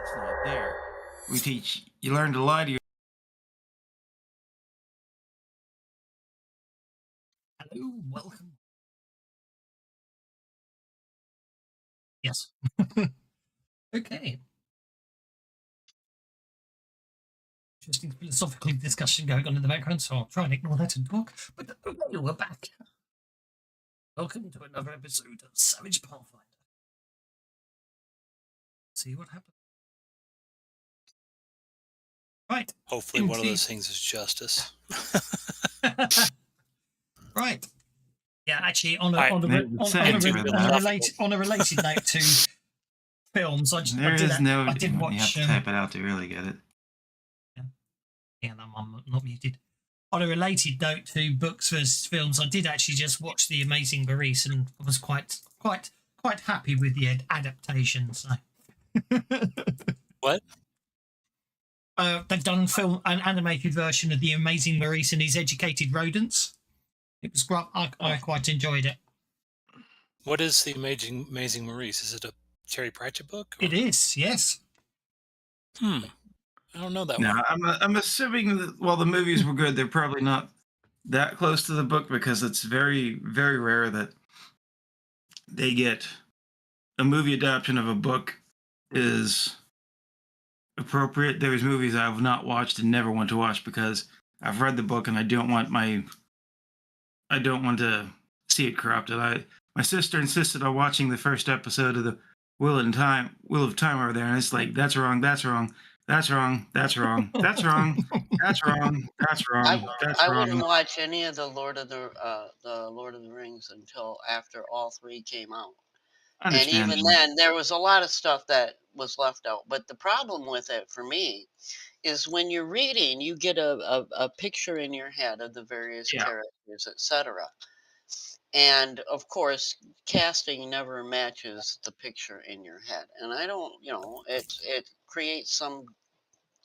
It's not there. You learn to lie to your. Hello, welcome. Yes. Okay. Interesting philosophical discussion going on in the background, so I'll try and ignore that and talk. But okay, we're back. Welcome to another episode of Savage Pathfinder. See what happens. Right. Hopefully one of those things is justice. Right. Yeah, actually, on a related note to films, I did watch. You have to type it out to really get it. Yeah, I'm not muted. On a related note to books versus films, I did actually just watch The Amazing Maurice and I was quite happy with the adaptation. So. What? They've done an animated version of The Amazing Maurice and His Educated Rodents. It was great. I quite enjoyed it. What is The Amazing Maurice? Is it a Terry Pratchett book? Or? It is, yes. I don't know that one. I'm assuming that while the movies were good, they're probably not that close to the book because it's very, very rare that they get a movie adaptation of a book is appropriate. There's movies I've not watched and never want to watch because I've read the book and I don't want to see it corrupted. My sister insisted on watching the first episode of the Wheel of Time over there, and it's like that's wrong. That's wrong. That's wrong. That's wrong. That's wrong. That's wrong. That's wrong. That's I wrong. wouldn't watch any of the Lord of the Rings until after all three came out. And even then, there was a lot of stuff that was left out. But the problem with it for me is when you're reading, you get a picture in your head of the various characters, etc. And of course, casting never matches the picture in your head. And I don't, it creates some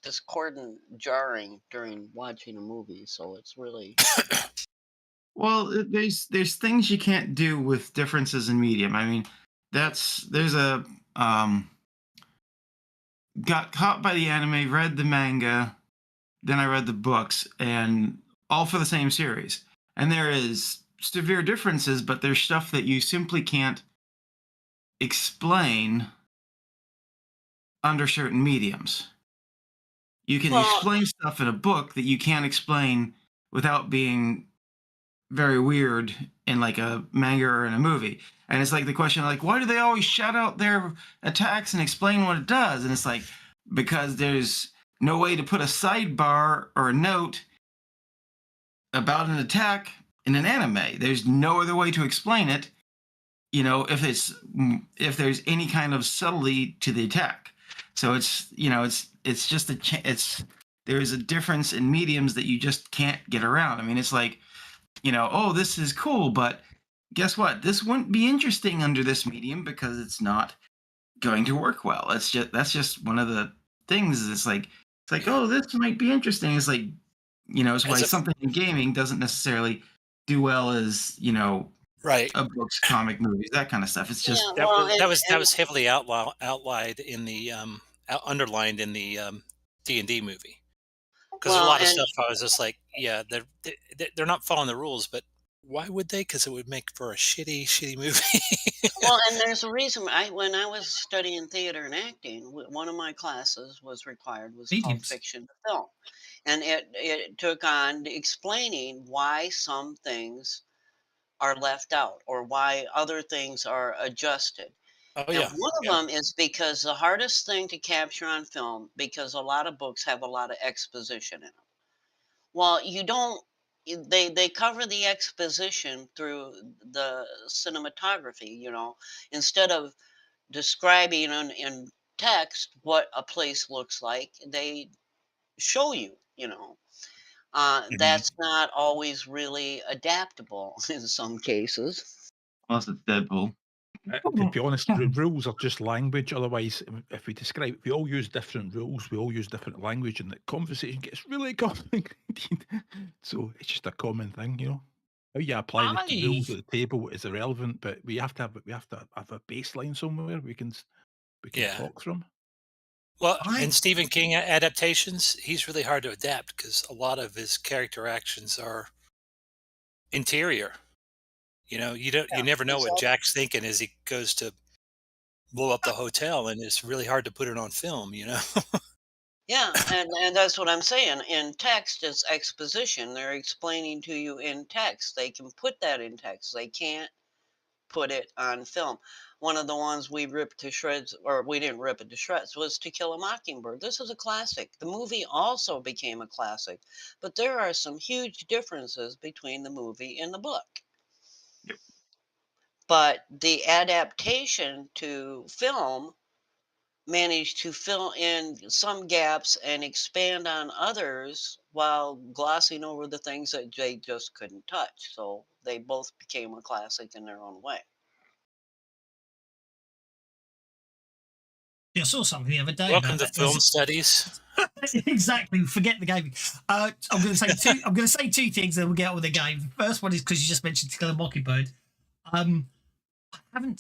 discordant jarring during watching a movie. So it's really. Well, there's things you can't do with differences in medium. I mean, there's a got caught by the anime, read the manga, then I read the books, and all for the same series. And there is severe differences, but there's stuff that you simply can't explain under certain mediums. You can explain stuff in a book that you can't explain without being very weird in like a manga or in a movie. And it's like the question, like, why do they always shout out their attacks and explain what it does? And it's like, because there's no way to put a sidebar or a note about an attack in an anime. There's no other way to explain it, if there's any kind of subtlety to the attack. So it's just there's a difference in mediums that you just can't get around. I mean, it's like, this is cool, but guess what? This wouldn't be interesting under this medium because it's not going to work well. That's just one of the things. It's like, oh, this might be interesting. It's like, it's why something in gaming doesn't necessarily do well as, right, a books, comic, movies, that kind of stuff. It's just that was heavily outlined in the underlined in the D&D movie. Because there's a lot of stuff I was just like, yeah, they're not following the rules, but why would they? Because it would make for a shitty movie. Well, and there's a reason. When I was studying theater and acting, one of my classes was called fiction to film, and it took on explaining why some things are left out or why other things are adjusted. Oh, and one of them is because the hardest thing to capture on film, because a lot of books have a lot of exposition in them. Well, they cover the exposition through the cinematography, instead of describing in text what a place looks like, they show you, that's not always really adaptable in some cases. Unless it's Deadpool. To be honest, rules are just language. Otherwise, if we all use different rules, we all use different language, and the conversation gets really complicated. So it's just a common thing, How you apply the rules at the table is irrelevant, but we have to have a baseline somewhere we can talk from. Well, in Stephen King adaptations, he's really hard to adapt because a lot of his character actions are interior. You never know what Jack's thinking as he goes to blow up the hotel, and it's really hard to put it on film. Yeah, and that's what I'm saying. In text, it's exposition. They're explaining to you in text. They can put that in text. They can't put it on film. One of the ones we ripped to shreds, or we didn't rip it to shreds, was To Kill a Mockingbird. This is a classic. The movie also became a classic, but there are some huge differences between the movie and the book. Yep. But the adaptation to film managed to fill in some gaps and expand on others while glossing over the things that they just couldn't touch. So they both became a classic in their own way. I saw something the other day. Welcome to film studies. Exactly. Forget the gaming. I'm going to say two things, then we'll get on with the game. The first one is because you just mentioned To Kill a Mockingbird. I don't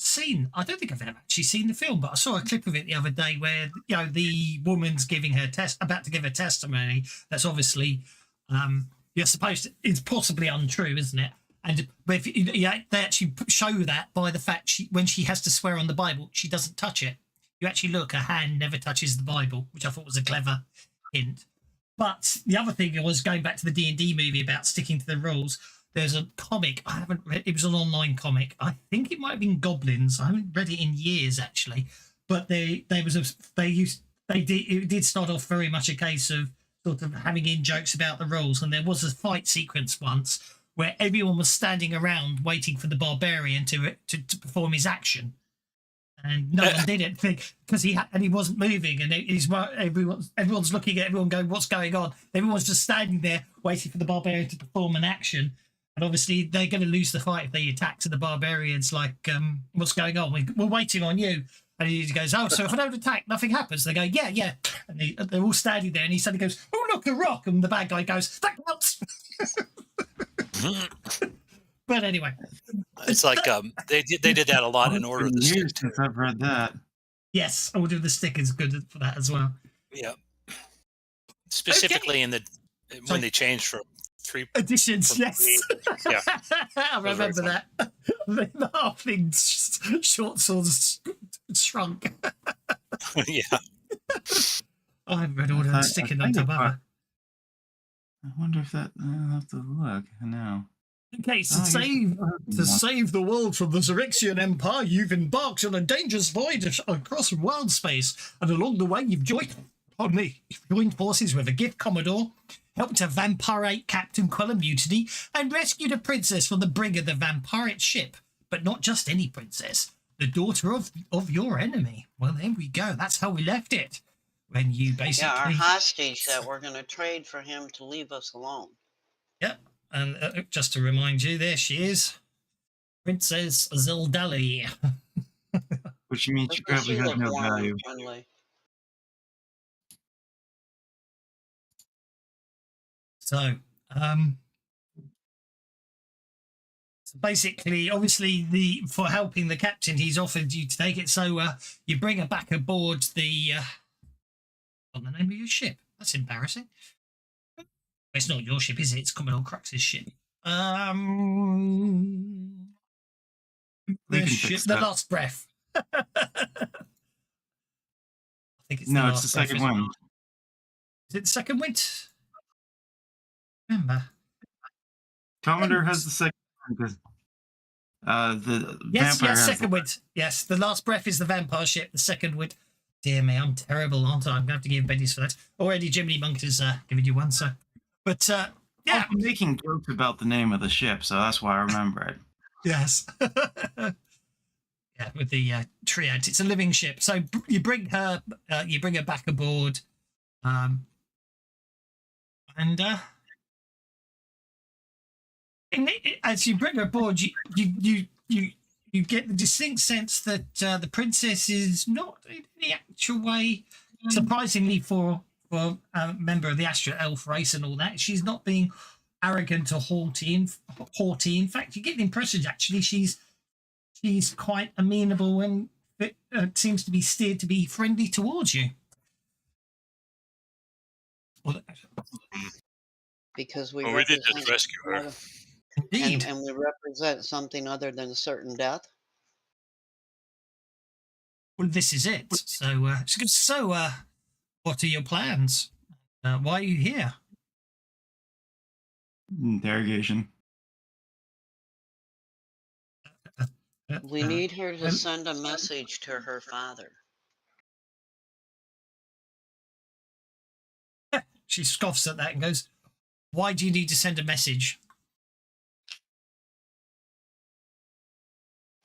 think I've ever actually seen the film, but I saw a clip of it the other day where the woman's about to give her testimony. That's obviously you're supposed to, it's possibly untrue, isn't it? But they actually show that by the fact when she has to swear on the Bible, she doesn't touch it. You actually look, her hand never touches the Bible, which I thought was a clever hint. But the other thing was going back to the D&D movie about sticking to the rules. There's a comic I haven't read. It was an online comic. I think it might have been Goblins. I haven't read it in years actually. But it did start off very much a case of sort of having in jokes about the rules. And there was a fight sequence once where everyone was standing around waiting for the barbarian to perform his action. And no one did it because he wasn't moving, and everyone's looking at everyone going, "What's going on?" Everyone's just standing there waiting for the barbarian to perform an action, and obviously they're going to lose the fight if they attack. To the barbarians, like, "What's going on? We're waiting on you." And he goes, "Oh, so if I don't attack, nothing happens." They go, "Yeah," and they're all standing there, and he suddenly goes, "Oh, look, a rock!" And the bad guy goes, "That counts." But anyway, it's like they did that a lot in Order of the Years since I've read that. Yes, Order of the Stick is good for that as well. Yeah, specifically when they changed from 3 editions. Yes, yeah, I remember that. The halfling short swords shrunk. Yeah, I haven't read Order of the Stick in no time either. I wonder if that. I'll have to look now. Okay, so to save the world from the Xerixian Empire, you've embarked on a dangerous voyage across wild space, and along the way you've joined forces with a gift Commodore, helped to vampirate Captain Quell Mutiny, and rescued a princess from the brig of the vampirate ship. But not just any princess, the daughter of your enemy. Well, there we go. That's how we left it. When you basically... Yeah, our hostage that we're going to trade for him to leave us alone. Yep. And just to remind you, there she is, Princess Zildali. Which means she probably has no value. So basically, obviously, for helping the captain, he's offered you to take it. So you bring her back aboard the name of your ship. That's embarrassing. It's not your ship, is it? It's Commodore Crux's ship. The Last Breath. I think it's it's the second one. Is it the second one? Remember, Commodore has the second one because the vampire has second wind. Yes, the Last Breath is the vampire ship. The second wind. Dear me, I'm terrible, aren't I? I'm going to have to give Benny's for that. Already, Jiminy Monk has given you one, so. But yeah, I'm making jokes about the name of the ship, so that's why I remember it. Yes. Yeah, with the triad, it's a living ship. So you bring her back aboard, and as you bring her aboard, you get the distinct sense that the princess is not in the actual way, surprisingly for a member of the Astral Elf race and all that, she's not being arrogant or haughty. In fact, you get the impression actually she's quite amenable and seems to be steered to be friendly towards you. Well, because we Well, we did represent just rescue her. other- indeed. and we represent something other than a certain death. Well, this is it. So, what are your plans? Why are you here? Interrogation. We need her to send a message to her father. She scoffs at that and goes, "Why do you need to send a message?"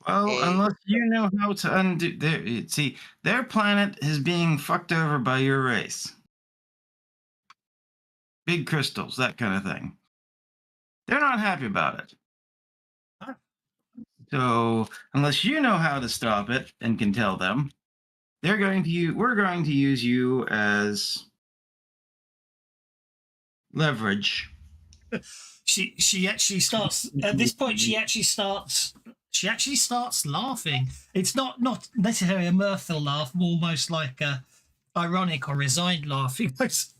Well, unless you know how to undo their planet is being fucked over by your race. Big crystals, that kind of thing. They're not happy about it. Huh? So unless you know how to stop it and can tell them, we're going to use you as leverage. She actually starts at this point. She actually starts laughing. It's not necessarily a mirthful laugh, almost like a ironic or resigned laugh. He goes,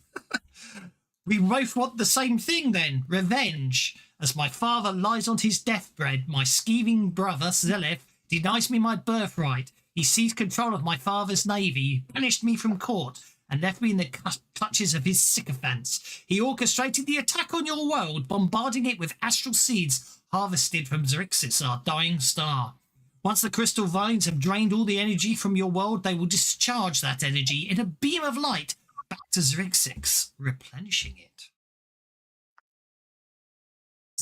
"We both want the same thing then, revenge. As my father lies on his deathbed, my scheming brother, Zelef, denies me my birthright. He seized control of my father's navy, banished me from court, and left me in the clutches of his sycophants. He orchestrated the attack on your world, bombarding it with astral seeds harvested from Xerxes, our dying star. Once the crystal vines have drained all the energy from your world, they will discharge that energy in a beam of light back to Xerxes, replenishing it.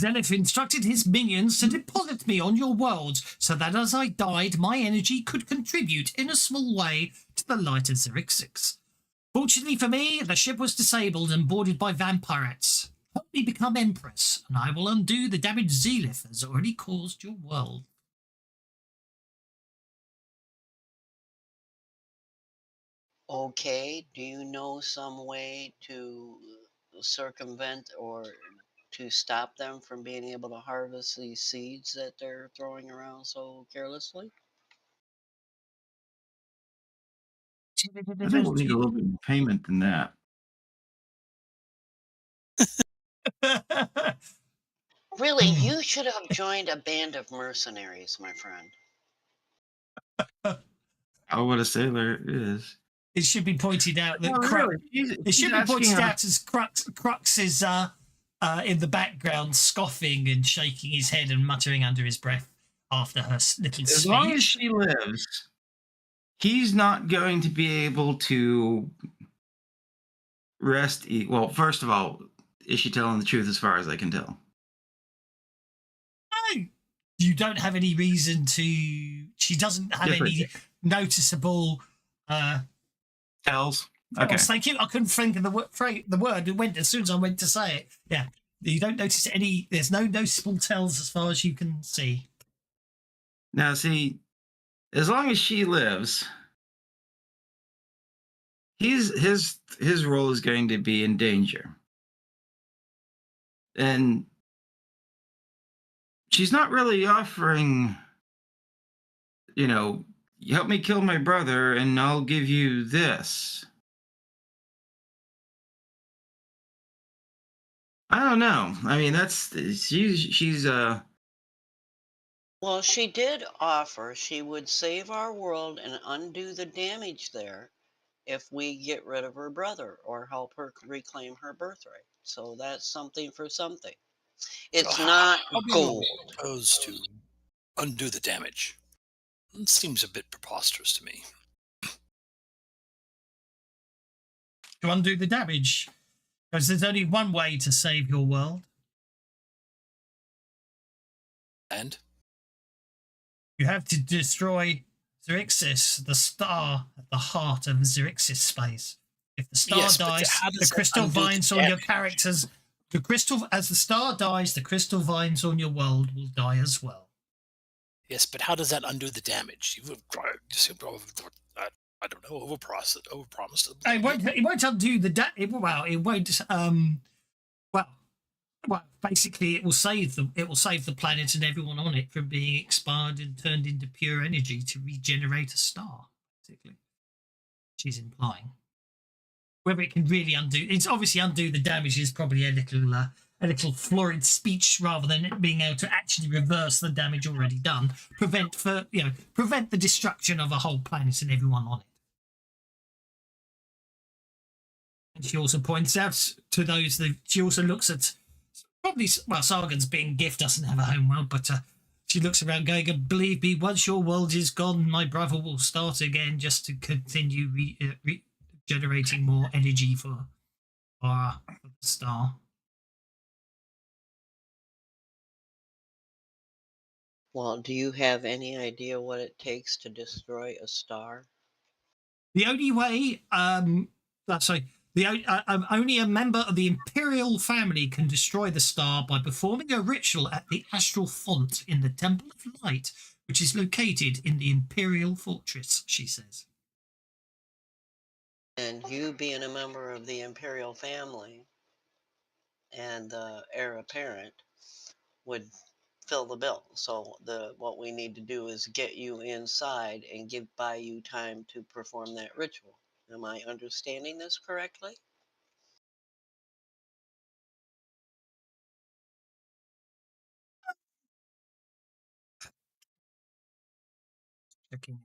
Zelef instructed his minions to deposit me on your world so that as I died, my energy could contribute in a small way to the light of Xerxes. Fortunately for me, the ship was disabled and boarded by vampirettes. Help me become Empress, and I will undo the damage Zelef has already caused your world." Okay, do you know some way to circumvent or to stop them from being able to harvest these seeds that they're throwing around so carelessly? I think we'll need a little bit more payment than that. Really, you should have joined a band of mercenaries, my friend. Oh, what a sailor is. It should be pointed out that No, really, it should be pointed out as Crux is in the background, scoffing and shaking his head and muttering under his breath after her little as speech. long as she lives, he's not going to be able to rest. Well, first of all, is she telling the truth as far as I can tell? No, you don't have any reason to. She doesn't have any noticeable. Tells. Okay. Thank you. I couldn't think of the word. It went as soon as I went to say it. Yeah, you don't notice any. There's no noticeable tells as far as you can see. Now, see, as long as she lives, his role is going to be in danger, and she's not really offering. You help me kill my brother, and I'll give you this. I don't know. I mean, she's Well, she did offer she would save our world and undo the damage there if we get rid of her brother or help her reclaim her birthright. So that's something for something. It's not gold. Opposed to undo the damage. It seems a bit preposterous to me. To undo the damage, because there's only one way to save your world. And? You have to destroy Xerxes, the star at the heart of Xerxes space. If the star dies, the crystal vines on your characters. As the star dies, the crystal vines on your world will die as well. Yes, but how does that undo the damage? I don't know. Overpromised. It won't undo the it won't. Well, basically, it will save them. It will save the planet and everyone on it from being expired and turned into pure energy to regenerate a star. Basically, she's implying. whether it can really undo. It's obviously undo the damage is probably a little florid speech rather than it being able to actually reverse the damage already done. Prevent the destruction of a whole planet and everyone on it. And she also points out to those that she also looks at probably, well, Sargon's being gift doesn't have a home world, but she looks around going, believe me, once your world is gone, my brother will start again just to continue generating more energy for the star. Well, do you have any idea what it takes to destroy a star? The only way, only a member of the Imperial family can destroy the star by performing a ritual at the astral font in the Temple of Light, which is located in the Imperial Fortress, she says. And you being a member of the Imperial family and the heir apparent would fill the bill. So what we need to do is get you inside and buy you time to perform that ritual. Am I understanding this correctly? Checking.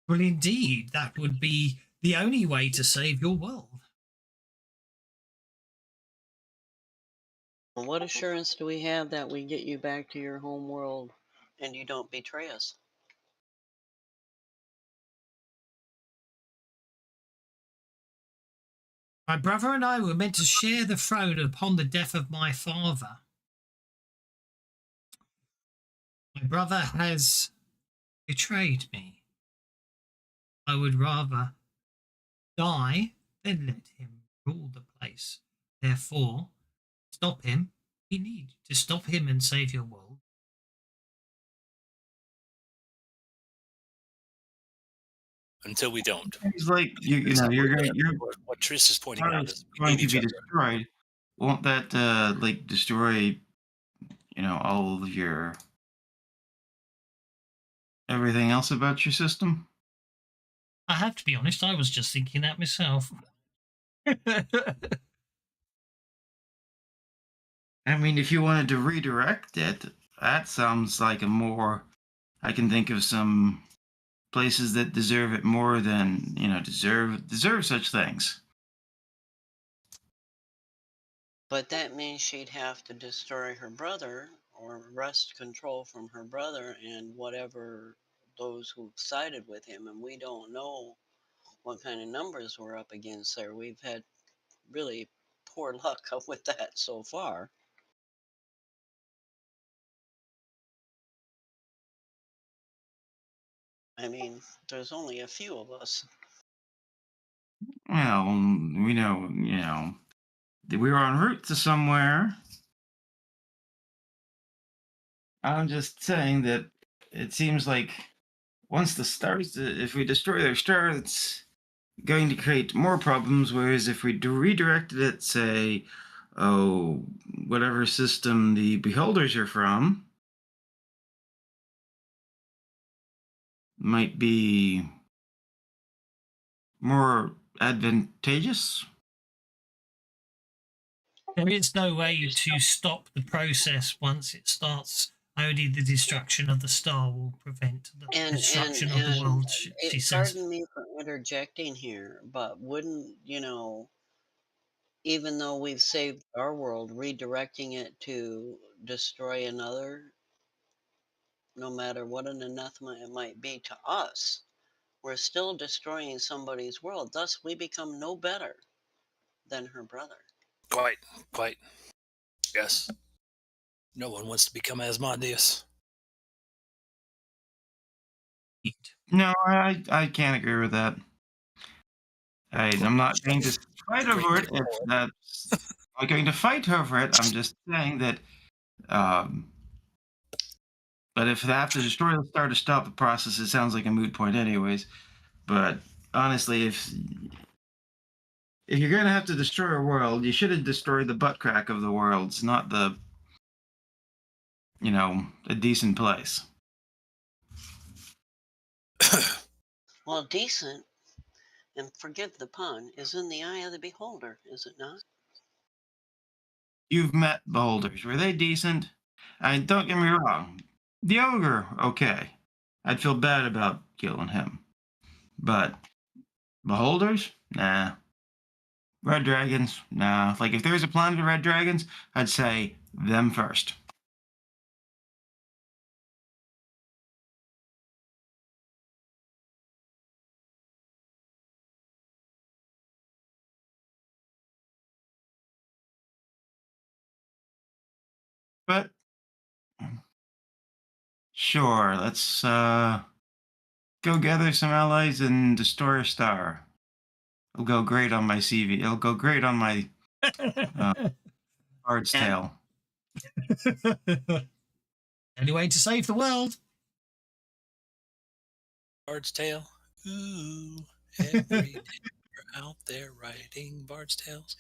Well, indeed, that would be the only way to save your world. What assurance do we have that we get you back to your home world and you don't betray us? My brother and I were meant to share the throne upon the death of my father. My brother has betrayed me. I would rather die than let him rule the place. Therefore, stop him. We need to stop him and save your world. Until we don't. It's like you're what Trish is pointing out is we going need to each be other. destroyed. Won't that destroy all of your everything else about your system? I have to be honest, I was just thinking that myself. I mean, if you wanted to redirect it, that sounds like I can think of some places that deserve it more than, deserve such things. But that means she'd have to destroy her brother or wrest control from her brother and whatever those who sided with him. And we don't know what kind of numbers we're up against there. We've had really poor luck with that so far. I mean, there's only a few of us. Well, we know, that we were en route to somewhere. I'm just saying that it seems like once the stars, if we destroy their star, it's going to create more problems. Whereas if we redirected it, say, whatever system the beholders are from, might be more advantageous. There is no way to stop the process once it starts. Only the destruction of the star will prevent the destruction of the world, she says. Pardon me for interjecting here, but wouldn't, even though we've saved our world, redirecting it to destroy another, no matter what an anathema it might be to us, we're still destroying somebody's world. Thus, we become no better than her brother. Quite. Yes. No one wants to become Asmodeus. No, I can't agree with that. I'm not going to fight over it. If that's I'm not going to fight over it. I'm just saying that. But if they have to destroy the star to stop the process, it sounds like a moot point, anyways. But honestly, if you're going to have to destroy a world, you should have destroyed the butt crack of the worlds, not a decent place. Well, decent and forgive the pun, is in the eye of the beholder, is it not? You've met beholders. Were they decent? I don't get me wrong. The ogre, okay. I'd feel bad about killing him. But beholders? Nah. Red dragons? Nah. Like if there's a planet of red dragons, I'd say them first. But sure, let's go gather some allies and destroy a star. It'll go great on my CV. It'll go great on my Bard's Yeah. Tale. Only way to save the world. Bard's Tale. Ooh, every day we're out there writing Bard's Tales.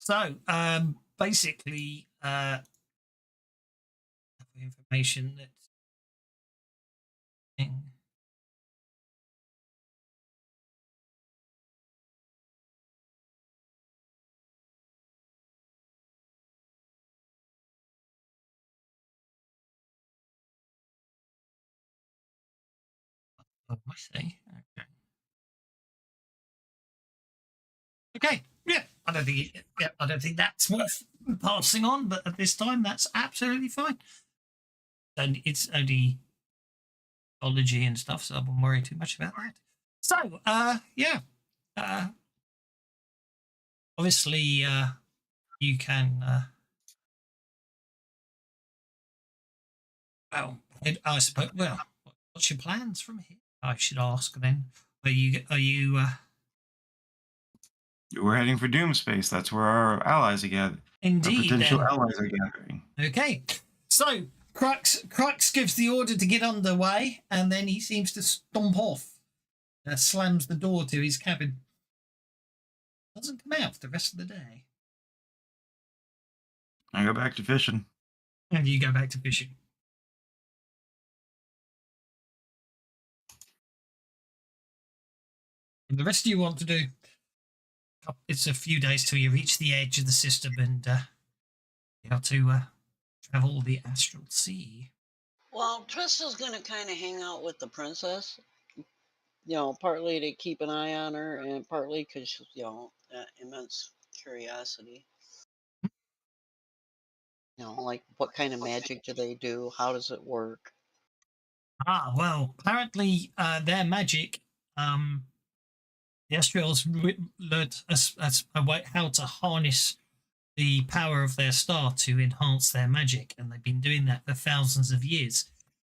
So, basically, information that I say. Okay. Yeah. I don't think that's worth passing on, but at this time that's absolutely fine. And it's only ology and stuff, so I won't worry too much about that. So, yeah. Obviously, you can well, I suppose. Well, what's your plans from here? I should ask then. Are you? We're heading for Doomspace. That's where our allies are gathering. Our Indeed. potential Then. allies are gathering. Okay. So Crux gives the order to get underway, and then he seems to stomp off. Slams the door to his cabin. Doesn't come out for the rest of the day. I go back to fishing. And you go back to fishing. And the rest of you want to do? It's a few days till you reach the edge of the system and you have to travel the astral sea. Well, Trista's going to kind of hang out with the princess, partly to keep an eye on her and partly because, immense curiosity. Like what kind of magic do they do? How does it work? Well, apparently their magic, the Astrials learned a way how to harness the power of their star to enhance their magic, and they've been doing that for thousands of years.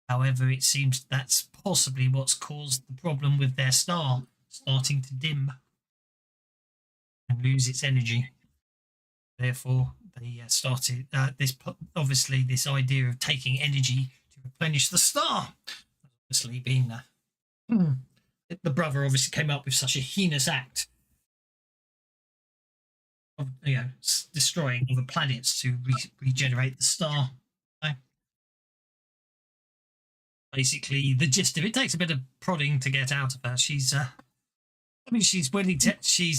However, it seems that's possibly what's caused the problem with their star starting to dim and lose its energy. Therefore, they started this idea of taking energy to replenish the star. Obviously, being the brother obviously came up with such a heinous act of destroying all the planets to regenerate the star. So, basically, the gist of it takes a bit of prodding to get out of her. She's willing to. She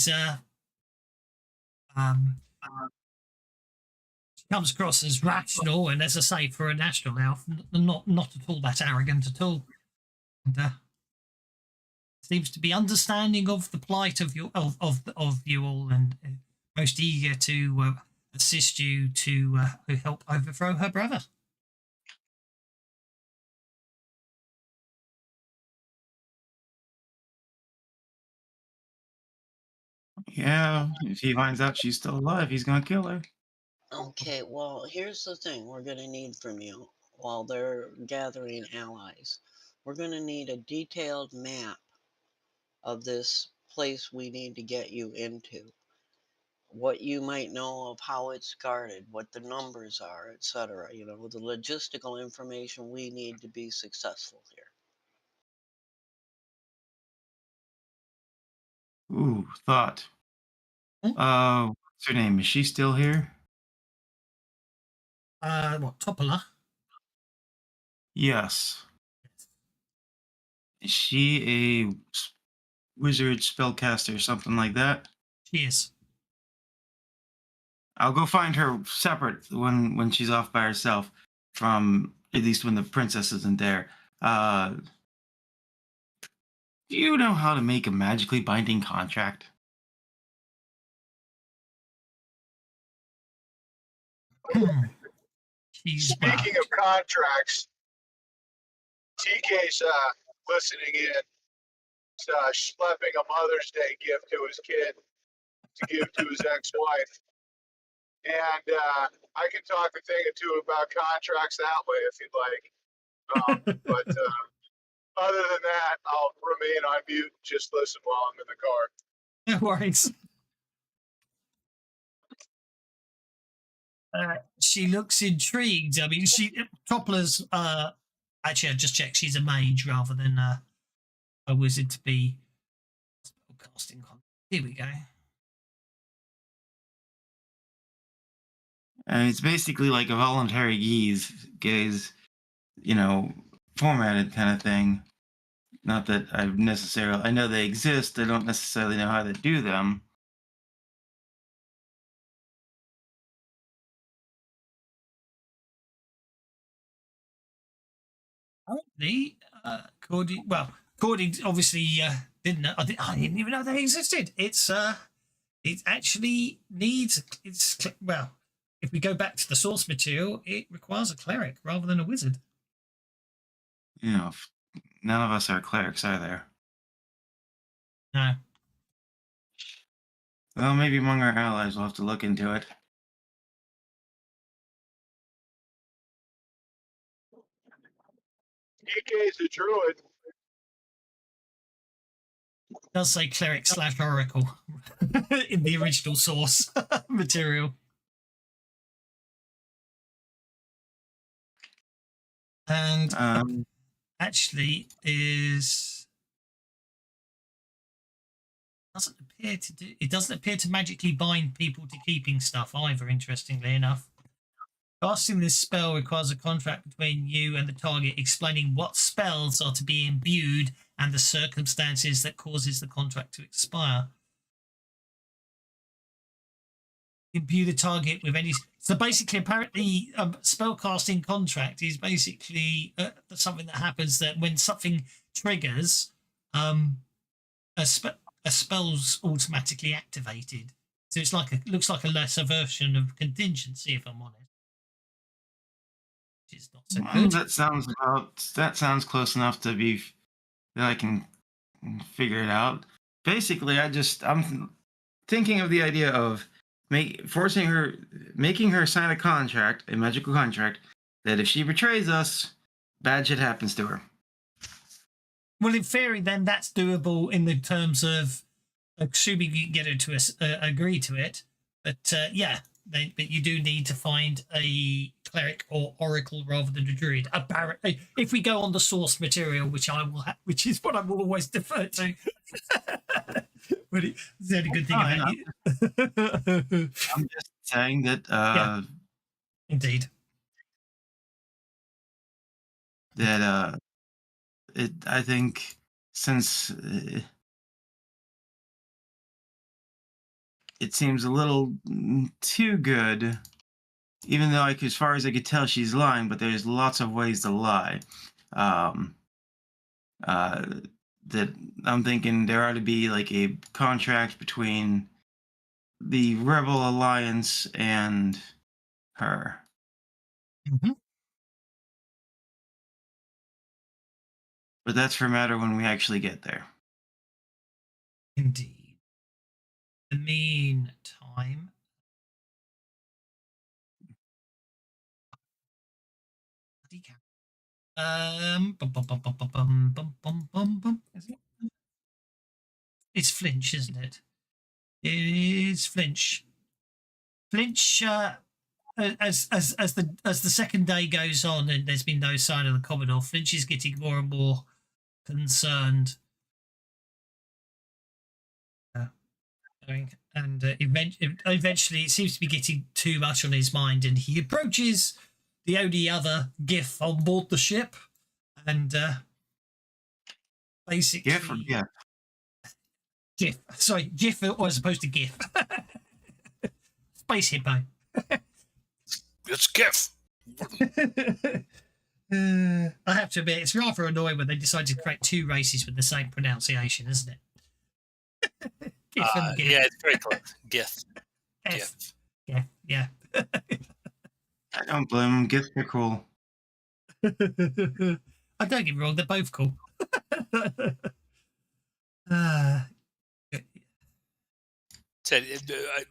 comes across as rational and, as I say, for an astral elf, not at all that arrogant at all, and seems to be understanding of the plight of you all, and most eager to assist you to help overthrow her brother. Yeah, if he finds out she's still alive, he's gonna kill her. Okay, well, here's the thing we're going to need from you while they're gathering allies. We're going to need a detailed map of this place we need to get you into. What you might know of how it's guarded, what the numbers are, etc. The logistical information we need to be successful here. Ooh, thought. What's her name? Is she still here? what, Topola? Yes. Is she a wizard, spellcaster, something like that? She is. I'll go find her separate when she's off by herself, from at least when the princess isn't there. Do you know how to make a magically binding contract? Speaking of contracts, TK's listening in. He's schlepping a Mother's Day gift to his kid to give to his ex-wife. And I can talk a thing or two about contracts that way if you'd like. But other than that, I'll remain on mute and just listen while I'm in the car. No worries. She looks intrigued. I mean, Topola's, actually, I just checked, she's a mage rather than a wizard to be spellcasting. Here we go. And it's basically like a voluntary gaze, formatted kind of thing. Not that I know they exist. I don't necessarily know how to do them. According, obviously, I didn't even know they existed. It actually needs, if we go back to the source material, it requires a cleric rather than a wizard. None of us are clerics either. No. Well, maybe among our allies we'll have to look into it. TK's a druid. It does say cleric / oracle in the original source material. And actually it doesn't appear to magically bind people to keeping stuff either, interestingly enough. Casting this spell requires a contract between you and the target explaining what spells are to be imbued and the circumstances that causes the contract to expire. Imbue the target with any... So basically, apparently, a spellcasting contract is basically something that happens that when something triggers, a spell's automatically activated. So it's looks like a lesser version of contingency, if I'm honest. Which is not so good. That sounds close enough to be that I can figure it out. Basically, I'm thinking of the idea of making her sign a magical contract, that if she betrays us, bad shit happens to her. Well, in theory, then that's doable in the terms of assuming you can get her to agree to it. But but you do need to find a cleric or oracle rather than a druid. Apparently, if we go on the source material, which which is what I will always defer to. But it's the only good thing about it. I'm just saying that. Indeed. That I think since it seems a little too good, even though as far as I could tell, she's lying, but there's lots of ways to lie. That I'm thinking there ought to be like a contract between the Rebel Alliance and her. Mm-hmm. But that's for a matter when we actually get there. Indeed. In the meantime, it's Flinch, isn't it? It is Flinch. Flinch, as the second day goes on and there's been no sign of the Commodore, Flinch is getting more and more concerned. And eventually it seems to be getting too much on his mind, and he approaches the only other GIF on board the ship, and basically GIF or GIF? GIF. Sorry, GIF as opposed to GIF. Space hippo. It's GIF. I have to admit, it's rather annoying when they decide to create two races with the same pronunciation, isn't it? GIF and GIF. Yeah, it's very close. GIF. GIF. Yeah, yeah. I don't blame them. GIFs are cool. I don't get me wrong, they're both cool.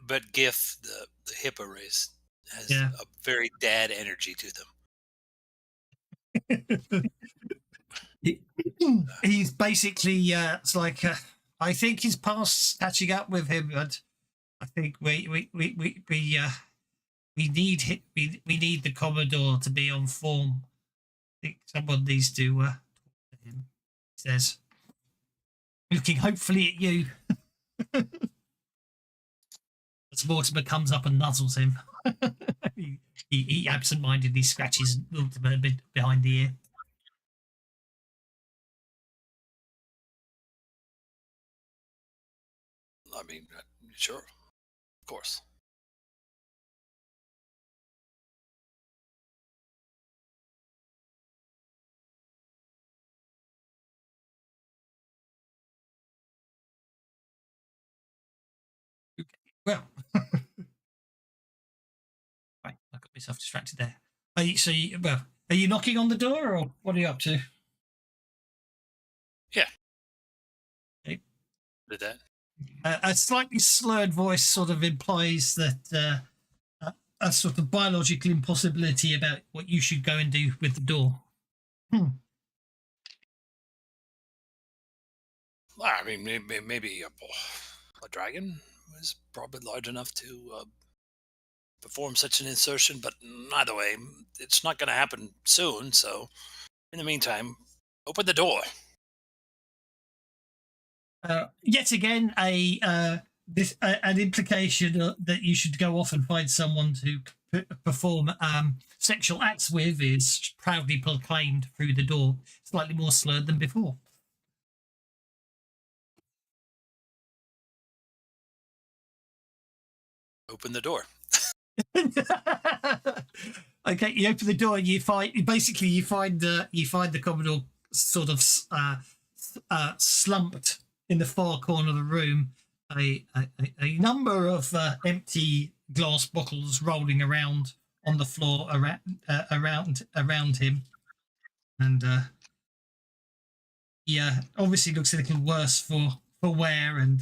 But GIF, the hippo race, has Yeah. a very dad energy to them. He's basically it's like I think his past's catching up with him, and I think we need the Commodore to be on form. I think someone needs to talk to him. He says, looking hopefully at you. As Mortimer comes up and nuzzles him. he absent-mindedly scratches Mortimer a bit behind the ear. I mean, sure, of course. Well, right, I got myself distracted there. Are you knocking on the door, or what are you up to? Yeah. Okay. Did that? A slightly slurred voice sort of implies that a sort of biological impossibility about what you should go and do with the door. Well, I mean, maybe a dragon is probably large enough to perform such an insertion, but either way, it's not going to happen soon. So, in the meantime, open the door. Yet again, an implication that you should go off and find someone to perform sexual acts with is proudly proclaimed through the door, slightly more slurred than before. Open the door. Okay, you open the door and you find the Commodore sort of slumped in the far corner of the room, a number of empty glass bottles rolling around on the floor around him, and obviously looks a little worse for wear, and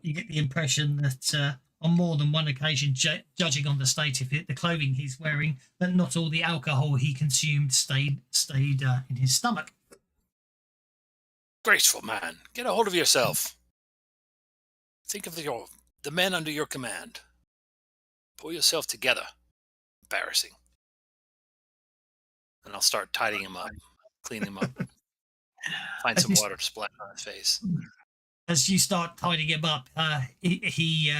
you get the impression that on more than one occasion, judging on the state of the clothing he's wearing, that not all the alcohol he consumed stayed in his stomach. Graceful man, get a hold of yourself. Think of the men under your command. Pull yourself together. Embarrassing. And I'll start tidying him up, cleaning him up. Find some water to splash on his face. As you start tidying him up, he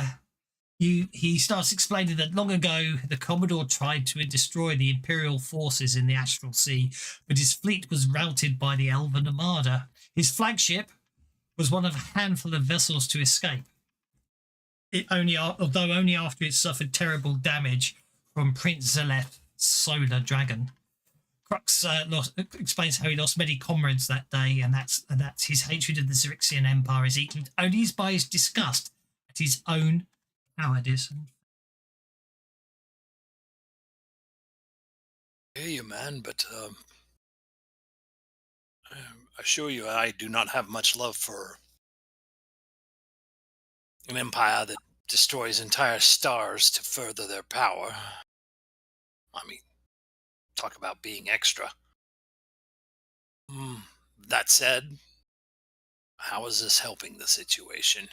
starts explaining that long ago the Commodore tried to destroy the Imperial forces in the Astral Sea, but his fleet was routed by the Elven Armada. His flagship was one of a handful of vessels to escape. Although only after it suffered terrible damage from Prince Zeleth's solar dragon. Crux explains how he lost many comrades that day, and that's his hatred of the Xyrixian Empire is equalled only by his disgust at his own cowardice. I hear you, man, but I assure you I do not have much love for an empire that destroys entire stars to further their power. I mean, talk about being extra. That said, how is this helping the situation?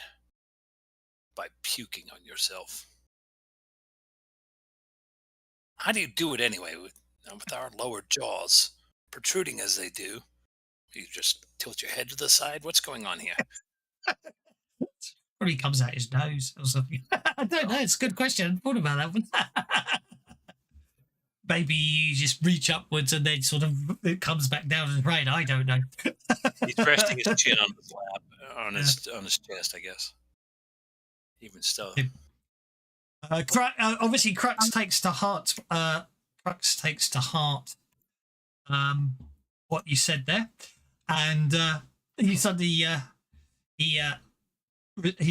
By puking on yourself. How do you do it anyway with our lower jaws protruding as they do? You just tilt your head to the side? What's going on here? Probably comes out his nose or something. I don't know. It's a good question. I hadn't thought about that one. maybe you just reach upwards and then sort of it comes back down as rain. I don't know. He's resting his chin on his lap, on his chest, I guess. Even still. Obviously, Crux takes to heart. Crux takes to heart what you said there, and he suddenly he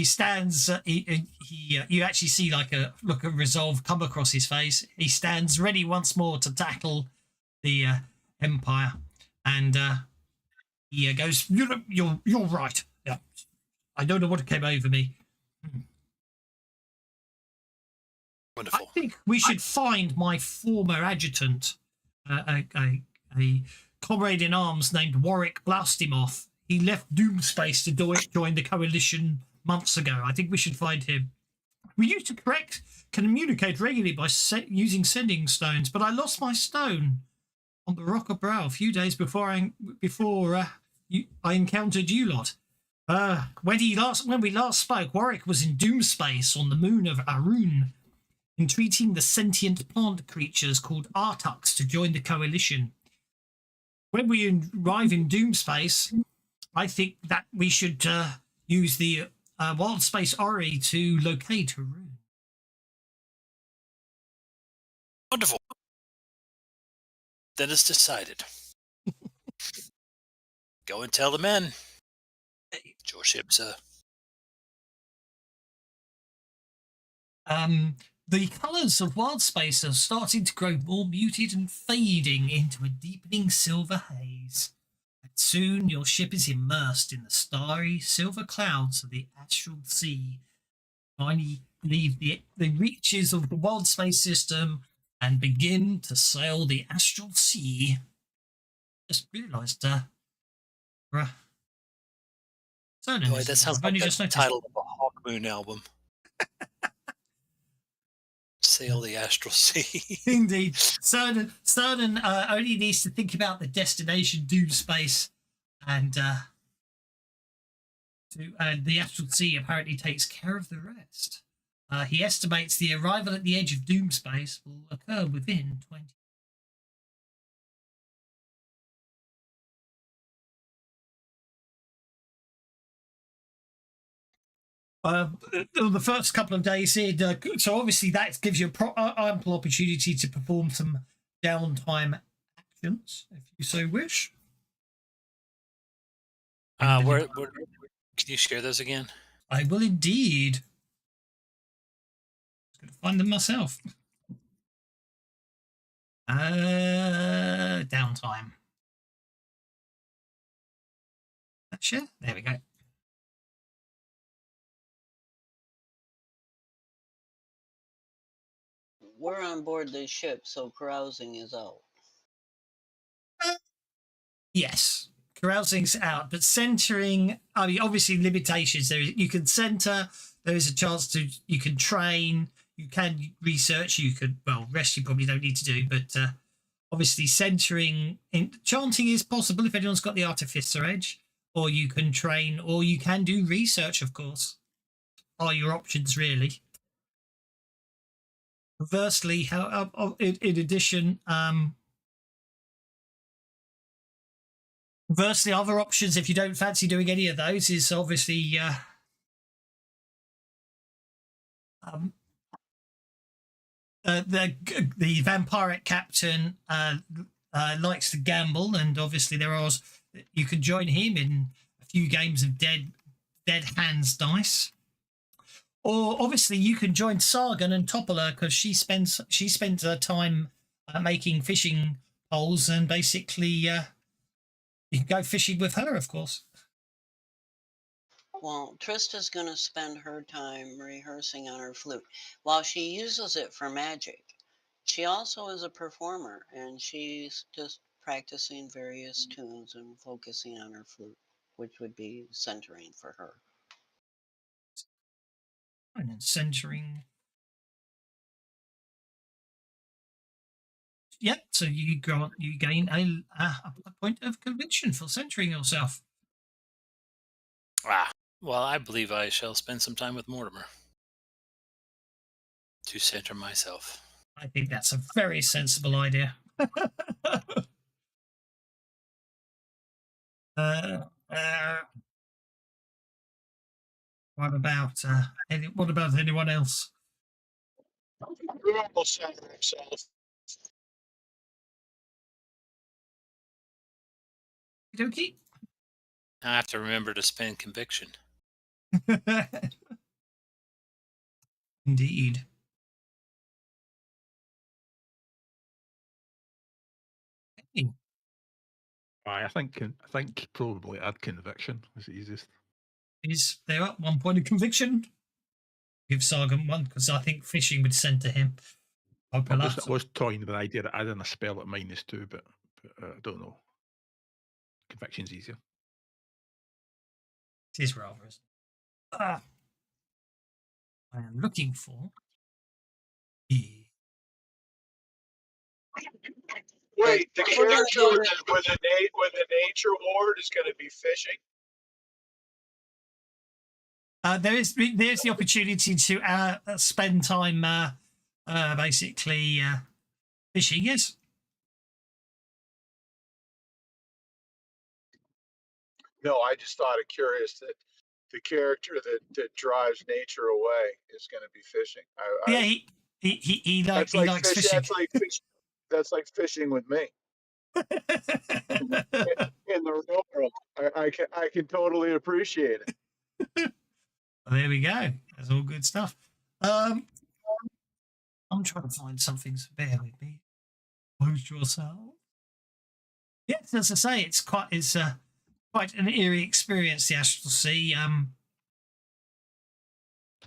stands. You actually see like a look of resolve come across his face. He stands ready once more to tackle the Empire, and he goes, "You're right. Yeah, I don't know what came over me." Wonderful. I think we should find my former adjutant, a comrade in arms named Warwick Blastimoff. He left Doomspace to join the Coalition months ago. I think we should find him. We used to communicate regularly by using sending stones, but I lost my stone on the Rock of Brow a few days before I encountered you lot. When we last spoke, Warwick was in Doomspace on the moon of Arun, entreating the sentient plant creatures called Artux to join the Coalition. When we arrive in Doomspace, I think that we should use the Wild Space Ori to locate Arun. Wonderful. Then it's decided. Go and tell the men. Your ship's The colours of wild space are starting to grow more muted and fading into a deepening silver haze. And soon your ship is immersed in the starry silver clouds of the astral sea. Finally leave the reaches of the wild space system and begin to sail the astral sea. Just realised, Boy, that sounds like the title of a Hawkmoon album. Sail the astral sea. Indeed. Cernan only needs to think about the destination Doomspace, and the astral sea apparently takes care of the rest. He estimates the arrival at the edge of Doomspace will occur within 20. The first couple of days here, so obviously that gives you ample opportunity to perform some downtime actions, if you so wish. Where can you share those again? I will indeed. I'm going to find them myself. Downtime. Share. There we go. We're on board this ship, so carousing is out. Yes, carousing's out, but centering. I mean, obviously limitations. You can center. There is a chance you can train. You can research. You could rest. You probably don't need to do, but obviously centering. Chanting is possible if anyone's got the Artificer Edge, or you can train, or you can do research. Of course, are your options really. Conversely, in addition, other options, if you don't fancy doing any of those, is obviously the vampiric captain likes to gamble, and obviously you can join him in a few games of dead hands dice. Or obviously you can join Sargon and topple her because she spends her time making fishing poles, and basically you can go fishing with her, of course. Well, Trista's going to spend her time rehearsing on her flute. While she uses it for magic, she also is a performer, and she's just practicing various tunes and focusing on her flute, which would be centering for her. And then centering. Yep, so you gain a point of conviction for centering yourself. Well, I believe I shall spend some time with Mortimer to center myself. I think that's a very sensible idea. uh, what about anyone else? Almost said it himself. Okey I have to remember to spend conviction. dokey. Indeed. Hey, I think probably add conviction is the easiest. is there up 1 point of conviction? Give Sargon 1 because I think fishing would send to him. I Popular. was toying with the idea of adding a spell at -2, but I don't know. Conviction's easier. It is rather, isn't it? I am looking for. Wait, the We're gonna character go with the nature ward is going to be fishing. There's the opportunity to spend time basically fishing. Yes. No, I just thought it curious that the character that drives nature away is going to be fishing. Yeah, he likes fishing. That's like fishing with me in the real world. I can totally appreciate it. There we go. That's all good stuff. I'm trying to find something. So bear with me. Close yourself. Yes, as I say, it's quite an eerie experience. The Astral Sea.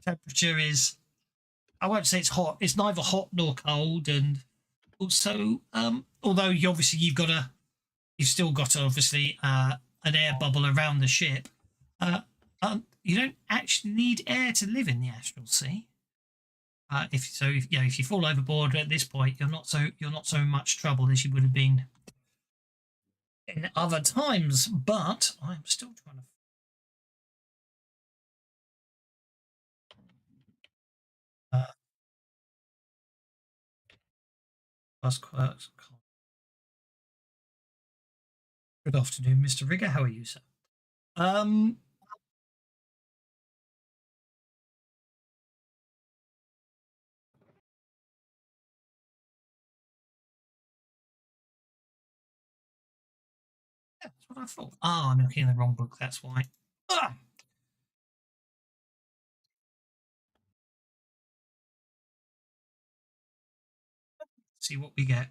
Temperature is. I won't say it's hot. It's neither hot nor cold, and also, although you've still got obviously an air bubble around the ship. You don't actually need air to live in the Astral Sea. If you fall overboard at this point, you're not so much trouble as you would have been in other times. But I'm still trying to. Good afternoon, Mr. Rigger. How are you, sir? That's what I thought. I'm looking in the wrong book. That's why. See what we get.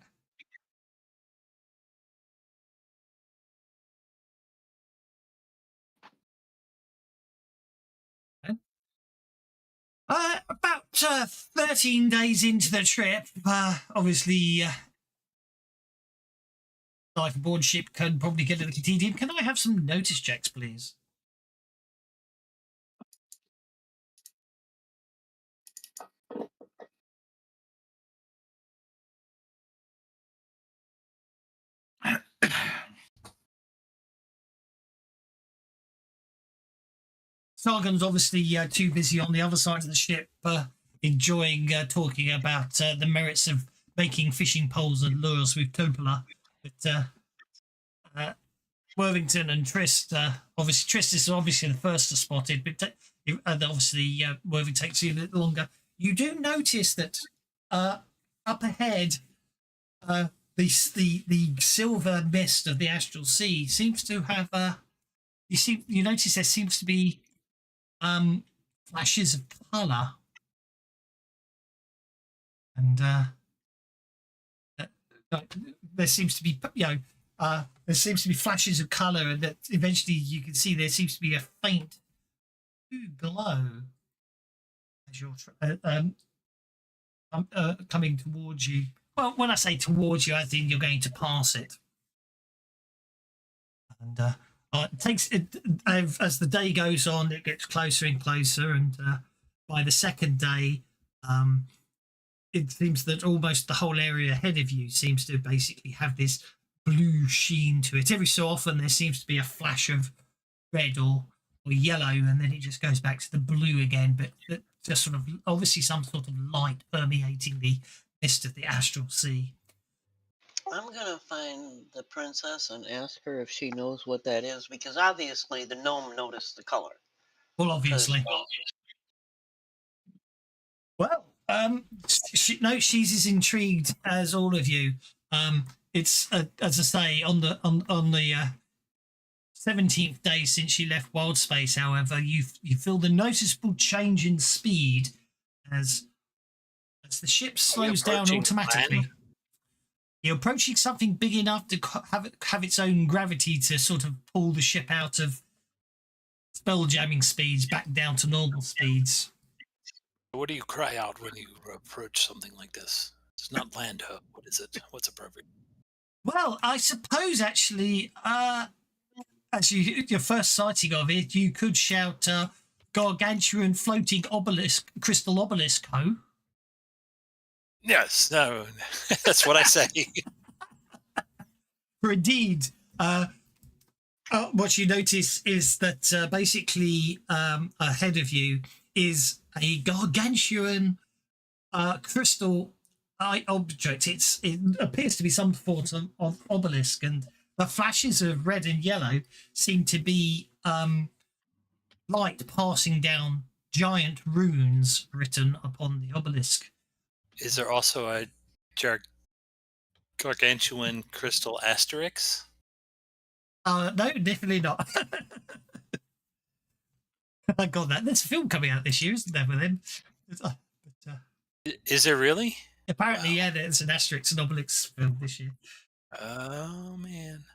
About 13 days into the trip, obviously, life aboard ship can probably get a little tedium. Can I have some notice checks, please? Sargon's obviously too busy on the other side of the ship, enjoying talking about the merits of making fishing poles and lures with Topola. But Worthington and Trist, obviously Trist is obviously the first to spot it, but obviously Worthington takes you a little longer. You do notice that up ahead, the silver mist of the Astral Sea seems to have you notice there seems to be flashes of colour, and there seems to be there seems to be flashes of colour, and that eventually you can see there seems to be a faint glow as you're coming towards you. Well, when I say towards you, I think you're going to pass it, and it takes as the day goes on, it gets closer and closer, and by the second day, it seems that almost the whole area ahead of you seems to basically have this blue sheen to it. Every so often, there seems to be a flash of red or yellow, and then it just goes back to the blue again. But just sort of obviously some sort of light permeating the mist of the astral sea. I'm gonna find the princess and ask her if she knows what that is, because obviously the gnome noticed the color. Well, obviously. Well, she's as intrigued as all of you. It's as I say, on the 17th day since she left Wild Space. However, you feel the noticeable change in speed as the ship slows down automatically. land? You're approaching something big enough to have its own gravity to sort of pull the ship out of spell jamming speeds back down to normal speeds. What do you cry out when you approach something like this? It's not land hook. What is it? What's appropriate? Well, I suppose actually, as your first sighting of it, you could shout gargantuan floating obelisk, crystal obelisk, ho. Yes, no, that's what I say. For indeed, what you notice is that basically ahead of you is a gargantuan crystal object. It appears to be some form of obelisk, and the flashes of red and yellow seem to be light passing down giant runes written upon the obelisk. Is there also a gargantuan crystal asterisk? No, definitely not. I got that. There's a film coming out this year, isn't there, with him? Is there really? Apparently, Wow. yeah, there's an Asterix and Obelix film this year. Oh man.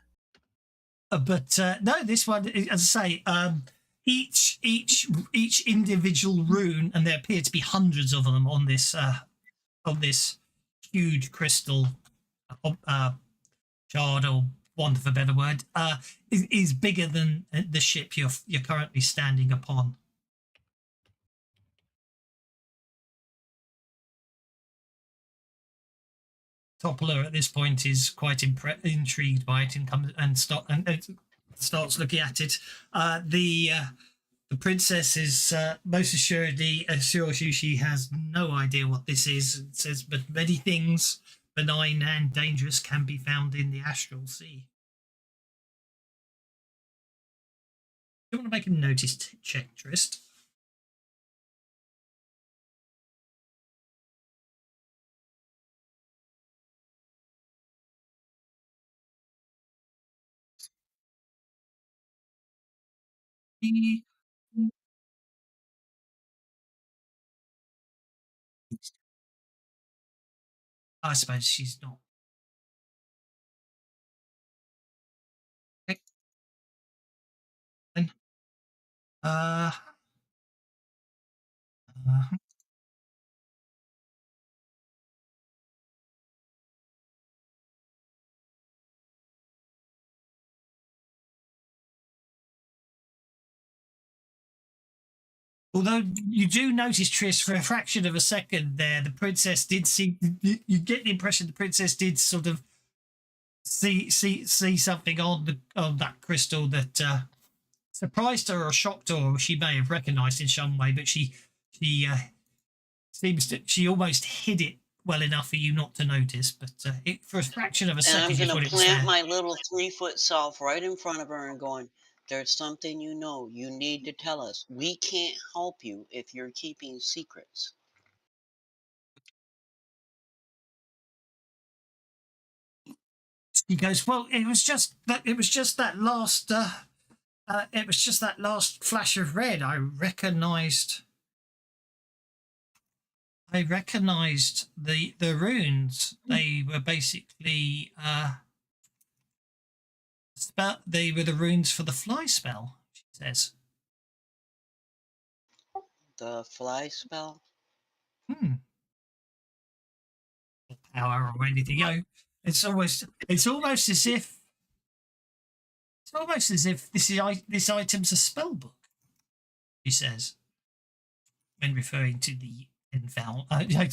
But no, this one, as I say, each individual rune, and there appear to be hundreds of them on this huge crystal shard, or want of a better word, is bigger than the ship you're currently standing upon. Toppler at this point is quite intrigued by it and comes and starts looking at it. The princess is most assuredly assures you she has no idea what this is, and says, but many things benign and dangerous can be found in the astral sea. Do you want to make a notice check, Trist? I suppose she's not. Okay. Then, although you do notice, Trish, for a fraction of a second there, the princess did see. You get the impression the princess did sort of see something on that crystal that surprised her or shocked her, or she may have recognised in some way. But she seems to she almost hid it well enough for you not to notice. But it for a fraction of a second, And I'm you gonna thought it was there. plant my little 3-foot self right in front of her and going, there's something you know. You need to tell us. We can't help you if you're keeping secrets. He goes, well, it was just that last flash of red. I recognized the runes. They were basically they were the runes for the fly spell, she says. The fly spell? Power or anything. It's almost as if this item's a spell book, she says, when referring to the it's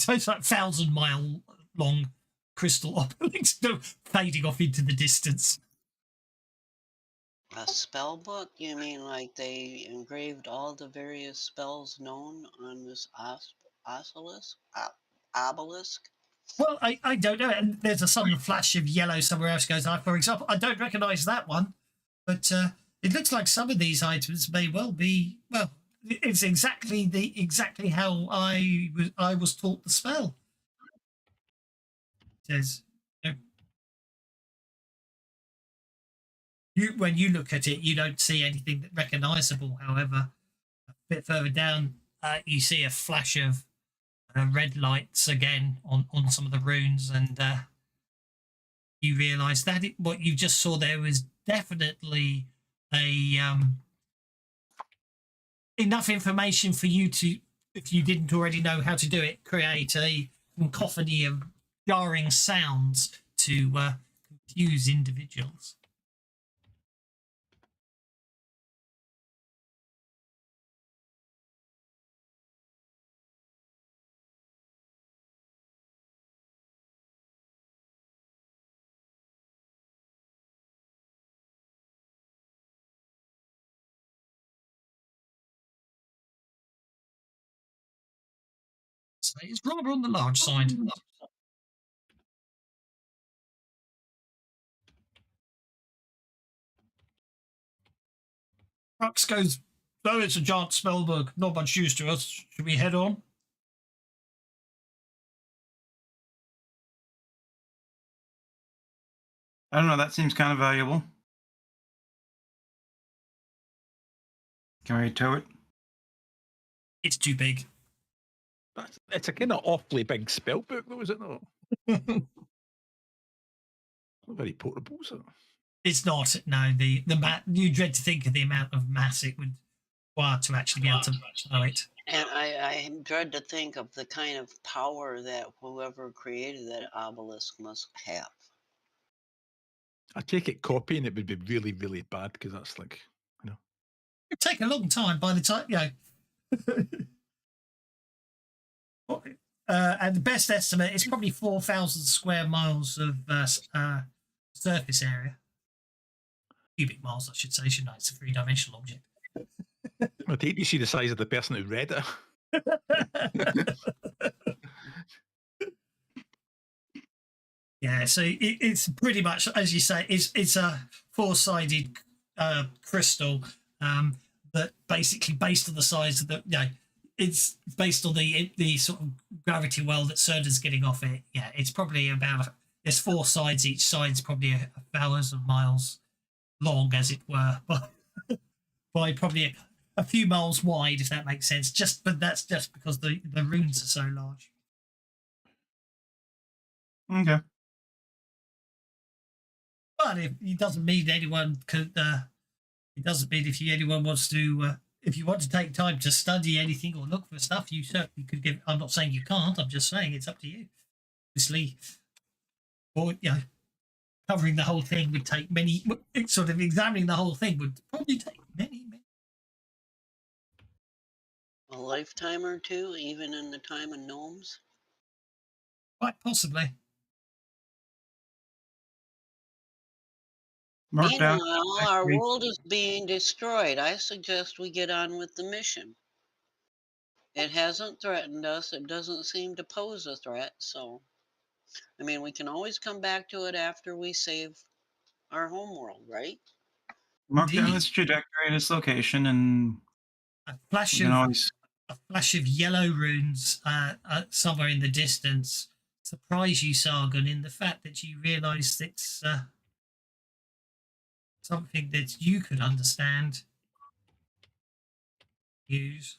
like 1,000-mile long crystal obelisk fading off into the distance. A spell book? You mean like they engraved all the various spells known on this obelisk? Well, I don't know. And there's a sudden flash of yellow somewhere else goes. For example, I don't recognise that one, but it looks like some of these items may well be. Well, it's exactly how I was taught the spell. It says, when you look at it, you don't see anything recognisable. However, a bit further down, you see a flash of red lights again on some of the runes, and you realise that what you just saw there was definitely a enough information for you to, if you didn't already know how to do it, create a cacophony of jarring sounds to confuse individuals. So it's rather on the large side. Crux goes, so it's a giant spellbook, not much use to us. Should we head on? I don't know. That seems kind of valuable. Can we tow it? It's too big. It's a kind of awfully big spell book, though, is it not? Not very portable, is it? It's not. No, the you dread to think of the amount of mass it would require to actually be able to tow it. And I dread to think of the kind of power that whoever created that obelisk must have. I take it copying it would be really, really bad because that's like, It'd take a long time by the time, and the best estimate is probably 4,000 square miles of surface area. Cubic miles, I should say, shouldn't I? It's a three-dimensional object. I'd hate to see the size of the person who read it. Yeah, so it's pretty much, as you say, it's a four-sided crystal that basically, based on the size of it's based on the sort of gravity well that CERN's getting off it. Yeah, it's probably about, there's four sides. Each side's probably 1,000 miles long, as it were, by probably a few miles wide, if that makes sense. But that's just because the runes are so large. Okay. But it doesn't mean anyone could. It doesn't mean anyone wants to. If you want to take time to study anything or look for stuff, you certainly could give. I'm not saying you can't. I'm just saying it's up to you. Obviously, or covering the whole thing would take many. Sort of examining the whole thing would probably take many. A lifetime or two, even in the time of gnomes. Quite possibly. Meanwhile, our world is being destroyed. I suggest we get on with the mission. It hasn't threatened us. It doesn't seem to pose a threat. So, I mean, we can always come back to it after we save our home world, right? Mark down its trajectory and its location, and a flash of yellow runes somewhere in the distance surprise you, Sargon, in the fact that you realise it's something that you could understand. Use.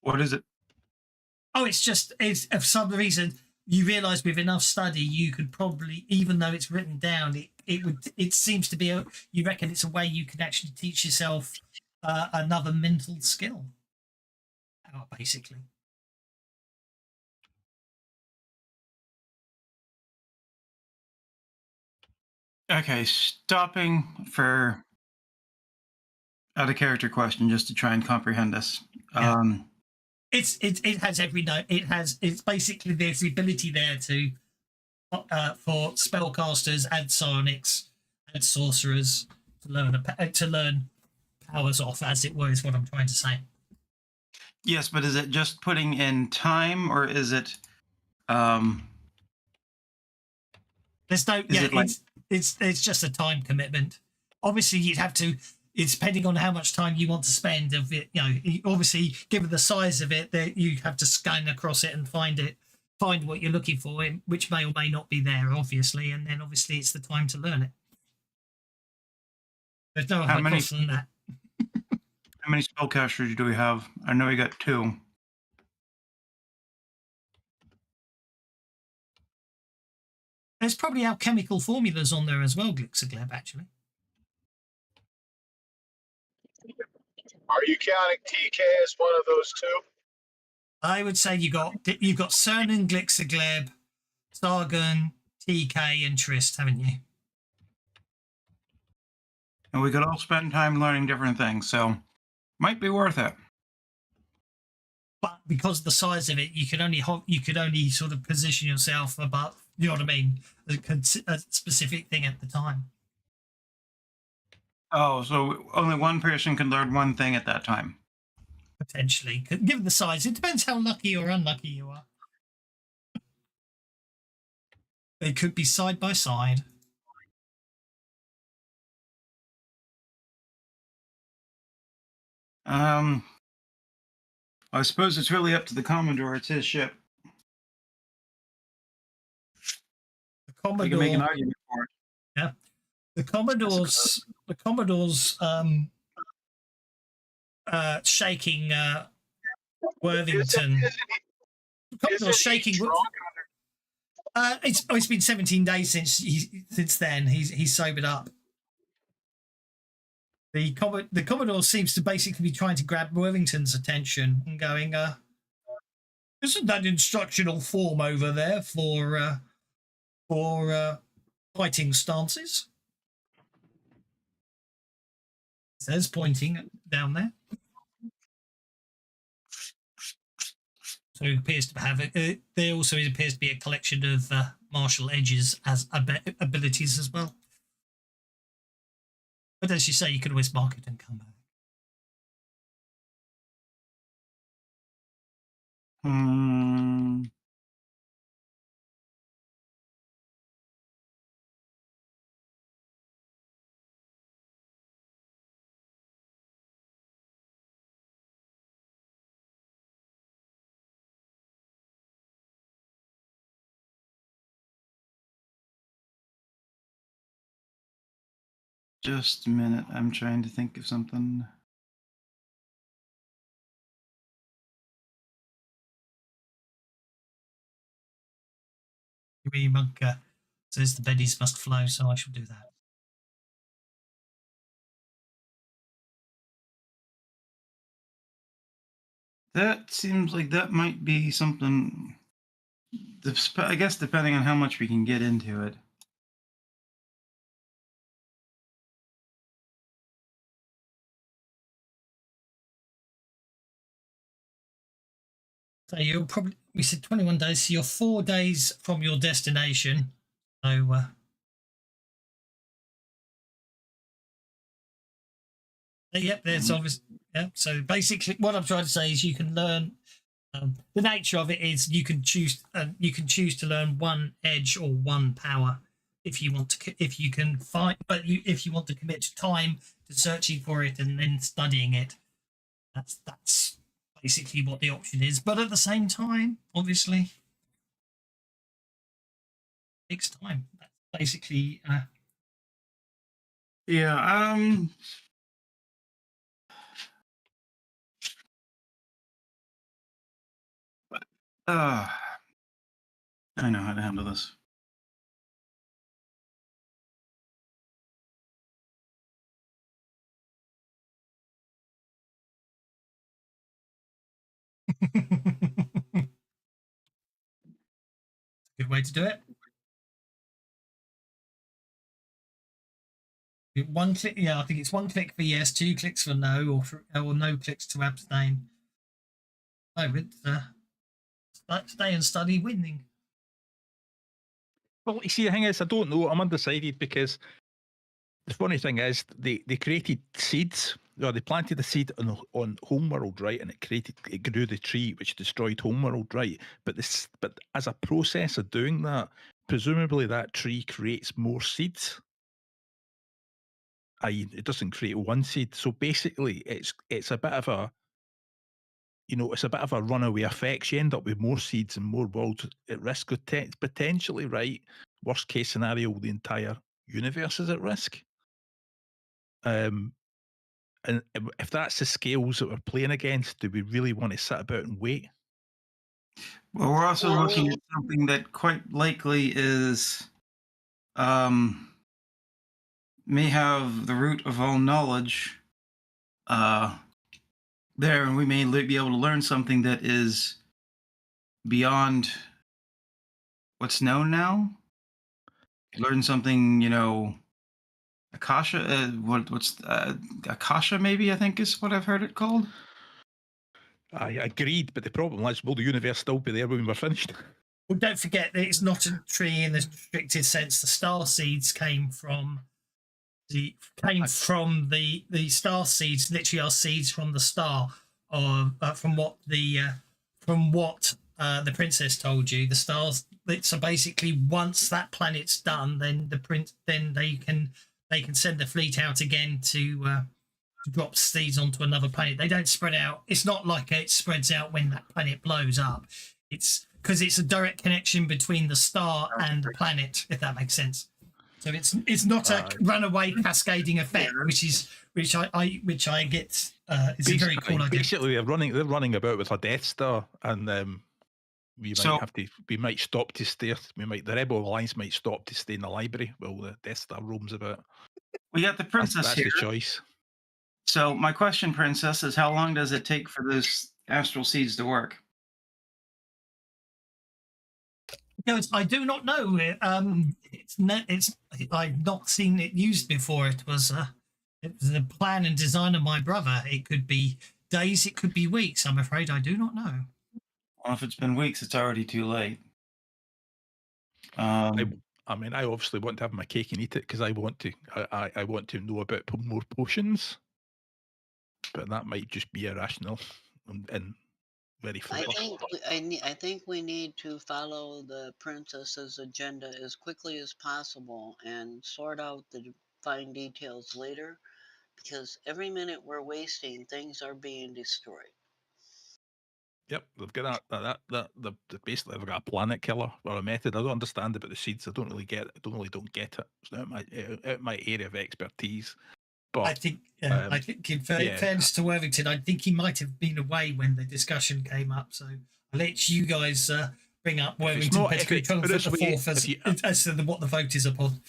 What is it? Oh, it's for some reason you realise with enough study you could probably, even though it's written down, it seems to be you reckon it's a way you can actually teach yourself another mental skill. Basically. Okay, stopping for out of character question just to try and comprehend this. Yeah. It has every note. It's basically there's the ability there to for spellcasters and psionics and sorcerers to learn powers off, as it were, is what I'm trying to say. Yes, but is it just putting in time, or is it There's no, Is yeah, it like, it's just a time commitment. Obviously, you'd have to. It's depending on how much time you want to spend of it. You know, obviously, given the size of it, that you have to scan across it and find what you're looking for, which may or may not be there, obviously, and then obviously it's the time to learn it. There's no how other many cost than that. how many spellcasters do we have? I know we got 2. There's probably alchemical formulas on there as well, Glixagleb, actually. Are you counting TK as one of those 2? I would say you've got Cernan, Glixagleb, Sargon, TK, and Trist, haven't you? And we could all spend time learning different things, so might be worth it. But because of the size of it, you could only sort of position yourself about, you know what I mean, a specific thing at the time. Oh, so only one person can learn one thing at that time. Potentially, given the size, it depends how lucky or unlucky you are. They could be side by side. I suppose it's really up to the Commodore. It's his ship. The Commodore, You can make an argument for it. Yeah, the Commodore's shaking Worthington. Commodore's shaking. It's been 17 days since then. He's sobered up. The Commodore seems to basically be trying to grab Worthington's attention and going, isn't that instructional form over there for fighting stances? He says, pointing down there. So it appears to have there also appears to be a collection of martial edges as abilities as well. But as you say, you can always mark it and come back. Just a minute. I'm trying to think of something. Monk says the beddies must flow, so I shall do that. That seems like that might be something. I guess depending on how much we can get into it. So we said 21 days, so you're 4 days from your destination. So yep, there's obviously, yeah. So basically what I'm trying to say is you can learn, the nature of it is you can choose to learn one edge or one power if you want to, if you can find, but if you want to commit time to searching for it and then studying it, that's basically what the option is. But at the same time, obviously, it takes time. That's basically yeah. I know how to handle this. good way to do it. One click, yeah, I think it's 1 click for yes, 2 clicks for no, or no clicks to abstain. Oh, it's stay and study winning. Well, you see, the thing is, I don't know. I'm undecided because the funny thing is, they created seeds. They planted the seed on Homeworld, right, and it grew the tree, which destroyed Homeworld, right. But as a process of doing that, presumably that tree creates more seeds. I.e., it doesn't create one seed. So basically, it's a bit of a, it's a bit of a runaway effect. You end up with more seeds and more worlds at risk. Potentially, right? Worst case scenario, the entire universe is at risk. And if that's the scales that we're playing against, do we really want to sit about and wait? Well, we're also looking at something that quite likely is may have the root of all knowledge there, and we may be able to learn something that is beyond what's known now. Learn something, Akasha. What's Akasha? Maybe I think is what I've heard it called. I agreed, but the problem is, will the universe still be there when we're finished? Well, don't forget that it's not a tree in the strictest sense. The star seeds came from the star seeds. Literally, are seeds from the star, or from what the princess told you. The stars. So basically, once that planet's done, then they can send the fleet out again to drop seeds onto another planet. They don't spread out. It's not like it spreads out when that planet blows up. It's because it's a direct connection between the star and the planet, if that makes sense. So it's not a runaway cascading effect, which I get is a very cool idea. Basically, they're running about with a Death Star, and we might stop to stay. The Rebel Alliance might stop to stay in the library while the Death Star roams about. We got the princess that's here. The choice. So my question, Princess, is how long does it take for those astral seeds to work? I do not know. I've not seen it used before. It was the plan and design of my brother. It could be days, it could be weeks. I'm afraid I do not know. Well, if it's been weeks, it's already too late. I obviously want to have my cake and eat it because I want to know about more potions, but that might just be irrational and very foolish. I think we need to follow the princess's agenda as quickly as possible and sort out the fine details later, because every minute we're wasting, things are being destroyed. Yep, they've got basically they've got a planet killer or a method. I don't understand about the seeds. I don't really get it. Don't get it. It's not my area of expertise. But I think in fairness to Worthington, I think he might have been away when the discussion came up. So I'll let you guys bring up Worthington Pettigrew for the fourth as to what the vote is upon.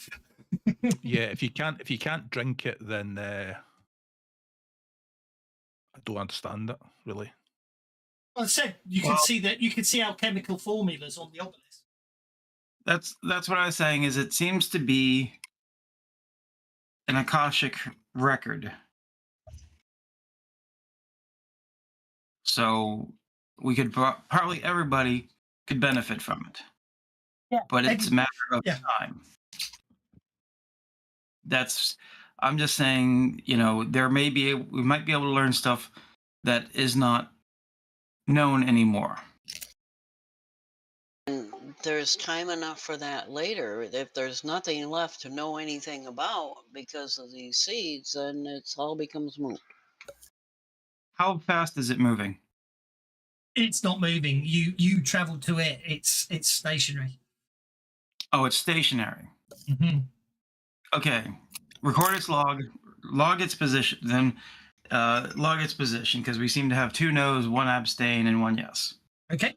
Yeah, if you can't drink it, then I don't understand it really. Well, I said you can see alchemical formulas on the obelisk. That's what I was saying. Is it seems to be an Akashic record, so we could probably everybody could benefit from it. Yeah, but it's a matter of time. I'm just saying, we might be able to learn stuff that is not known anymore. And there's time enough for that later. If there's nothing left to know anything about because of these seeds, then it all becomes moot. How fast is it moving? It's not moving. You travel to it. It's stationary. Oh, it's stationary. Mm-hmm. Okay. Record its log its position, then log its position, because we seem to have 2 no's, 1 abstain, and 1 yes. Okay.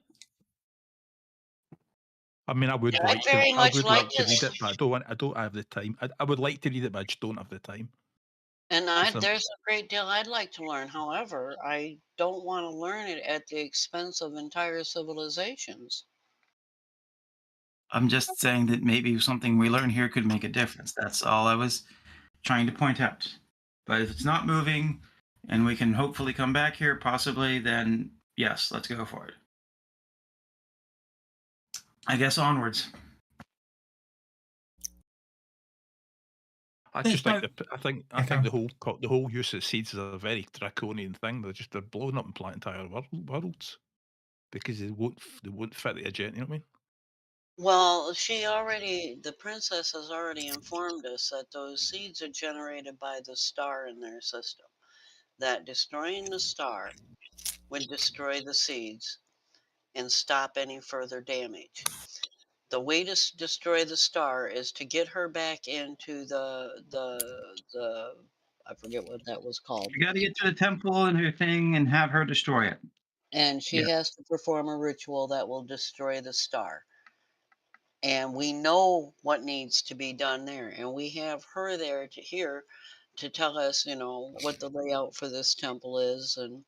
I mean, I would like to read it, but I don't have the time. I would like to read it, but I just don't have the time. And there's a great deal I'd like to learn. However, I don't want to learn it at the expense of entire civilizations. I'm just saying that maybe something we learn here could make a difference. That's all I was trying to point out. But if it's not moving and we can hopefully come back here, possibly, then yes, let's go for it. I guess onwards. I just think I think the whole use of seeds is a very draconian thing. They're blowing up entire worlds because they won't fit the agenda. You know what I mean? Well, the princess has already informed us that those seeds are generated by the star in their system. That destroying the star would destroy the seeds and stop any further damage. The way to destroy the star is to get her back into the I forget what that was called. You got to get to the temple and her thing and have her destroy it. And Yeah. she has to perform a ritual that will destroy the star. And we know what needs to be done there. And we have her there to tell us, what the layout for this temple is and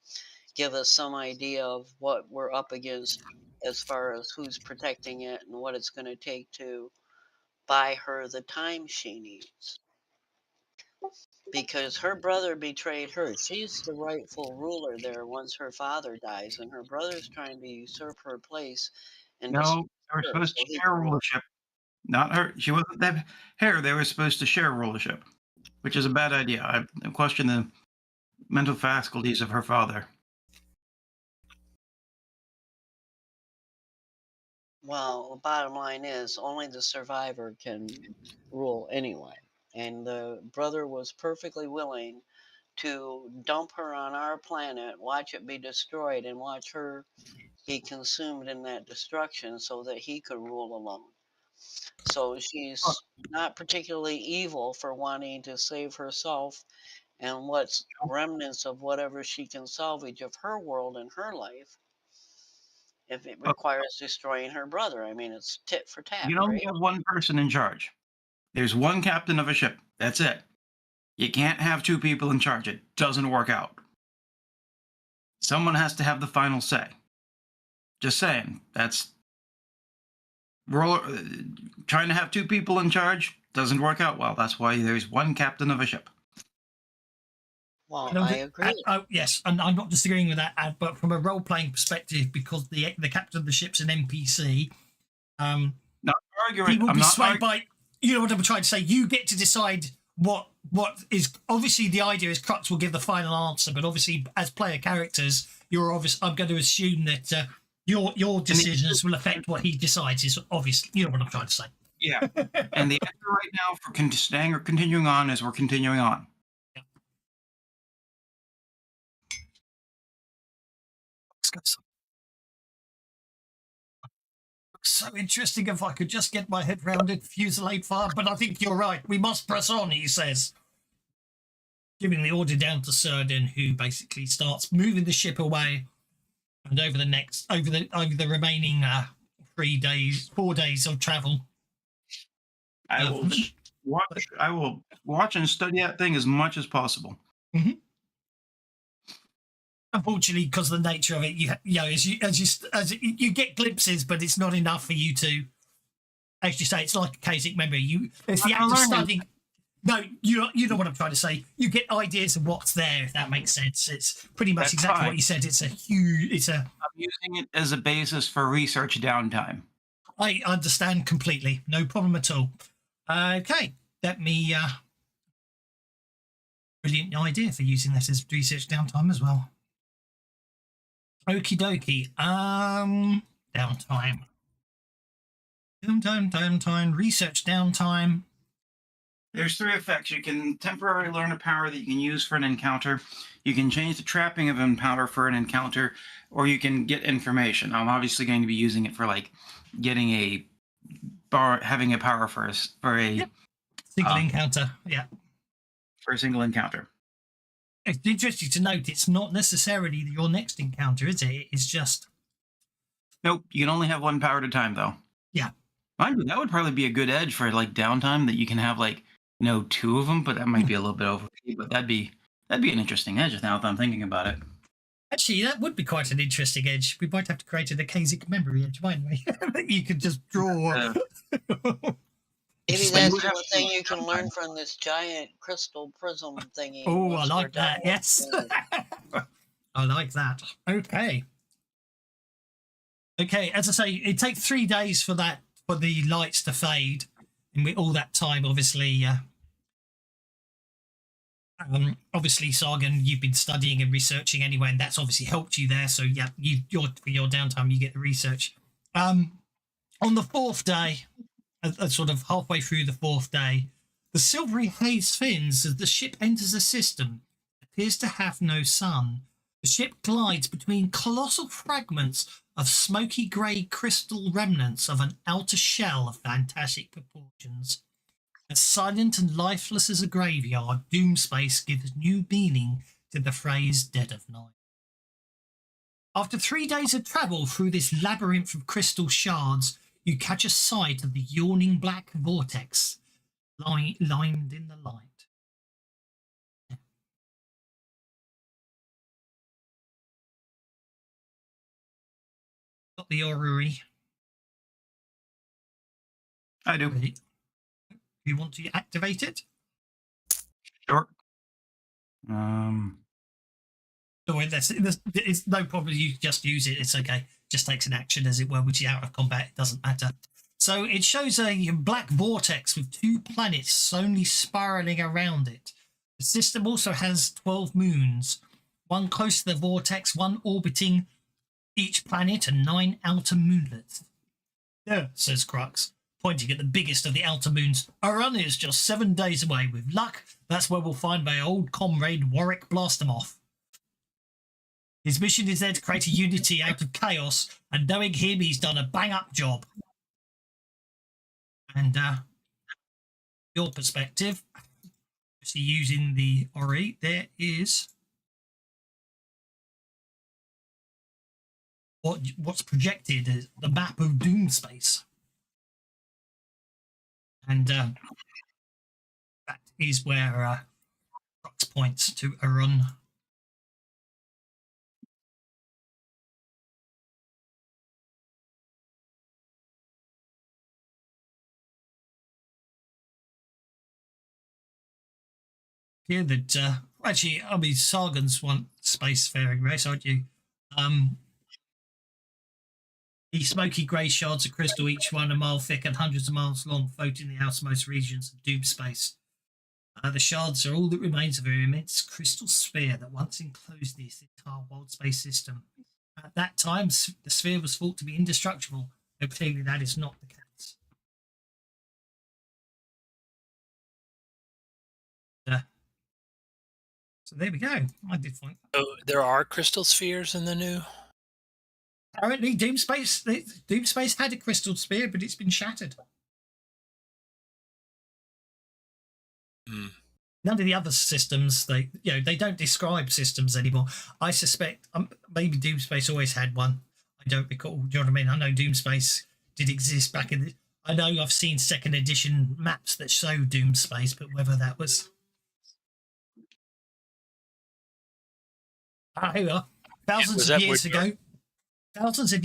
give us some idea of what we're up against as far as who's protecting it and what it's going to take to buy her the time she needs. Because her brother betrayed her. She's the rightful ruler there once her father dies, and her brother's trying to usurp her place and destroy No, they were her supposed so to he share can rule. rulership. Not her. She wasn't that hair. They were supposed to share rulership, which is a bad idea. I question the mental faculties of her father. Well, the bottom line is only the survivor can rule anyway. And the brother was perfectly willing to dump her on our planet, watch it be destroyed, and watch her be consumed in that destruction so that he could rule alone. So she's not particularly evil for wanting to save herself and what's remnants of whatever she can salvage of her world and her life if it requires destroying her brother. I mean, it's tit for tat, You can only right? have one person in charge. There's one captain of a ship. That's it. You can't have two people in charge. It doesn't work out. Someone has to have the final say. Just saying. That's trying to have two people in charge doesn't work out well. That's why there's one captain of a ship. Well, I agree. Yes, and I'm not disagreeing with that, but from a role-playing perspective, because the captain of the ship's an NPC, not arguing. He will be swayed by. You know what I'm trying to say. You get to decide what is obviously the idea is Crux will give the final answer, but obviously as player characters, I'm going to assume that your decisions will affect what he decides. Is obviously you know what I'm trying to say. Yeah, and the answer right now for staying or continuing on is we're continuing on. Yeah. So interesting. If I could just get my head round it, fusillade fire. But I think you're right. We must press on, he says, giving the order down to Serdin, who basically starts moving the ship away. And over the remaining 4 days of travel, I will watch and study that thing as much as possible. Mm-hmm. Unfortunately, because of the nature of it, as you get glimpses, but it's not enough for you to, as you say, it's like a Kasich member. It's the act of studying. No, you know what I'm trying to say. You get ideas of what's there, if that makes sense. It's pretty much exactly what you said. I'm using it as a basis for research downtime. I understand completely. No problem at all. Okay, let me. Brilliant idea for using that as research downtime as well. Okie dokie. Downtime. Downtime. Research downtime. There's 3 effects. You can temporarily learn a power that you can use for an encounter. You can change the trapping of an power for an encounter, or you can get information. I'm obviously going to be using it for like getting having a power for a single encounter. Yeah. For a single encounter. It's interesting to note it's not necessarily your next encounter, is it? It's just. Nope. You can only have one power at a time, though. Yeah. Mind you, that would probably be a good edge for like downtime, that you can have like 2 of them, but that might be a little bit overkill. But that'd be an interesting edge now that I'm thinking about it. Actually, that would be quite an interesting edge. We might have to create an Kasich memory edge, mightn't we? That you could just draw. Maybe that's the thing you can learn from this giant crystal prism thingy. Oh, I like that. Yes. I like that. Okay. Okay, as I say, it takes 3 days for the lights to fade. And with all that time, obviously, Sargon, you've been studying and researching anyway, and that's obviously helped you there. So yeah, for your downtime, you get the research. On the fourth day, sort of halfway through the fourth day, the silvery haze thins as the ship enters a system that appears to have no sun. The ship glides between colossal fragments of smoky grey crystal remnants of an outer shell of fantastic proportions. As silent and lifeless as a graveyard, Doomspace gives new meaning to the phrase dead of night. After 3 days of travel through this labyrinth of crystal shards, you catch a sight of the yawning black vortex lined in the light. Got the orrery. I do. Ready? You want to activate it? Sure. Oh, it's no problem. You just use it. It's okay. Just takes an action, as it were, which is out of combat. It doesn't matter. So it shows a black vortex with 2 planets slowly spiraling around it. The system also has 12 moons, 1 close to the vortex, 1 orbiting each planet, and 9 outer moonlets. Yeah, says Crux, pointing at the biggest of the outer moons. Our run is just 7 days away. With luck, that's where we'll find my old comrade Warwick Blastomoff. His mission is there to create a unity out of chaos, and knowing him, he's done a bang-up job. And your perspective, actually using the Ori, there is what's projected as the map of Doomspace. And that is where Crux points to Arun. Here that actually, I mean, Sargon's one spacefaring race, aren't you? The smoky grey shards of crystal, each one a mile thick and hundreds of miles long, float in the outermost regions of Doomspace. The shards are all that remains of an immense crystal sphere that once enclosed this entire wild space system. At that time, the sphere was thought to be indestructible, though clearly that is not the case. So there we go. I did find that. So there are crystal spheres in the new. Apparently, Doomspace had a crystal sphere, but it's been shattered. None of the other systems, they don't describe systems anymore. I suspect maybe Doomspace always had one. I don't recall. Do you know what I mean? I know Doomspace did exist back in the. I know I've seen 2nd edition maps that show Doomspace, but whether that was. Here we are. Thousands of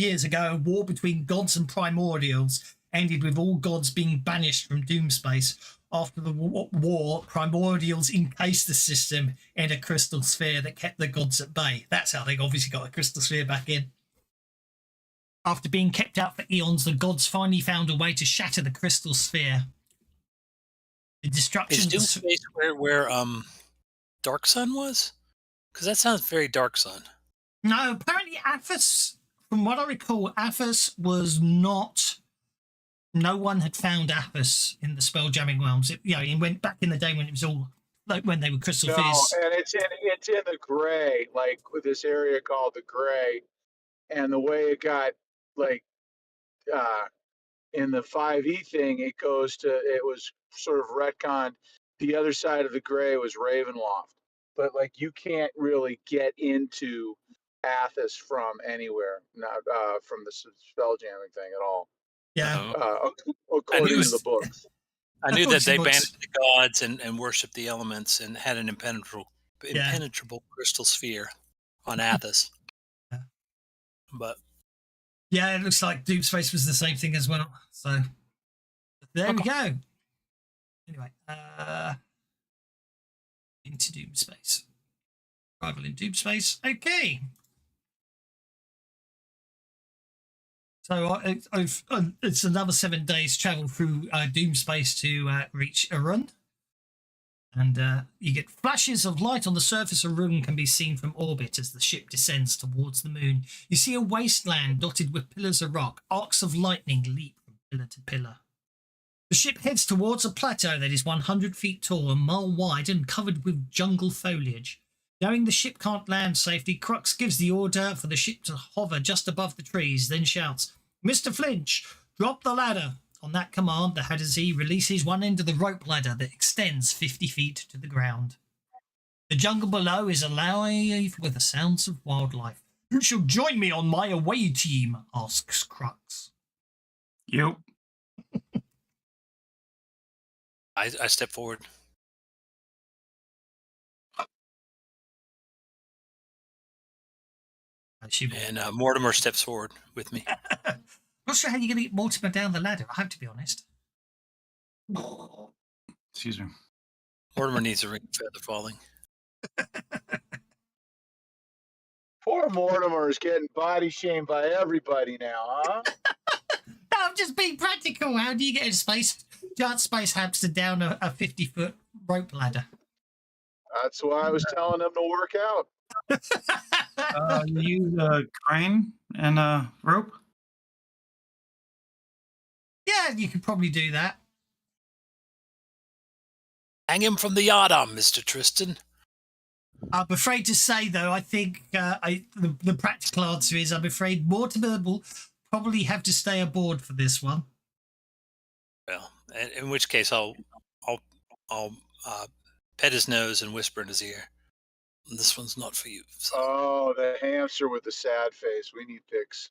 years ago, a war between gods and primordials ended with all gods being banished from Doomspace. After the war, primordials encased the system in a crystal sphere that kept the gods at bay. That's how they obviously got a crystal sphere back in. After being kept out for eons, the gods finally found a way to shatter the crystal sphere. The destruction. Is Doomspace where Dark Sun was? Because that sounds very Dark Sun. No, apparently Athos, from what I recall, Athos was not. No one had found Athos in the Spelljamming realms. It went back in the day when it was all like when they were crystal spheres. And it's in the gray, like with this area called the gray, and the way it got like in the 5e thing, it was sort of retconned. The other side of the gray was Ravenloft. But like you can't really get into Athos from anywhere, not from the spelljamming thing at all. Yeah, according to the books. I knew that they banished the gods and worshipped the elements and had an impenetrable crystal sphere on Athos. Yeah. But yeah, it looks like Doomspace was the same thing as well. So there we go. Anyway, into Doomspace. Arrival in Doomspace. Okay. So it's another 7 days travel through Doomspace to reach Arun. And you get flashes of light on the surface of Arun can be seen from orbit as the ship descends towards the moon. You see a wasteland dotted with pillars of rock. Arcs of lightning leap from pillar to pillar. The ship heads towards a plateau that is 100 feet tall, a mile wide, and covered with jungle foliage. Knowing the ship can't land safely, Crux gives the order for the ship to hover just above the trees, then shouts, "Mr. Flinch, drop the ladder." On that command, the Hadazee releases one end of the rope ladder that extends 50 feet to the ground. The jungle below is alive with the sounds of wildlife. "Who shall join me on my away team?" asks Crux. Yep. I step forward. And Mortimer steps forward with me. Not sure how you're going to get Mortimer down the ladder, I have to be honest. Excuse me. Mortimer needs a ring of feather falling. Poor Mortimer is getting body shamed by everybody now, huh? No, I'm just being practical. How do you get a giant space hamster down a 50-foot rope ladder? That's why I was telling him to work out. You use a crane and a rope? Yeah, you could probably do that. Hang him from the yardarm, Mr. Tristan. I'm afraid to say, though, I think the practical answer is I'm afraid Mortimer will probably have to stay aboard for this one. Well, in which case I'll pet his nose and whisper in his ear, "This one's not for you." So. Oh, the hamster with the sad face. We need pics.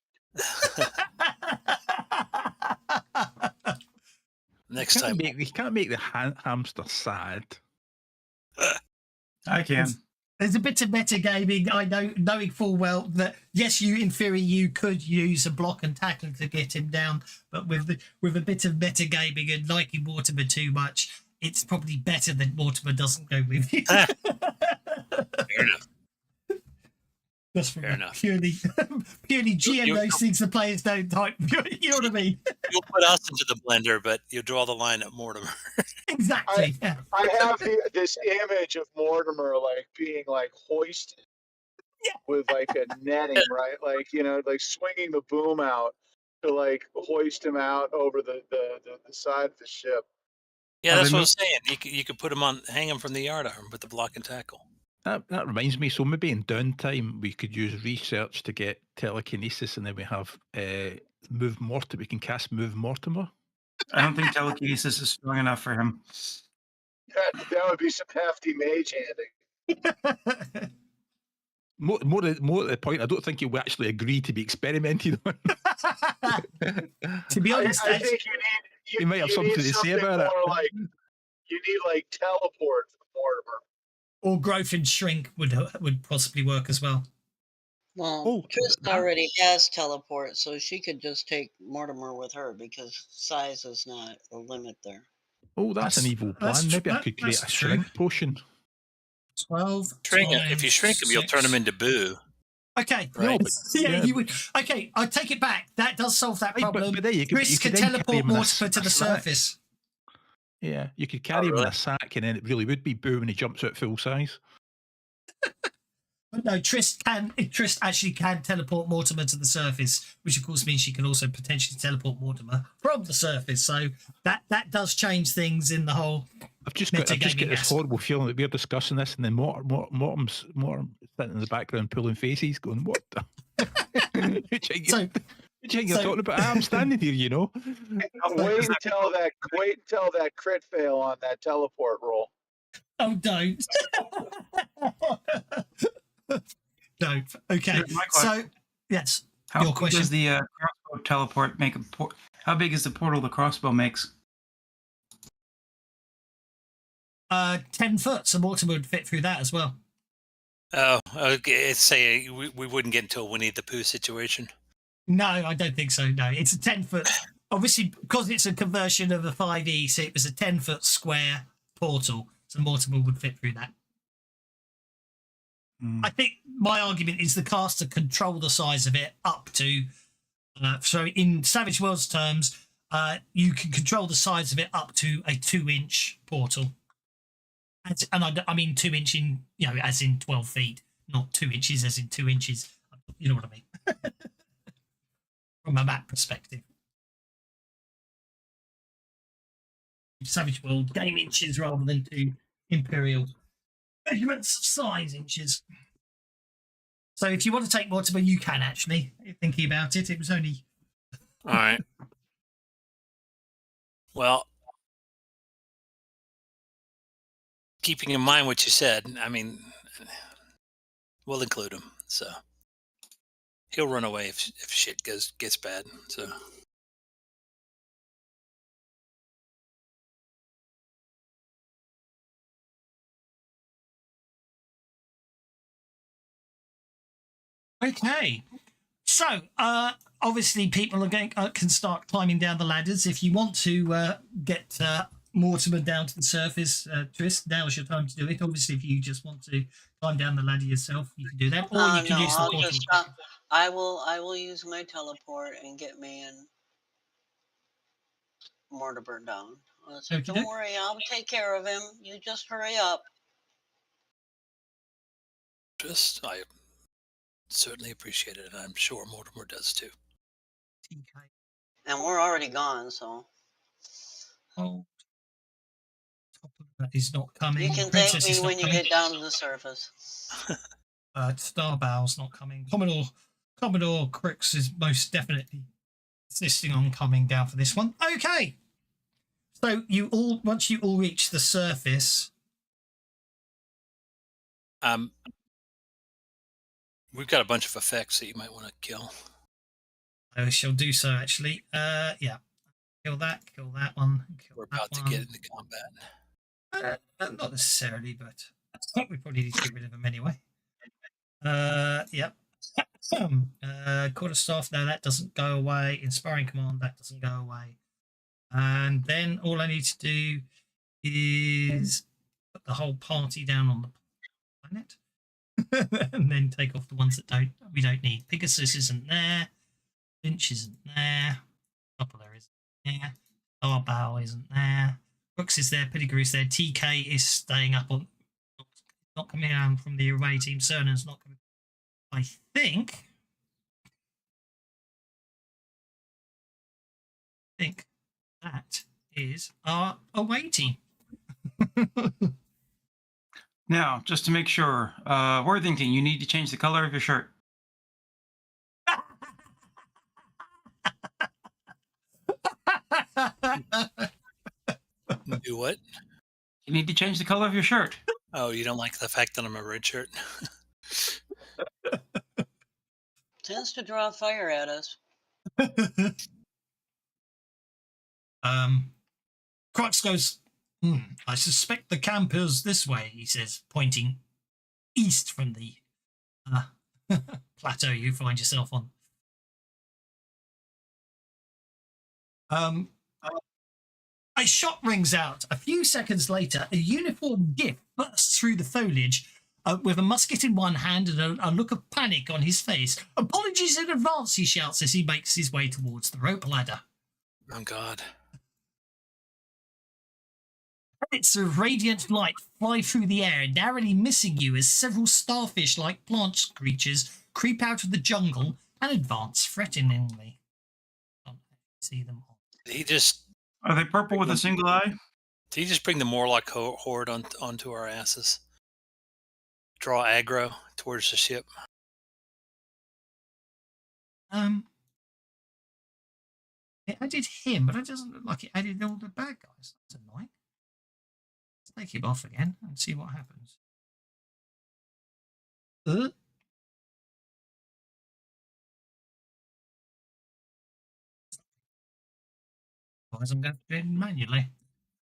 Next time. You can't make the hamster sad. I can. There's a bit of metagaming. I know, knowing full well that yes, in theory you could use a block and tackle to get him down, but with a bit of metagaming and liking Mortimer too much, it's probably better that Mortimer doesn't go with you. Fair enough. Just from Fair enough. purely GM those things the players don't type. You know what I mean? You'll put us into the blender, but you draw the line at Mortimer. Exactly. I have this image of Mortimer being hoisted with a netting, right? Like swinging the boom out to hoist him out over the side of the ship. Yeah, that's what I was saying. You could put him hang him from the yardarm with the block and tackle. That reminds me. So maybe in downtime we could use research to get telekinesis, and then we have move Mortimer. We can cast move Mortimer. I don't think telekinesis is strong enough for him. That would be some hefty mage handing. More at the point, I don't think you'll actually agree to be experimented on. To be honest, I think you might have something to say about it. You need teleport for Mortimer. Or growth and shrink would possibly work as well. Well, Trist already has teleport, so she could just take Mortimer with her because size is not a limit there. Oh, that's an evil plan. Maybe I could create a shrink potion. 12. If you shrink him, you'll turn him into Boo. Okay. Right. Yeah, you would. Okay, I'll take it back. That does solve that problem. But there you Chris can teleport Mortimer to the surface. Yeah, you could carry him in a sack, and then it really would be Boo when he jumps out full size. No, Trist actually can teleport Mortimer to the surface, which of course means she can also potentially teleport Mortimer from the surface. So that does change things in the whole. I've just got this horrible feeling that we're discussing this, and then Mortimer's sitting in the background pulling faces, going, "What the? What do you think you're talking about? I'm standing here, you know." Wait until that crit fail on that teleport roll. Oh, don't. No. Okay. So, yes. How big does the crossbow teleport make how big is the portal the crossbow makes? 10 foot, so Mortimer would fit through that as well. Oh, okay. Say we wouldn't get into a Winnie the Pooh situation. No, I don't think so. No, it's a 10-foot. Obviously, because it's a conversion of a 5e, so it was a 10-foot square portal, so Mortimer would fit through that. I think my argument is the caster control the size of it up to. So in Savage Worlds terms, you can control the size of it up to a 2-inch portal. And I mean 2 inch in, as in 12 feet, not 2 inches as in 2 inches. You know what I mean? From a map perspective. Savage World game inches rather than to imperial measurements of size inches. So if you want to take Mortimer, you can actually. Thinking about it, it was only. All right. Well, keeping in mind what you said, I mean, we'll include him. So he'll run away if shit gets bad. So. Okay. So, obviously, people are can start climbing down the ladders. If you want to get Mortimer down to the surface, Twist, now's your time to do it. Obviously, if you just want to climb down the ladder yourself, you can do that, or you can use the portal. I will use my teleport and get me and Mortimer down. So don't worry, I'll take care of him. You just hurry up. I certainly appreciate it, and I'm sure Mortimer does too. And we're already gone, so. Oh, he's not coming. You can thank me when you get down to the surface. Starbow's not coming. Commodore Crix is most definitely insisting on coming down for this one. Okay. So once you all reach the surface. We've got a bunch of effects that you might want to kill. I shall do so, actually. Yeah. Kill that one. We're about to get into combat. Not necessarily, but we probably need to get rid of them anyway. Yep. Quarterstaff, no, that doesn't go away. Inspiring Command, that doesn't go away. And then all I need to do is put the whole party down on the planet. And then take off the ones that we don't need. Pegasus isn't there. Lynch isn't there. Doppler isn't there. Starbow isn't there. Brooks is there. Pettigrew's there. TK is staying up on. Not coming down from the away team. Cernan's not coming. I think that is our away team. Now, just to make sure, Worthington, you need to change the color of your shirt. Do what? You need to change the color of your shirt. Oh, you don't like the fact that I'm a red shirt? Tends to draw fire at us. Crux goes, I suspect the camp is this way, he says, pointing east from the plateau you find yourself on. A shot rings out. A few seconds later, a uniformed Gif bursts through the foliage with a musket in one hand and a look of panic on his face. Apologies in advance, he shouts as he makes his way towards the rope ladder. Oh, God. Bits of radiant light fly through the air, narrowly missing you as several starfish-like plant creatures creep out of the jungle and advance threateningly. Can't see them all. Are they purple with a single eye? Did he just bring the Morlock horde onto our asses? Draw aggro towards the ship? It added him, but it doesn't look like it added all the bad guys. That's annoying. Let's take him off again and see what happens. Otherwise, I'm going to do it manually.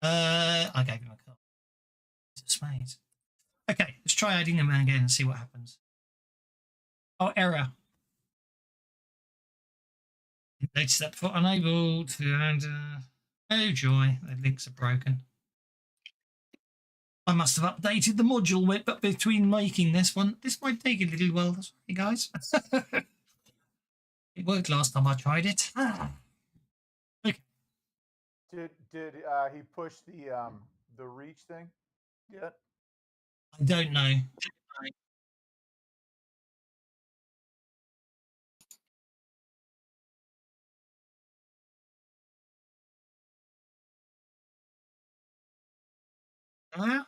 I gave him a card. It's a spade. Okay, let's try adding them again and see what happens. Oh, error. Notice that before, unable to add. Oh joy, the links are broken. I must have updated the module but between making this one. This might take a little while. Sorry, guys. It worked last time I tried it. Okay. Did he push the reach thing yet? I don't know. there.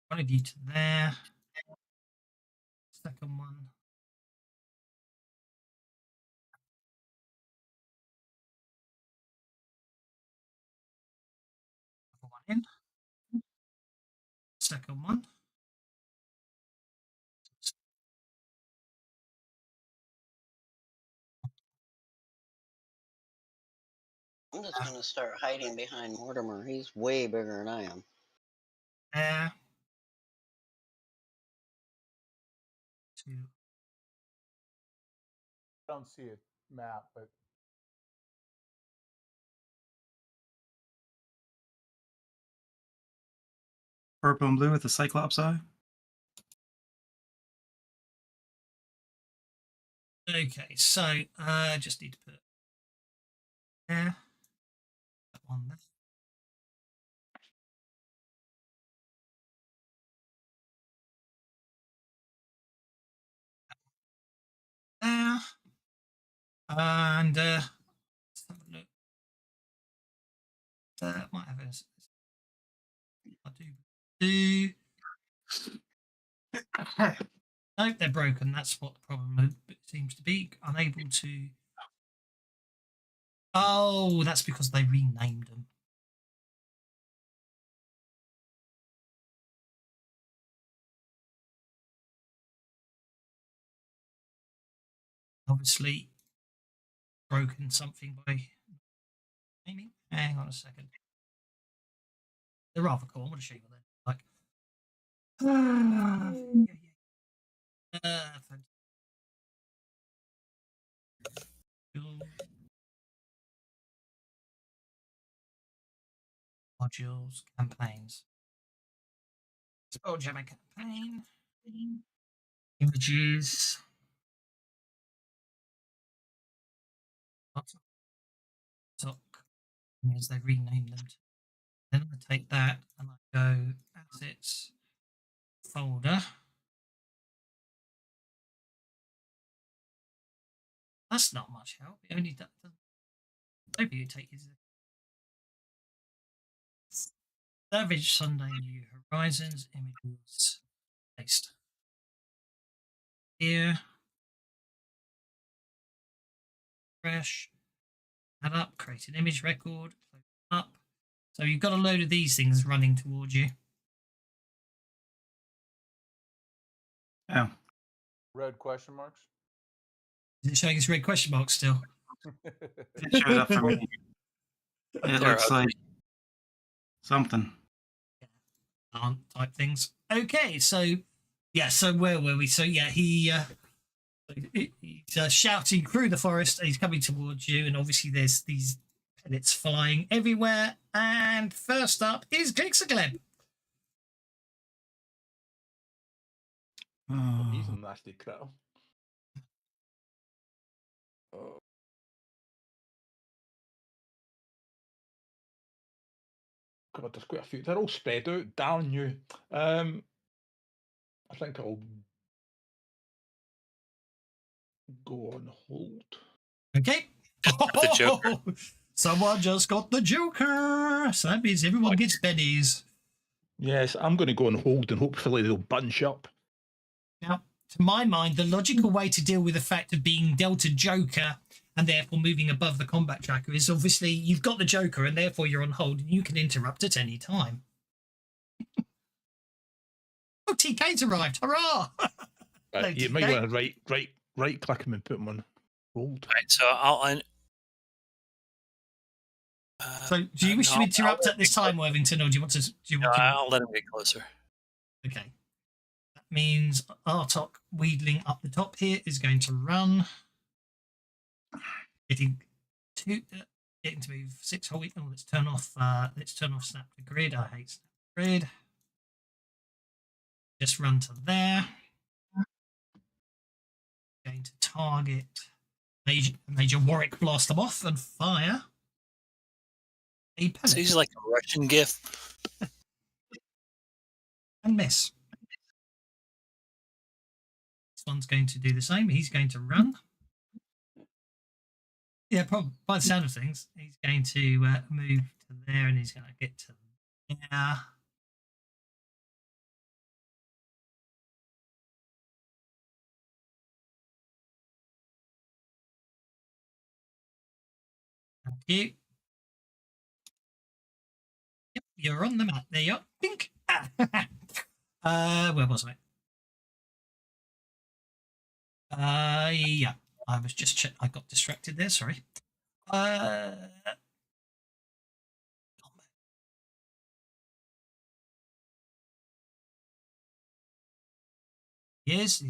One of you to there. Second one. One in. Second one. I'm just going to start hiding behind Mortimer. He's way bigger than I am. There. Two. Don't see a map, but Purple and blue with the Cyclops eye. Okay, so just need to put there. That one there. There. And let's have a look. Might have a. I do. No, they're broken. That's what the problem seems to be. Unable to. Oh, that's because they renamed them. Obviously, broken something by naming. Hang on a second. They're rather cool. I'm going to show you what they're like. Modules, campaigns. Spelljammer campaign. Images. Sock. Means they renamed them. Then I take that and I go assets folder. That's not much help. It only does. Maybe you take his Savage Sunday New Horizons images. Paste. Here. Fresh. Add up. Create an image record. Up. So you've got a load of these things running towards you. Oh. red question marks. Is it showing us red question marks still? It shows up for me. It looks like something. Type things. Okay, so yeah, so where were we? So yeah, he's shouting through the forest. And he's coming towards you, and obviously there's these pellets flying everywhere. And first up is Glixagleb. He's a nasty critter. God, there's quite a few. They're all spread out. Darn you. I think I'll go on hold. Okay. The Joker. Someone just got the Joker. So that means everyone gets bennies. Yes, I'm going to go on hold and hopefully they'll bunch up. Now, to my mind, the logical way to deal with the fact of being dealt a Joker and therefore moving above the combat tracker is obviously you've got the Joker and therefore you're on hold and you can interrupt at any time. Oh, TK's arrived. Hurrah! You might want to right click him and put him on hold. Right, so I'll. So, do you wish to interrupt at this time, Worthington, or do you want to? I'll let him get closer. Okay. That means Artok wheedling up the top here is going to run. Getting to move 6 whole week. Oh, let's turn off snap to grid. I hate snap to grid. Just run to there. Going to target Major Warwick, blast them off and fire. So he's like a Russian GIF. And miss. This one's going to do the same. He's going to run. Yeah, probably by the sound of things, he's going to move to there, and he's going to get to there. Thank you. Yep, you're on the map. There you are. Pink. Where was I? Yeah. I was just I got distracted there. Sorry. Yes.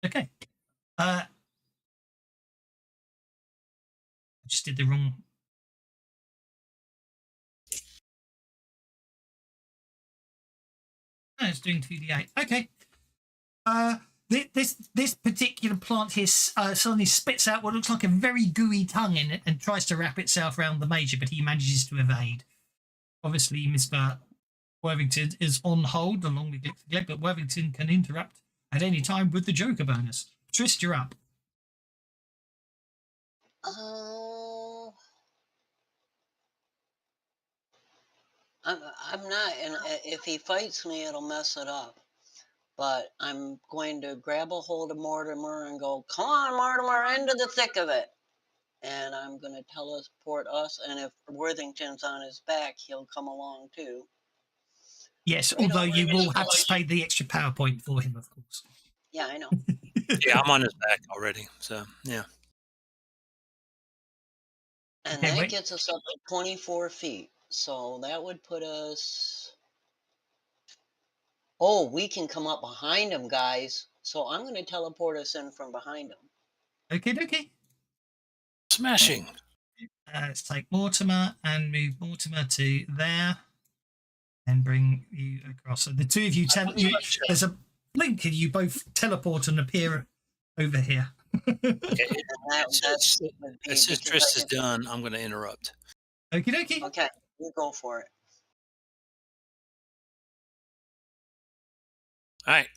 Okay. I just did the wrong. No, it's doing 2d8. Okay. This particular plant here suddenly spits out what looks like a very gooey tongue in it and tries to wrap itself around the major, but he manages to evade. Obviously, Mr. Worthington is on hold along with Gleb, but Worthington can interrupt at any time with the Joker bonus. Trist, you're up. Oh, I'm not, and if he fights me, it'll mess it up. But I'm going to grab a hold of Mortimer and go, "Come on, Mortimer, into the thick of it." And I'm going to teleport us, and if Worthington's on his back, he'll come along too. Yes, although you will have to pay the extra PowerPoint for him, of course. Yeah, I know. Yeah, I'm on his back already. So, yeah. And Okay, that gets us up to 24 feet. So that would put us... Oh, we can come up behind him, guys. So I'm going to teleport us in from behind him. Okay. Smashing. Let's take Mortimer and move Mortimer to there and bring you across. So the two of you, there's a blink and you both teleport and appear over here. Okay. As soon as Trist is done, I'm going to interrupt. Okie dokie. Okay, you go for it. All right.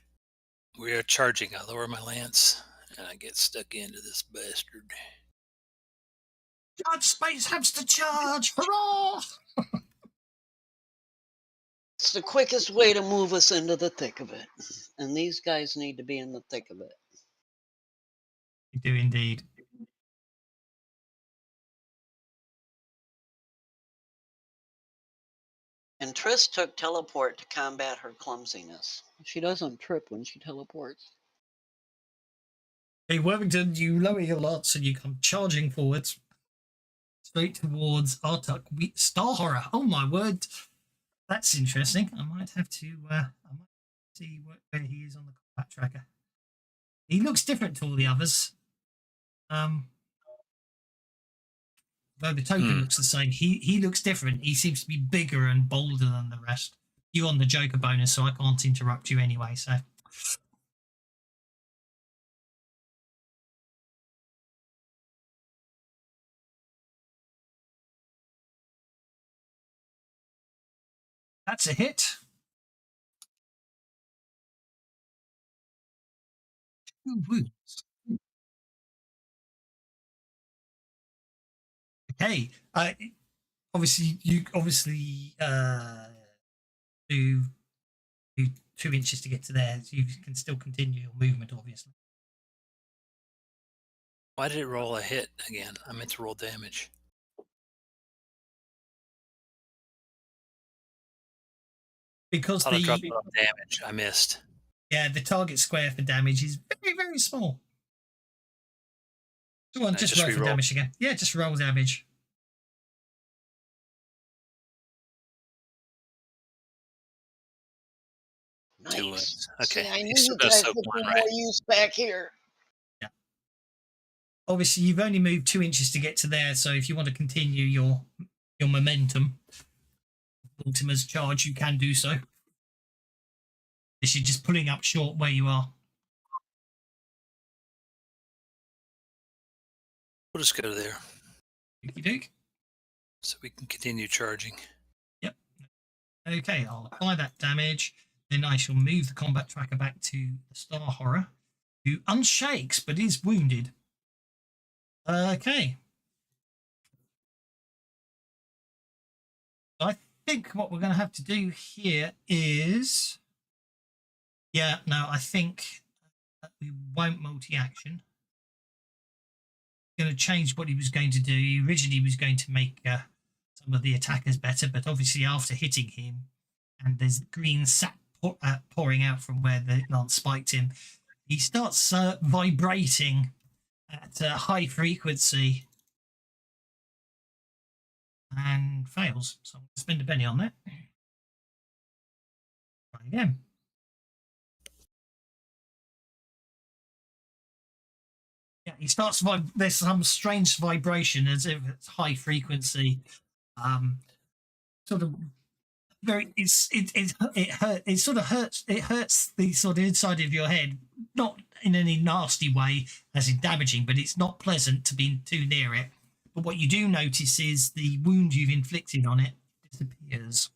We are charging. I lower my lance and I get stuck into this bastard. Charge space hamster charge! Hurrah! It's the quickest way to move us into the thick of it. And these guys need to be in the thick of it. You do indeed. And Triss took teleport to combat her clumsiness. She doesn't trip when she teleports. Hey, Worthington, you lower your lance and you come charging forwards straight towards Artuk Star Horror. Oh my word. That's interesting. I might have to see where he is on the combat tracker. He looks different to all the others. Though the token looks the same, he looks different. He seems to be bigger and bolder than the rest. You're on the Joker bonus, so I can't interrupt you anyway. So that's a hit. 2 wounds. Okay. Obviously do 2 inches to get to there. So you can still continue your movement, obviously. Why did it roll a hit again? I meant to roll damage. Because I dropped damage. I missed. Yeah, the target square for damage is very, very small. Go on, just roll for damage again. Yeah, just roll damage. Nice. 2 wounds. Okay. See, I knew you guys would be more use back here. Yeah. Obviously, you've only moved 2 inches to get to there, so if you want to continue your momentum, Mortimer's charge, you can do so. This is just pulling up short where you are. We'll just go there. Okie doke. So we can continue charging. Yep. Okay, I'll apply that damage. Then I shall move the combat tracker back to the Star Horror, who unshakes but is wounded. Okay. I think what we're going to have to do here is... Yeah, no, I think we won't multi-action. Going to change what he was going to do. He originally was going to make some of the attackers better, but obviously after hitting him, and there's green sap pouring out from where the lance spiked him, he starts vibrating at a high frequency and fails. So I'm going to spend a penny on that. Try again. Yeah, he starts. There's some strange vibration as if it's high frequency. Sort of very. It sort of hurts. It hurts the sort of inside of your head, not in any nasty way, as in damaging, but it's not pleasant to be too near it. But what you do notice is the wound you've inflicted on it disappears.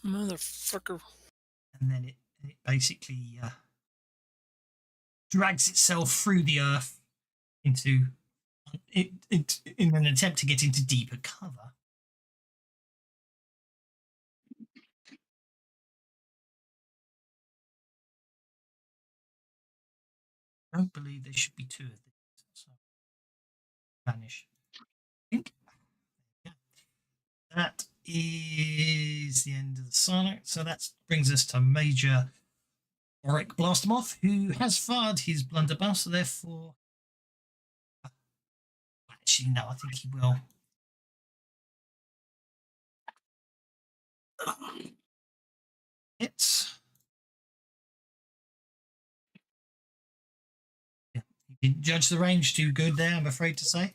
Motherfucker. And then it basically drags itself through the earth into in an attempt to get into deeper cover. I don't believe there should be two of these. So vanish. I think. Yeah. That is the end of the sonic. So that brings us to Major Auric Blastermoth, who has fired his blunderbuss, so therefore... Actually, no, I think he will. Hits. Yeah, you didn't judge the range too good there, I'm afraid to say.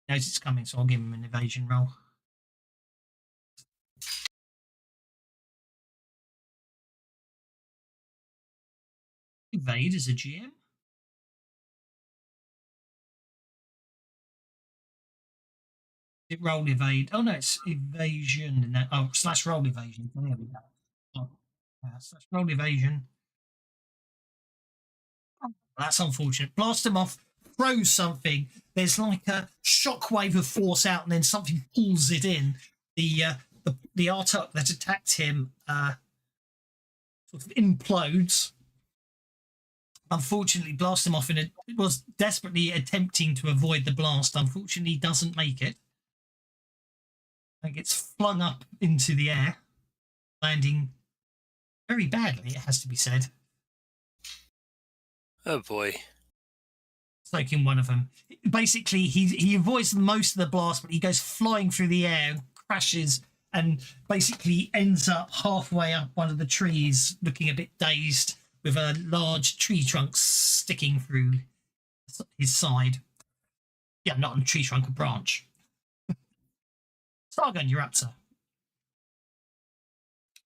Knows it's coming, so I'll give him an evasion roll. Evade as a GM. It roll evade. Oh no, it's evasion. Oh, slash roll evasion. There we go. Oh, yeah, slash roll evasion. Oh, that's unfortunate. Blast him off. Throws something. There's like a shockwave of force out, and then something pulls it in. The Artuk that attacked him sort of implodes. Unfortunately, blast him off it was desperately attempting to avoid the blast. Unfortunately, doesn't make it. And gets flung up into the air, landing very badly, it has to be said. Oh boy. Soaking one of them. Basically, he avoids most of the blast, but he goes flying through the air, crashes, and basically ends up halfway up one of the trees, looking a bit dazed, with a large tree trunk sticking through his side. Yeah, not a tree trunk, a branch. Stargun, you're up, sir.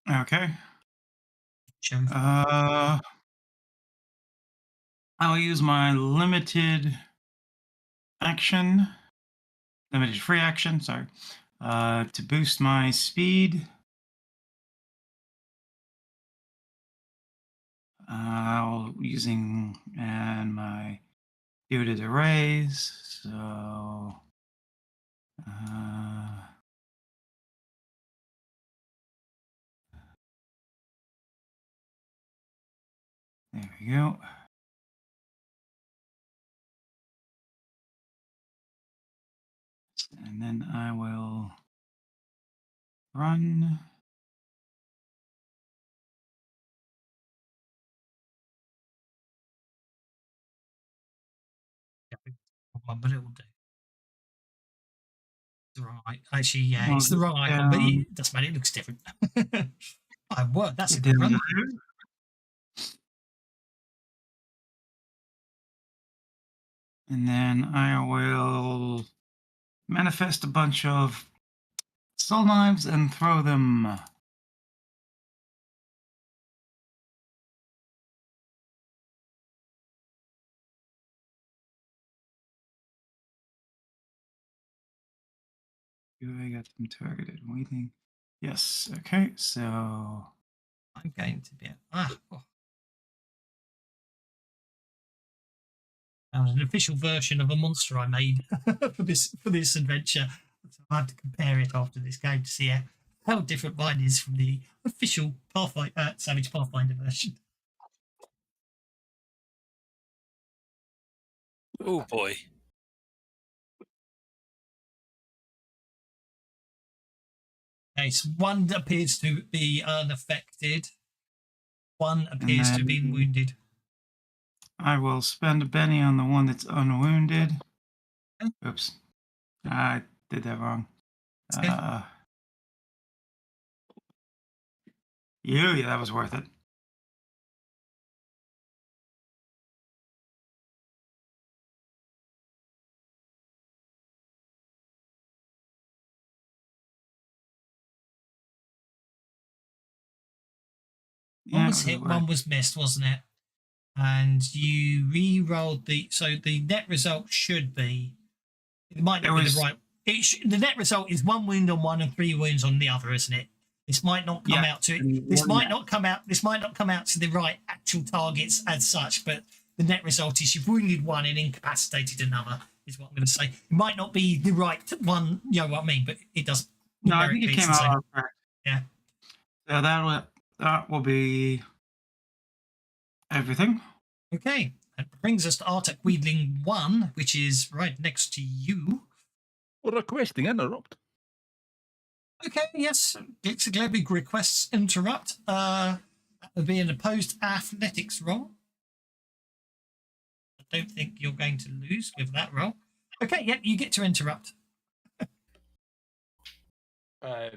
Okay. Show. I'll use my limited free action, sorry, to boost my speed. Using and my muted arrays, so there we go. And then I will run. But it will do. The wrong actually, yeah, it's the wrong icon, but it doesn't matter. It looks different. My word, that's a good run. And then I will manifest a bunch of soul knives and throw them. I got them targeted. Waiting. Yes. Okay. So I'm going to be. That was an official version of a monster I made for this adventure. So I have to compare it after this game to see how different mine is from the official Savage Pathfinder version. Oh boy. Okay, so one appears to be unaffected. One appears to have been wounded. I will spend a Benny on the one that's unwounded. Oops. I did that wrong. Yeah, that was worth it. One was hit, one was missed, wasn't it? And you re-rolled so the net result should be, it might not be the right. The net result is 1 wound on one and 3 wounds on the other, isn't it? This might not come out to it. This might not come out to the right actual targets as such, but the net result is you've wounded one and incapacitated another, is what I'm going to say. It might not be the right one, you know what I mean, but it doesn't. No, I think it came out correct. Yeah. So that will be everything. Okay. That brings us to Artek Wheedling 1, which is right next to you. We're requesting interrupt. Okay, yes. Glexiglebic requests interrupt. That would be an opposed athletics roll. I don't think you're going to lose with that roll. Okay, yeah, you get to interrupt.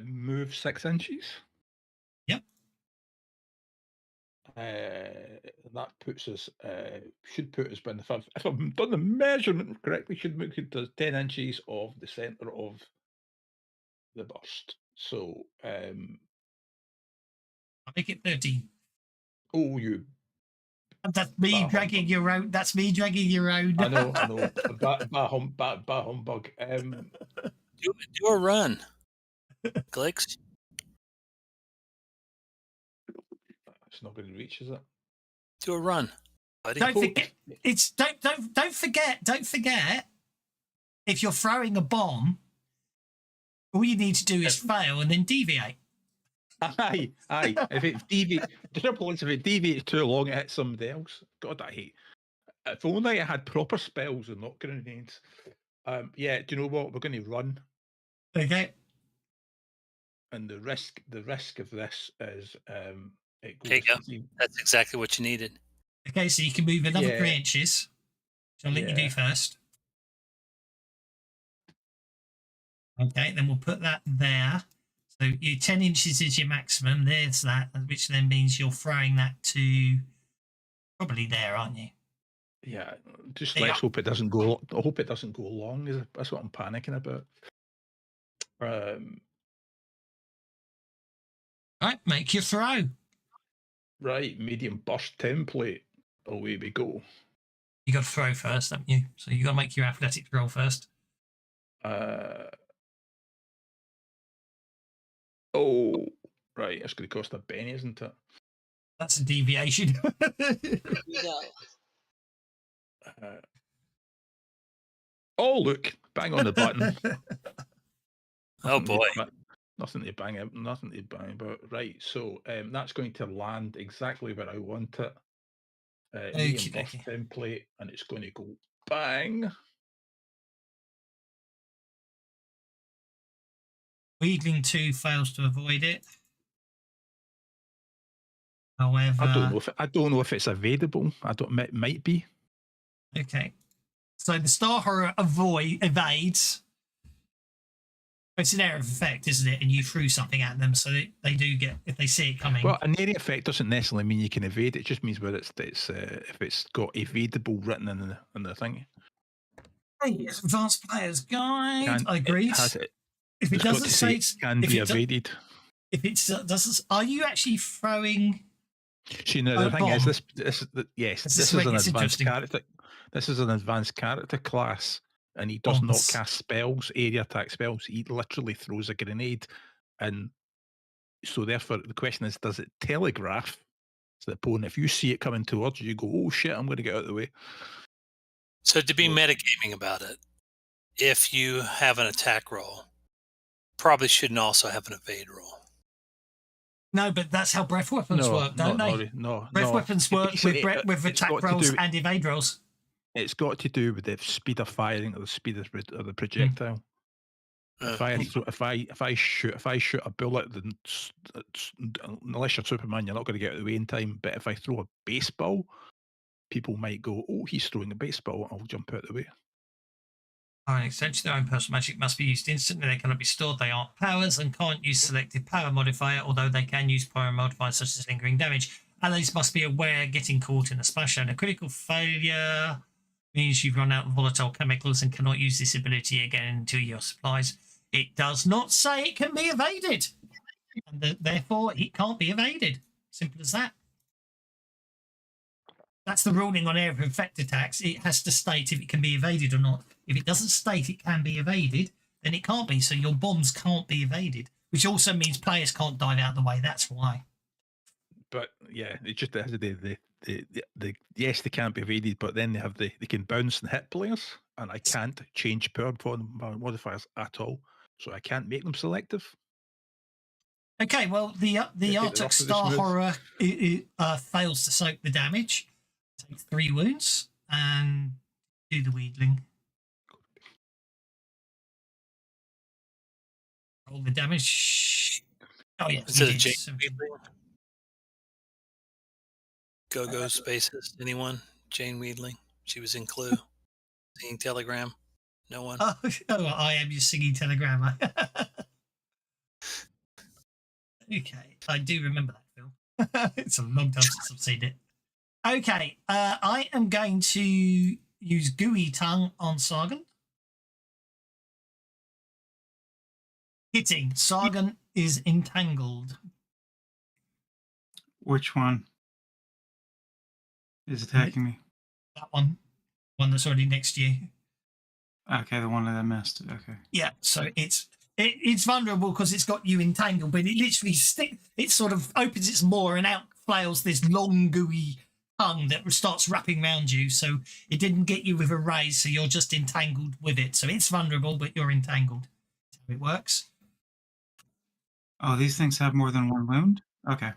Move 6 inches. Yep. That puts us, should put us by the if I've done the measurement correctly, should make it to 10 inches of the centre of the bust. So, I'll make it 13. Oh, you. That's me dragging your own. That's me dragging your own. I know. Bad humbug. Do a run. Glex. It's not going to reach, is it? Do a run, buddy. Don't forget. If you're throwing a bomb, all you need to do is fail and then deviate. Aye. If it deviates, the trouble is if it deviates too long, it hits somebody else. God, I hate. If only I had proper spells and not grenades. Yeah. Do you know what? We're going to run. Okay. And the risk of this is it goes. There you go. That's exactly what you needed. Okay, so you can move another 3 inches. So I'll let you do first. Okay, then we'll put that there. So 10 inches is your maximum. There's that, which then means you're throwing that to probably there, aren't you? Yeah, just let's hope it doesn't go. I hope it doesn't go long. That's what I'm panicking about. Right, make your throw. Right, medium burst template. Away we go. You got to throw first, haven't you? So you got to make your athletics roll first. Oh, right. It's going to cost a penny, isn't it? That's a deviation. Oh, look. Bang on the button. Oh, boy. Nothing to bang about. Right. So that's going to land exactly where I want it. Medium burst template. And it's going to go bang. Wheedling 2 fails to avoid it. However, I don't know if it's evadable. It might be. Okay. So the Star Horror evades. It's an area of effect, isn't it? And you threw something at them, so they do get, if they see it coming. Well, an area effect doesn't necessarily mean you can evade. It just means where it's if it's got evadable written in the thing. Hey, it's Advanced Player's Guide. I agree. If it doesn't say it can be evaded. If it doesn't, are you actually throwing? See, now the thing is, this is an advanced character. This is an advanced character class, and he does not cast spells, area attack spells. He literally throws a grenade, and So therefore, the question is, does it telegraph to the opponent? If you see it coming towards you, you go, "Oh shit, I'm going to get out of the way." So to be metagaming about it, if you have an attack roll, probably shouldn't also have an evade roll. No, but that's how breath weapons work, don't they? No. Breath weapons work with attack rolls and evade rolls. It's got to do with the speed of firing or the speed of the projectile. If I shoot a bullet, then unless you're Superman, you're not going to get out of the way in time. But if I throw a baseball, people might go, "Oh, he's throwing a baseball. I'll jump out of the way." An extension, their own personal magic must be used instantly. They cannot be stored. They aren't powers and can't use selective power modifier, although they can use power modifiers such as lingering damage. Allies must be aware getting caught in a splash zone. A critical failure means you've run out of volatile chemicals and cannot use this ability again until your supplies. It does not say it can be evaded, and therefore it can't be evaded. Simple as that. That's the ruling on area of effect attacks. It has to state if it can be evaded or not. If it doesn't state it can be evaded, then it can't be. So your bombs can't be evaded, which also means players can't dive out of the way. That's why. But yeah, it just has the yes, they can't be evaded, but then they can bounce and hit players, and I can't change power modifiers at all, so I can't make them selective. Okay, well the Arctic Star Horror fails to soak the damage. Takes 3 wounds and do the Wheedling. Roll the damage. Oh yeah, Is it a Jane Wheedling? Go Spaces. Anyone? Jane Wheedling. She was in Clue. Singing Telegram. No one. Oh, I am your singing telegram. Okay, I do remember that film. It's a long time since I've seen it. Okay, I am going to use Gooey Tongue on Sargon. Hitting. Sargon is entangled. Which one is attacking me? That one. One that's already next to you. Okay, the one that I missed. Okay. Yeah, so it's vulnerable because it's got you entangled, but it literally it sort of opens its maw and out flails this long gooey tongue that starts wrapping around you. So it didn't get you with a raise, so you're just entangled with it. So it's vulnerable, but you're entangled. That's how it works. Oh, these things have more than 1 wound? Okay.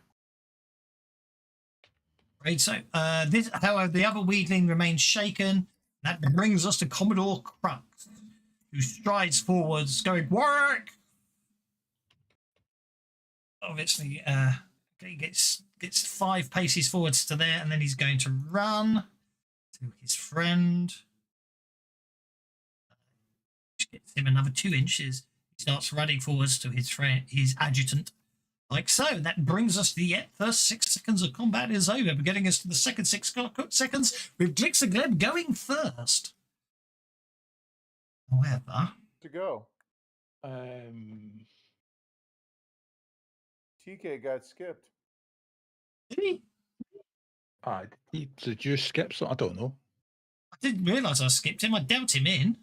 Right, so this, however, the other Wheedling remains shaken. That brings us to Commodore Crux, who strides forwards, going, "Work!" Obviously, okay, gets 5 paces forwards to there, and then he's going to run to his friend, which gets him another 2 inches. He starts running forwards to his friend, his adjutant, like so. That brings us to the first 6 seconds of combat is over, getting us to the second 6 seconds with Glixagleb going first. However, To go. TK got skipped. did he? Did you skip? So I don't know. I didn't realise I skipped him. I dealt him in.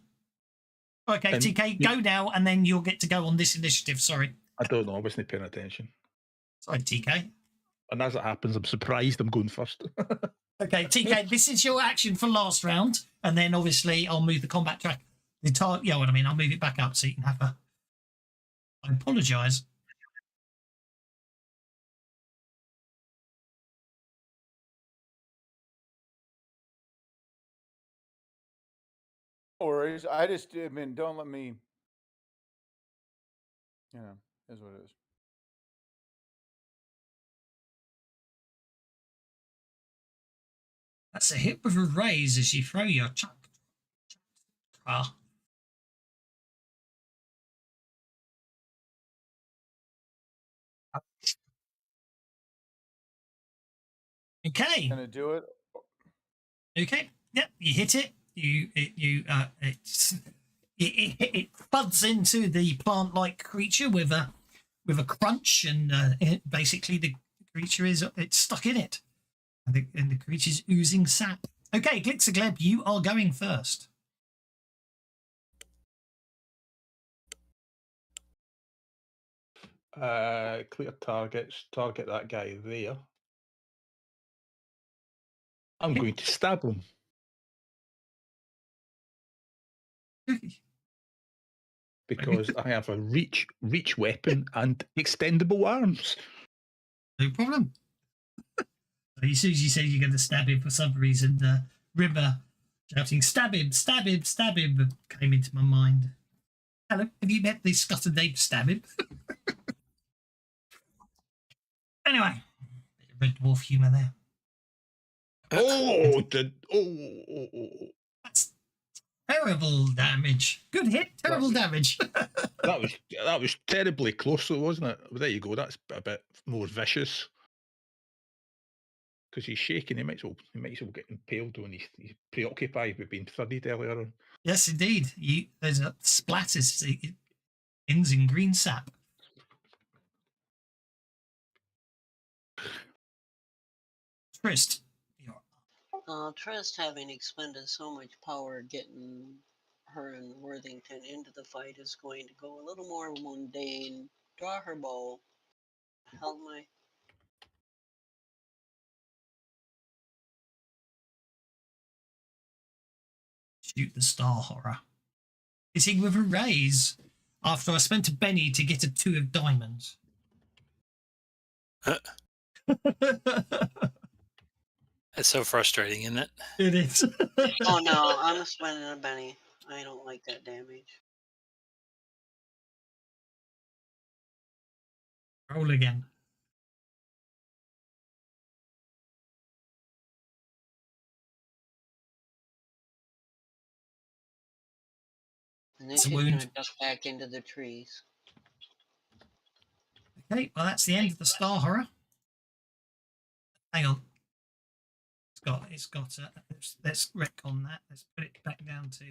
Okay, TK, yeah. go now, and then you'll get to go on this initiative. Sorry. I don't know. I wasn't paying attention. Sorry, TK. And as it happens, I'm surprised I'm going first. Okay, TK, this is your action for last round, and then obviously I'll move the combat track. Yeah, what I mean, I'll move it back up so you can have a. I apologise. No worries. I mean, don't let me. You know, is what it is. That's a hit with a raise as you throw your chuck. Okay. Gonna do it. Okay. Yep. You hit it. It buds into the plant-like creature with a crunch, and basically the creature it's stuck in it, and the creature's oozing sap. Okay, Glixagleb, you are going first. Clear targets. Target that guy there. I'm going to stab him. Because I have a reach weapon and extendable arms. No problem. As soon as you said you're going to stab him, for some reason, Rimmer shouting, "Stab him, stab him, stab him," came into my mind. Hello, have you met the Scottish name Stab him? Anyway, bit of Red Dwarf humour there. Oh, That's terrible damage. Good hit, terrible damage. that was terribly close, though, wasn't it? Well, there you go. That's a bit more vicious. Because he's shaking, he might as well get impaled when he's preoccupied with being thudded earlier on. Yes, indeed. There's a splatter. It ends in green sap. Trist. Trist, having expended so much power getting her and Worthington into the fight, is going to go a little more mundane. Draw her bow. Held my. Shoot the star horror. Hitting with a raise after I spent a penny to get a 2 of diamonds. It's so frustrating, isn't it? It is. Oh no, I'm spending a penny. I don't like that damage. Roll again. And then she's going to duck back into the trees. Okay, well, that's the end of the star horror. Hang on. It's got. Let's retcon that. Let's put it back down to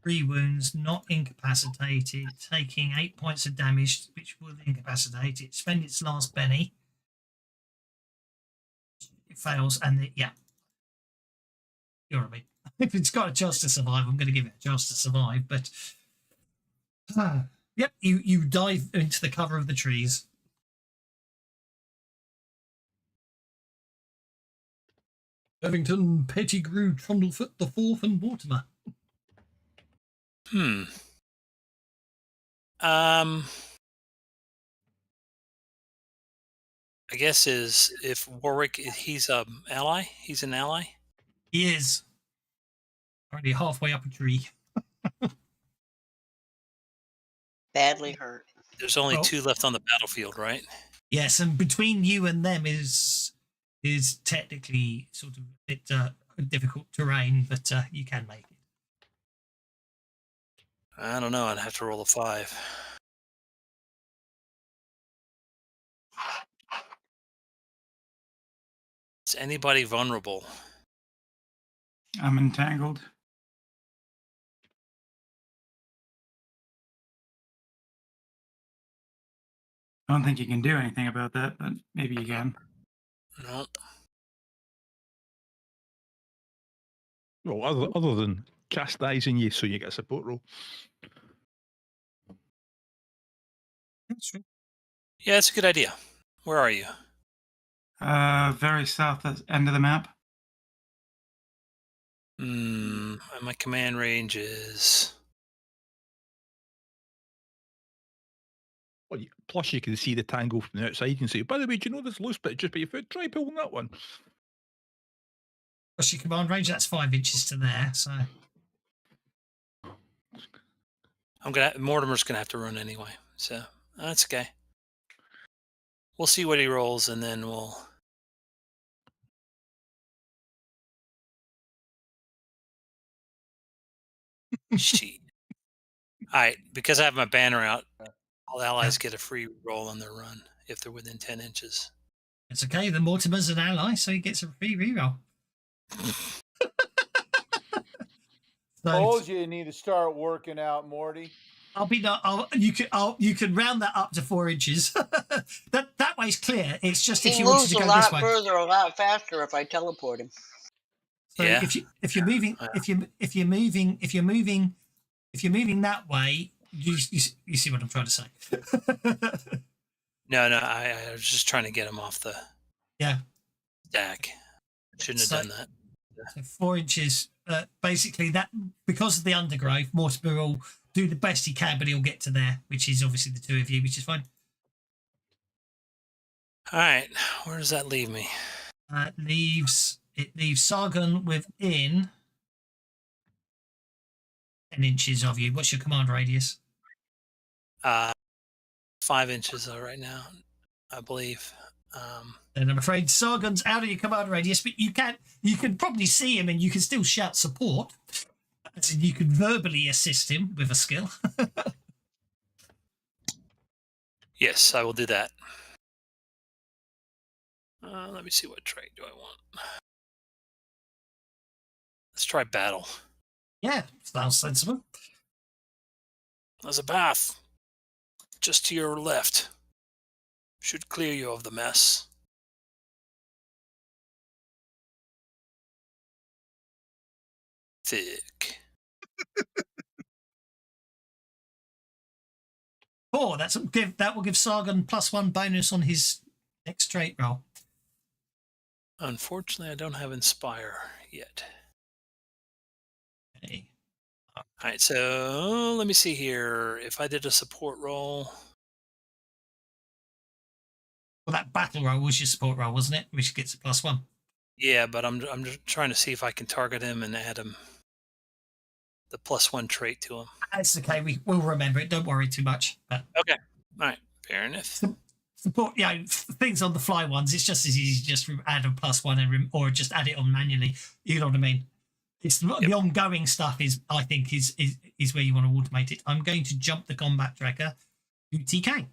3 wounds, not incapacitated, taking 8 points of damage, which will incapacitate it. Spend its last penny. It fails, and yeah. You're what I mean. If it's got a chance to survive, I'm going to give it a chance to survive. But yep, you dive into the cover of the trees. Irvington, Pettigrew, Trundlefoot, the Fourth, and Mortimer. I guess if Warwick, he's an ally. He's an ally. He is. Already halfway up a tree. Badly hurt. There's only 2 left on the battlefield, right? Yes, and between you and them is technically sort of a bit difficult terrain, but you can make it. I don't know. I'd have to roll a 5. Is anybody vulnerable? I'm entangled. I don't think you can do anything about that, but maybe you can. No. Well, other than chastising you so you get a support roll. That's true. Yeah, it's a good idea. Where are you? Very south end of the map. My command range is. Well, plus you can see the tangle from the outside and say, by the way, do you know this loose bit just by your foot? Try pulling that one. What's your command range? That's 5 inches to there, so. Mortimer's gonna have to run anyway, so that's okay. We'll see what he rolls, and then we'll. Sheet. All right, because I have my banner out, all allies get a free roll on their run if they're within 10 inches. It's okay. The Mortimer's an ally, so he gets a free reroll. Told you need to start working out, Morty. You can round that up to 4 inches. that way's clear. It's just if He you wanted moves to a go lot this way. further, a lot faster if I teleport him. So Yeah. if you're moving that way, you see what I'm trying to say? No, I was just trying to get him off the stack. Shouldn't have done that. So 4 inches. Basically, that because of the undergrowth, Mortimer will do the best he can, but he'll get to there, which is obviously the 2 of you, which is fine. All right, where does that leave me? It leaves Sargon within 10 inches of you. What's your command radius? 5 inches right now, I believe. And I'm afraid Sargon's out of your command radius, but you can probably see him and you can still shout support. So you can verbally assist him with a skill. Yes, I will do that. Let me see, what trait do I want? Let's try battle. Yeah, sounds sensible. There's a path just to your left. Should clear you of the mess. Thick. 4. That will give Sargon +1 bonus on his next trait roll. Unfortunately, I don't have Inspire yet. Okay. All right, so let me see here. If I did a support roll. Well, that battle roll was your support roll, wasn't it? Which gets a +1. Yeah, but I'm just trying to see if I can target him and add him the +1 trait to him. It's okay. We'll remember it. Don't worry too much. But Okay. All right. Fair enough. support, things on the fly ones. It's just as easy to just add a +1 or just add it on manually. You know what I mean? It's the ongoing stuff I think is where you want to automate it. I'm going to jump the combat tracker to TK.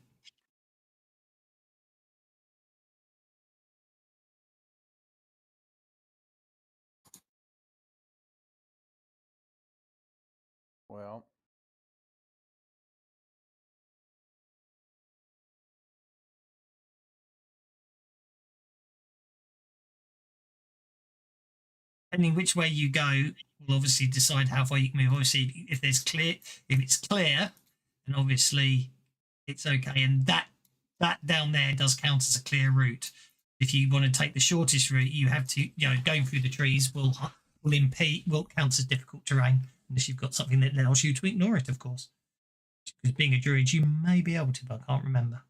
Well, depending which way you go will obviously decide how far you can move. Obviously, if it's clear, then obviously it's okay. And that down there does count as a clear route. If you want to take the shortest route, you have to, going through the trees will count as difficult terrain unless you've got something that allows you to ignore it, of course. Because being a druid, you may be able to, but I can't remember.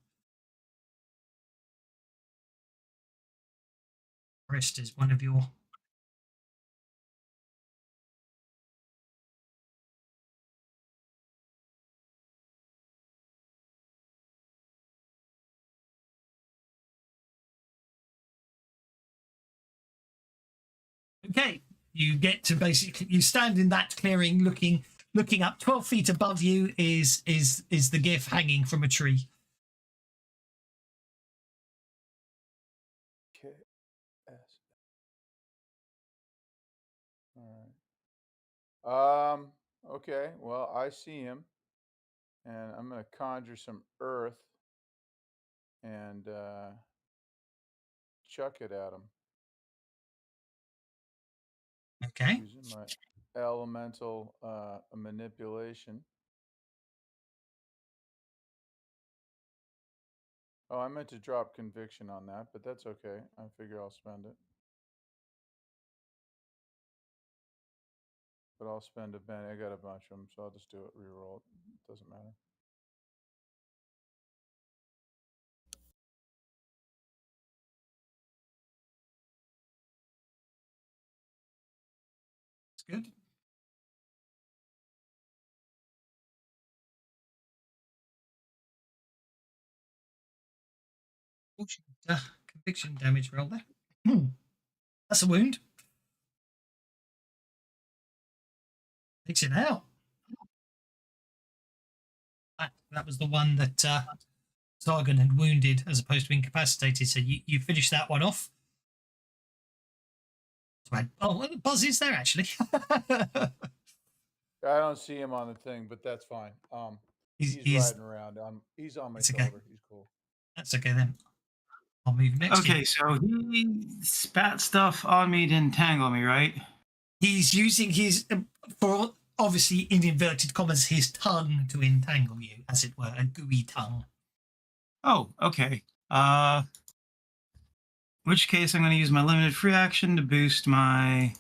Forest is one of your. Okay, you get to basically you stand in that clearing, looking up. 12 feet above you is the GIF hanging from a tree. okay. All right. Okay. Well, I see him, and I'm going to conjure some earth and chuck it at him. Okay. Using my elemental manipulation. Oh, I meant to drop conviction on that, but that's okay. I figure I'll spend it. But I'll spend a penny. I got a bunch of them, so I'll just do it. Reroll it. Doesn't matter. It's good. Conviction damage roll there. That's a wound. Takes it out. That was the one that Sargon had wounded as opposed to incapacitated. So you finished that one off. Oh, Buzz is there actually. I don't see him on the thing, but that's fine. He's riding around. He's on my shoulder. Okay. He's cool. That's okay then. I'll move next. Okay, so he spat stuff on me to entangle me, right? He's using his obviously, in inverted commas, his tongue to entangle you, as it were, a gooey tongue. Oh, okay. In which case, I'm going to use my limited free action to boost my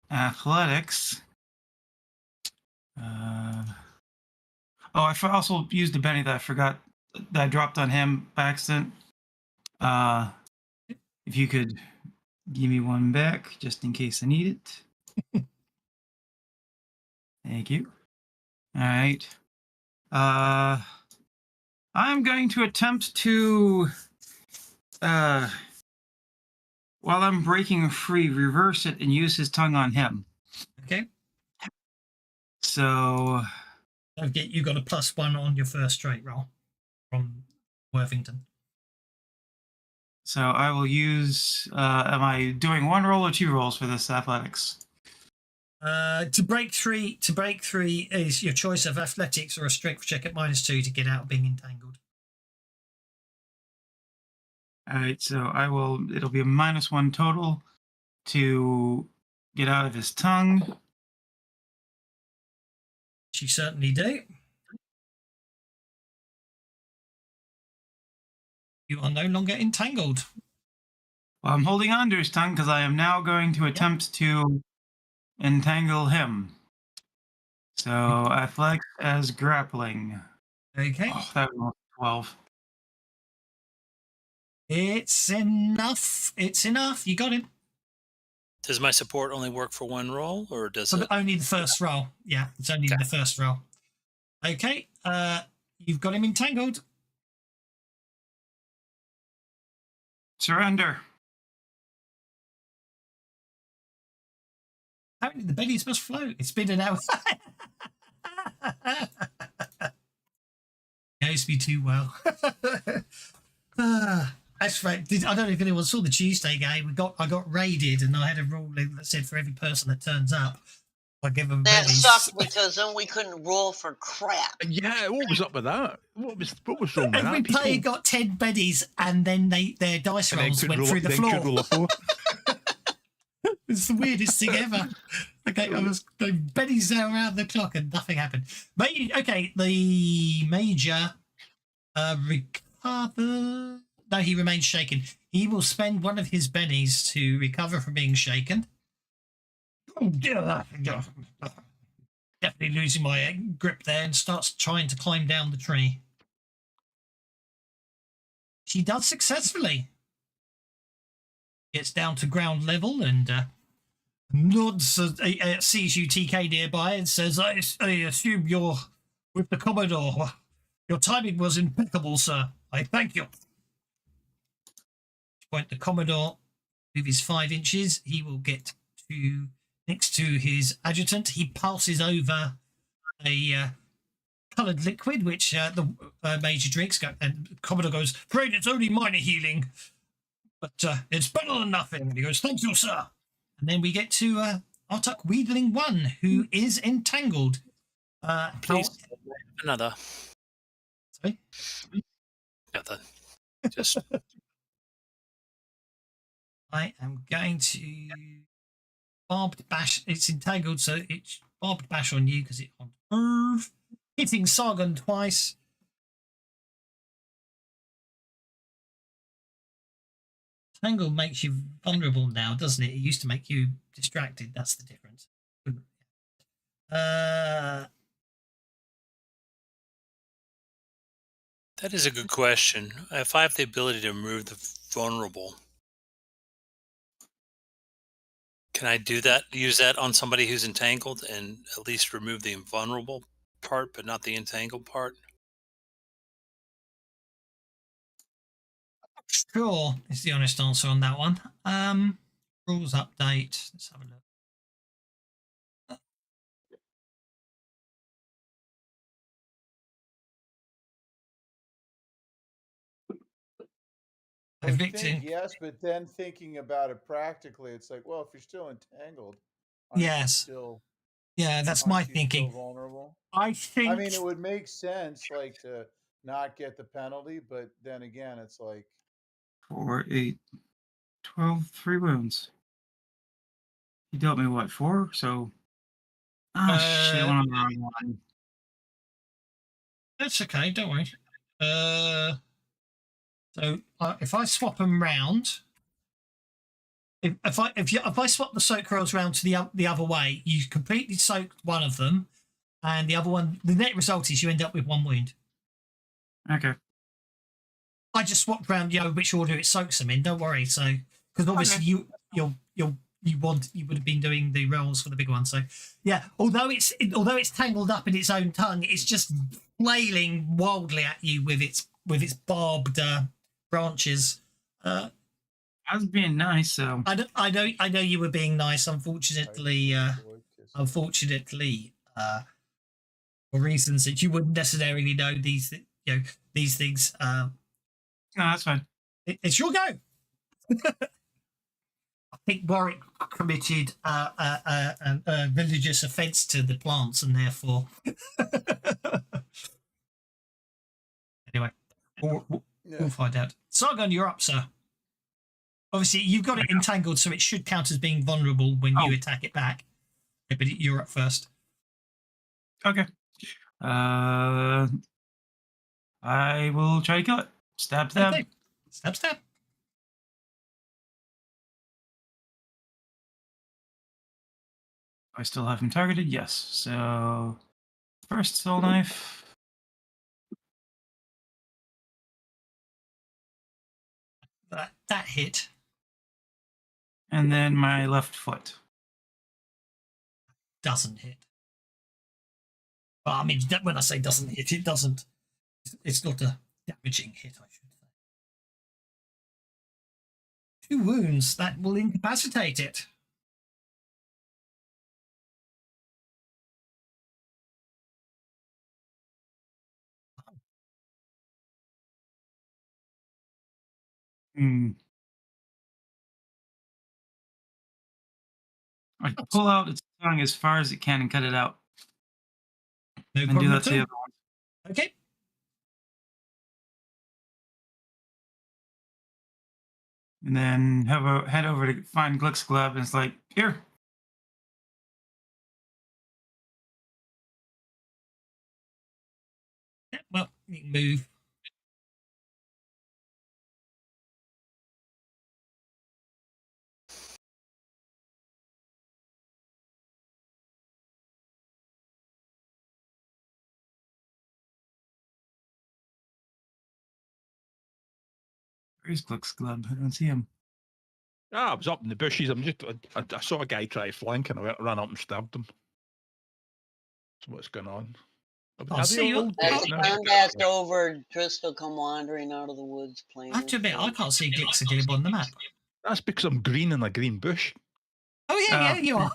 athletics. I also used a Benny that I forgot that I dropped on him by accident. If you could give me one back, just in case I need it. Thank you. All right. I'm going to attempt to, while I'm breaking free, reverse it and use his tongue on him. Okay. So. You got a +1 on your first trait roll from Worthington. So I will use. Am I doing one roll or 2 rolls for this athletics? To break three is your choice of athletics or a strength check at -2 to get out of being entangled. All right, so I will. It'll be a -1 total to get out of his tongue. You certainly do. You are no longer entangled. Well, I'm holding on to his tongue because I am now going to attempt to entangle him. So athletics as grappling. Okay. Oh, that was 12. It's enough. It's enough. You got him. Does my support only work for one roll, or does it? Only the first roll. Yeah, it's only the first roll. Okay. You've got him entangled. Surrender. Apparently the bellies must float. It's been an hour. Knows me too well. That's right. I don't know if anyone saw the Tuesday game. I got raided, and I had a rule that said for every person that turns up, I give them That bellies. sucked because then we couldn't roll for crap. Yeah, what was up with that? What was wrong with Every that? player got 10 beddies, and then their dice rolls went through the floor. It's the weirdest thing ever. Okay, I was going beddies around the clock, and nothing happened. But okay, the major recover. No, he remains shaken. He will spend one of his bennies to recover from being shaken. Definitely losing my grip there, and starts trying to climb down the tree. She does successfully. Gets down to ground level and nods, sees you TK nearby, and says, I assume you're with the Commodore. Your timing was impeccable, sir. I thank you. Point the Commodore move his 5 inches. He will get to next to his adjutant. He passes over a coloured liquid, which the major drinks. And Commodore goes, "Afraid it's only minor healing, but it's better than nothing." And he goes, "Thank you, sir." And then we get to Artuk Wheedling 1, who is entangled. Please, another. Sorry? Nothing. Just I am going to barbed bash. It's entangled, so it's barbed bash on you because it's on curve. Hitting Sargon twice. Tangle makes you vulnerable now, doesn't it? It used to make you distracted. That's the difference. that is a good question. If I have the ability to remove the vulnerable, can I do that? Use that on somebody who's entangled and at least remove the invulnerable part, but not the entangled part? Sure, is the honest answer on that one. Rules update. Let's have a look. I would think yes, but then thinking about it practically, it's like, well, if you're still entangled, yes, that's my thinking. Still vulnerable. I mean, think it would make sense, like, to not get the penalty, but then again, it's like 4, 8, 12, 3 wounds. He dealt me what, 4? So Oh shit! I went on the wrong one. That's okay. Don't worry. So if I swap them round, if I swap the soak rolls round to the other way, you completely soaked one of them, and the other one. The net result is you end up with 1 wound. Okay. I just swapped around, which order it soaks them in. Don't worry. So because obviously you would have been doing the rolls for the big one. So yeah, although it's tangled up in its own tongue, it's just flailing wildly at you with its barbed branches. I was being nice, so I know you were being nice. Unfortunately, for reasons that you wouldn't necessarily know these things. no, that's fine. It's your go. I think Warwick committed a religious offence to the plants, and therefore, anyway, we'll find out. Sargon, you're up, sir. Obviously, you've got it entangled, so it should count as being vulnerable when you attack it back. Yeah, but you're up first. Okay. I will try to kill it. Stab. Okay. Stab. I still have him targeted. Yes. So first soul knife. That hit. And then my left foot. Doesn't hit. Well, I mean, when I say doesn't hit, it doesn't. It's not a damaging hit, I should say. 2 wounds. That will incapacitate it. I pull out its tongue as far as it can and cut it out. No and problem do that at to the all. other one. Okay. And then head over to find Glick's glove, and it's like, here. Yeah, well, you can move. Where's Glick's glove? I don't see him. I was up in the bushes. I saw a guy try to flank, and I ran up and stabbed him. So what's going on? As Condact over, Driscoll come wandering out of the woods playing. I have to admit, I can't see Glick's glib on the map. That's because I'm green in a green bush. Oh yeah, you are.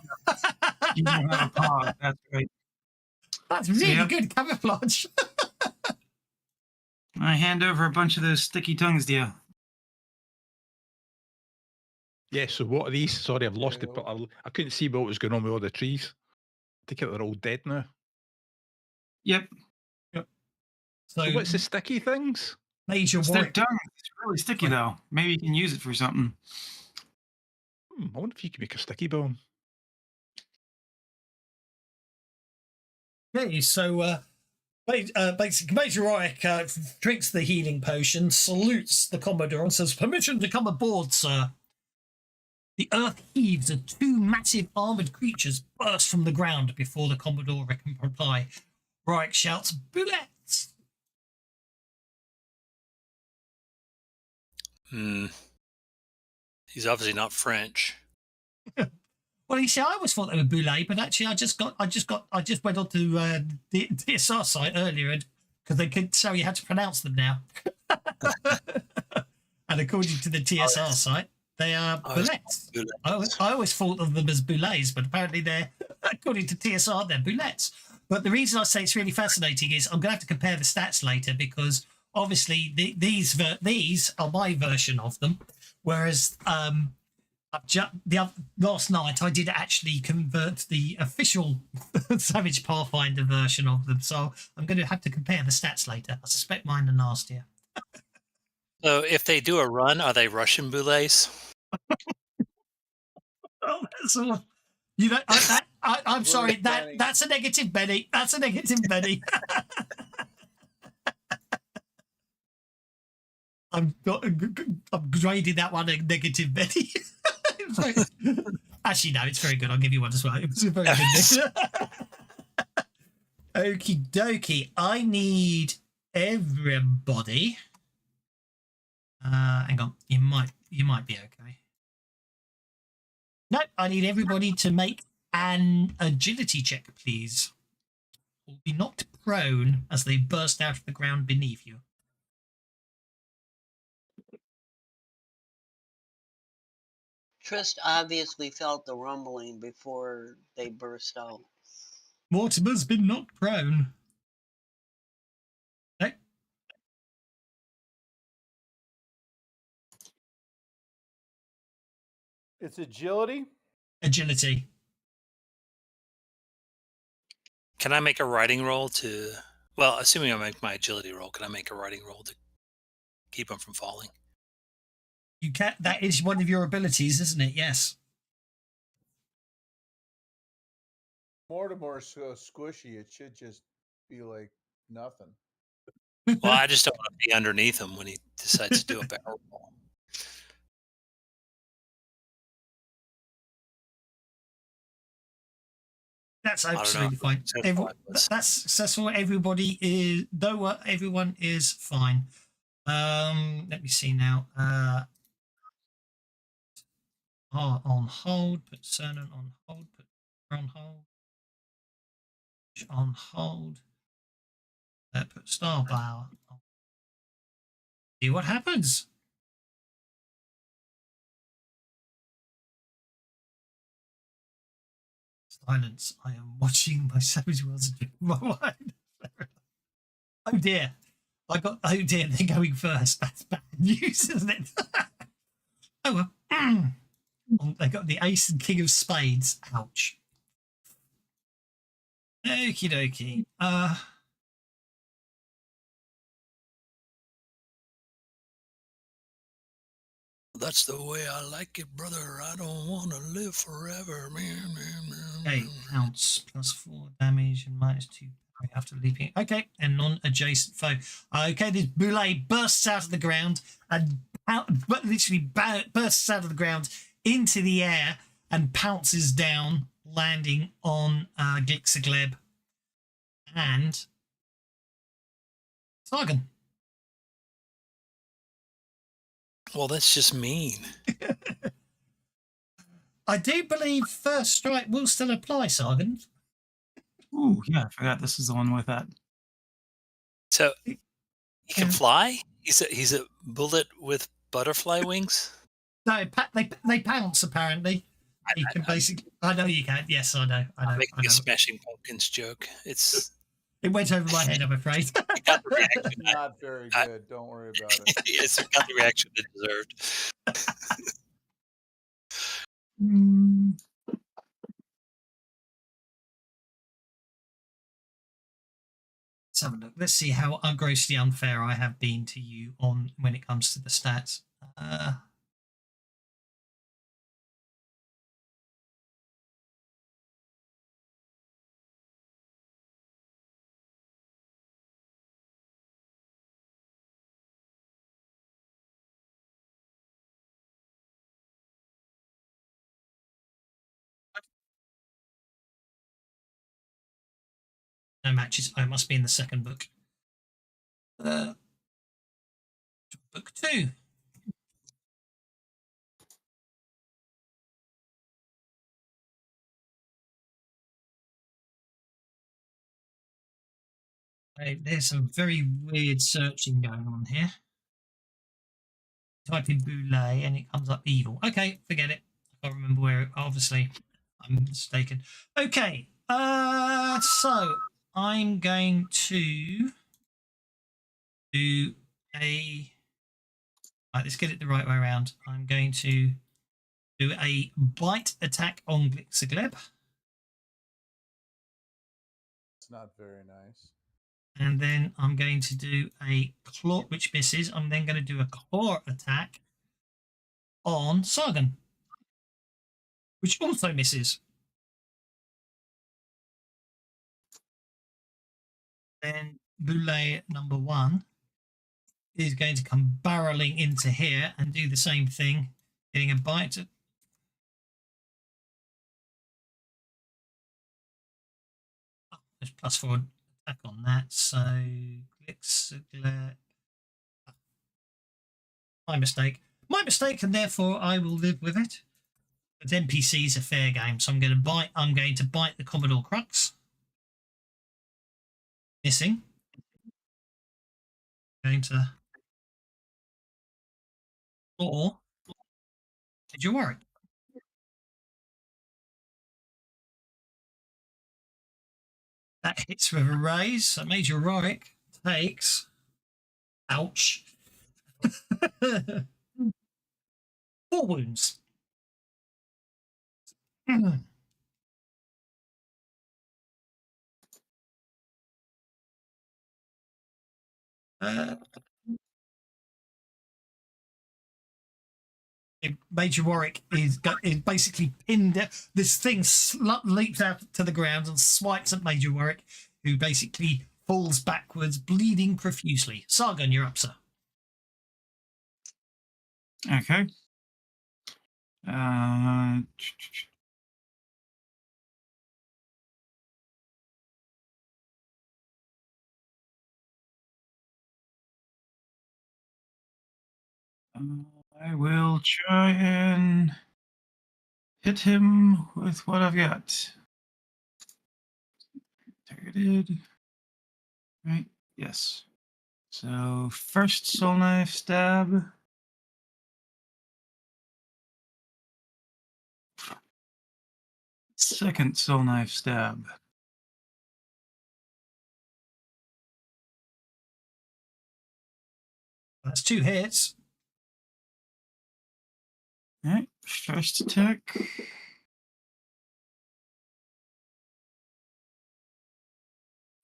You don't have a paw. That's right. That's really good camouflage. I hand over a bunch of those sticky tongues to you. Yeah, so what are these? Sorry, I've lost it, but I couldn't see what was going on with all the trees. I think they're all dead now. Yep. So what's the sticky things? Major it's their tongue. It's really sticky, though. Maybe you can use it for something. I wonder if you can make a sticky bomb. Okay, so basically, Major Royak drinks the healing potion, salutes the Commodore, and says, "Permission to come aboard, sir." The earth heaves and 2 massive armoured creatures burst from the ground before the Commodore can reply. Royak shouts, "Bullets!" He's obviously not French. Well, you see, I always thought they were boulet, but actually, I just went on to the DSR site earlier because they could tell you how to pronounce them now. And according to the TSR site, they are bullets. I always thought of them as boulets, but apparently they're, according to TSR, they're bullets. But the reason I say it's really fascinating is I'm going to have to compare the stats later because obviously these are my version of them, whereas last night I did actually convert the official Savage Pathfinder version of them, so I'm going to have to compare the stats later. I suspect mine are nastier. So if they do a run, are they Russian boulets? Oh, You know, I'm Where's sorry. Benny? That's a negative, Benny. That's a negative, Benny. I'm grading that one a negative, Benny. Actually, no, it's very good. I'll give you one as well. It was a very good. Okie dokie. I need everybody. Hang on. You might be okay. No, I need everybody to make an agility check, please. Will be knocked prone as they burst out of the ground beneath you. Trist obviously felt the rumbling before they burst out. Mortimer's been knocked prone. No. It's agility. Agility. Can I make a riding roll to? Well, assuming I make my agility roll, can I make a riding roll to keep him from falling? You can. That is one of your abilities, isn't it? Yes. Mortimer's so squishy, it should just be like nothing. Well, I just don't want to be underneath him when he decides to do a barrel roll. That's absolutely fine. That's successful. Everybody is, though everyone is fine. Let me see now. On hold. Put Cernan on hold. Put on hold. On hold. Put Starbauer on. See what happens. Silence. I am watching my Savage Worlds and my wine. Oh dear. Oh dear, they're going first. That's bad news, isn't it? Oh well. They got the ace and king of spades. Ouch. Okie dokie. That's the way I like it, brother. I don't want to live forever. Okay, pounce +4 damage and -2 after leaping. Okay, and non-adjacent foe. Okay, this Boulay bursts out of the ground and literally bursts out of the ground into the air and pounces down, landing on Glixagleb and Sargon. Well, that's just mean. I do believe first strike will still apply, Sargon. Ooh, yeah, I forgot this is the one with that. So he can fly? He's a bullet with butterfly wings? No, they pounce apparently. You can basically. I know you can. Yes, I know. I'm making a Smashing Pumpkins joke. It went over my head, I'm afraid. It got the reaction. Not very good. Don't worry about it. Yes, it got the reaction it deserved. Let's have a look. Let's see how grossly unfair I have been to you on when it comes to the stats. No matches. I must be in the second book. Book 2. There's some very weird searching going on here. Type in Boulay and it comes up evil. Okay, forget it. I can't remember where. Obviously, I'm mistaken. Okay, so I'm going to do a. Right, let's get it the right way around. I'm going to do a bite attack on Glixagleb. It's not very nice. And then I'm going to do a claw, which misses. I'm then going to do a claw attack on Sargon, which also misses. Then Boule number 1 is going to come barreling into here and do the same thing, getting a bite. Oh, there's +4 attack on that, so my mistake. My mistake, and therefore I will live with it. But NPC's a fair game, so I'm going to bite the Commodore Crux. Missing. Going to or did you worry? That hits with a raise. So Major Rorick takes. Ouch. 4 wounds. Major Warwick is basically pinned. This thing leaps out to the ground and swipes at Major Warwick, who basically falls backwards, bleeding profusely. Sargon, you're up, sir. Okay. I will try and hit him with what I've got. Targeted. Right? Yes. So first soul knife stab. Second soul knife stab. That's 2 hits. All right. First attack.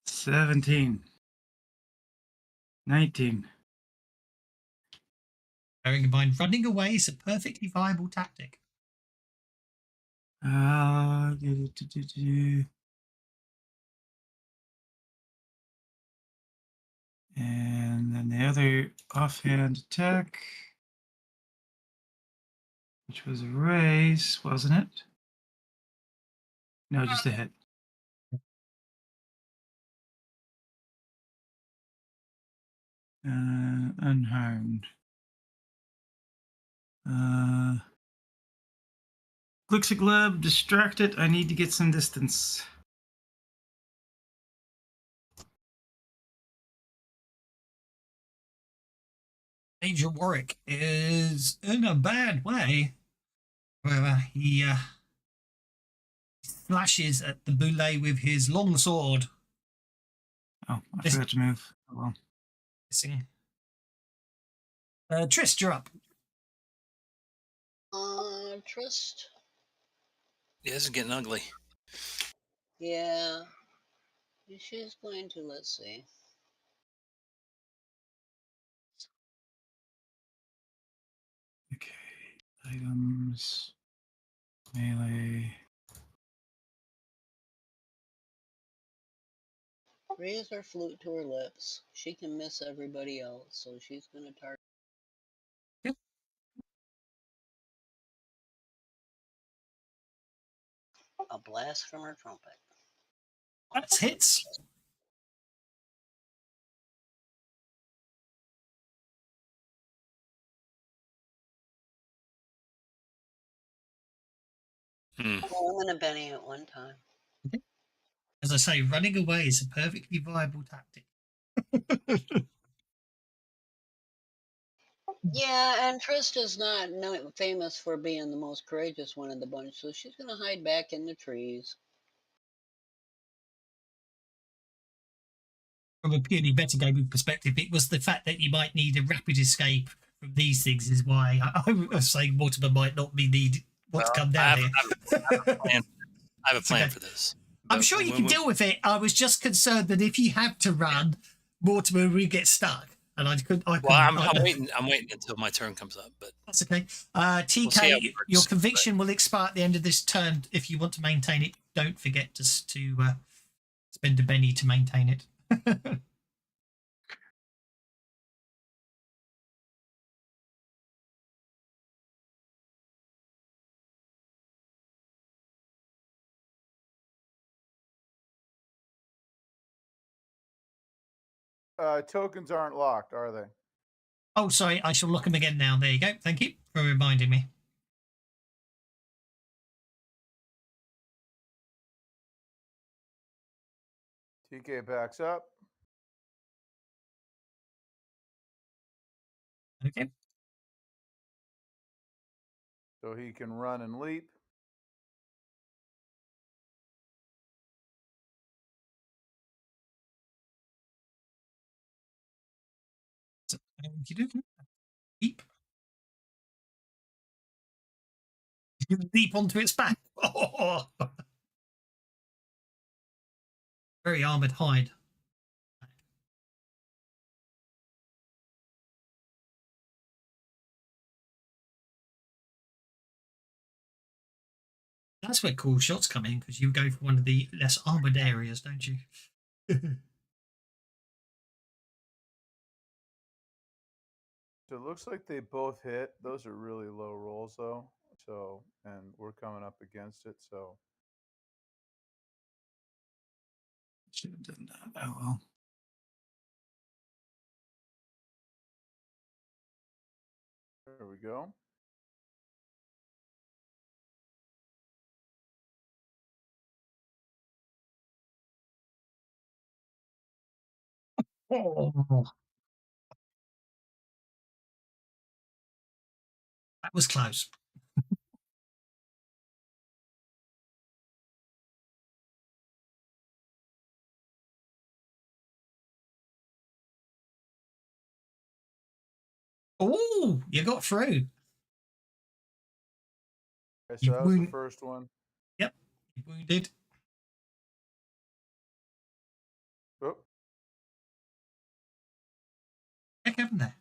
$17. 19. Bearing in mind, running away is a perfectly viable tactic. And then the other offhand attack, which was a raise, wasn't it? No, just a hit. Unharmed. Glixagleb, distracted. I need to get some distance. Major Warwick is in a bad way. However, he slashes at the Boule with his long sword. Oh, I forgot to move. Oh, well. Missing. Trist, you're up. Trist. Yeah, this is getting ugly. Yeah. She's going to, let's see. Okay. Items. Melee. Raise her flute to her lips. She can miss everybody else, so she's going to target. Yep. A blast from her trumpet. That's hits. Oh, I'm going to Benny at one time. Okay. As I say, running away is a perfectly viable tactic. Yeah, and Trist is not famous for being the most courageous one in the bunch, so she's going to hide back in the trees. From a purely metagaming perspective, it was the fact that you might need a rapid escape from these things is why I was saying Mortimer might not be needed. To come down here. I have a plan for this. I'm sure you can deal with it. I was just concerned that if you had to run, Mortimer would get stuck. And I'm waiting until my turn comes up, but that's okay. TK, your conviction will expire at the end of this turn. If you want to maintain it, don't forget to spend a penny to maintain it. Tokens aren't locked, are they? Oh, sorry. I shall look them again now. There you go. Thank you for reminding me. TK backs up. Okay. So he can run and leap. So, leap. You can leap onto its back. Oh. Very armored hide. That's where cool shots come in, because you go for one of the less armored areas, don't you? So it looks like they both hit. Those are really low rolls, though. So, and we're coming up against it. So, Should have done that. Oh well. there we go. Oh. That was close. Oh, you got through. Okay, so that was the first one. Yep, you wounded. Oh, Heck happened there?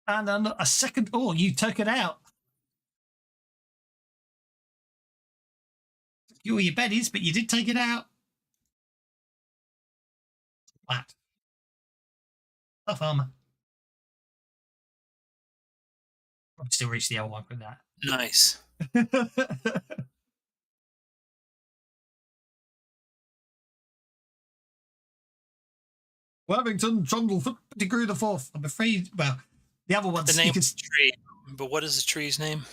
And a second. Oh, you took it out. You were your bennies, but you did take it out. Flat. Tough armor. I'll still reach the L1 with that. Nice. Worthington, Trundle, Degree the Fourth. I'm afraid. Well, the other ones. The name of the tree, but what is the tree's name?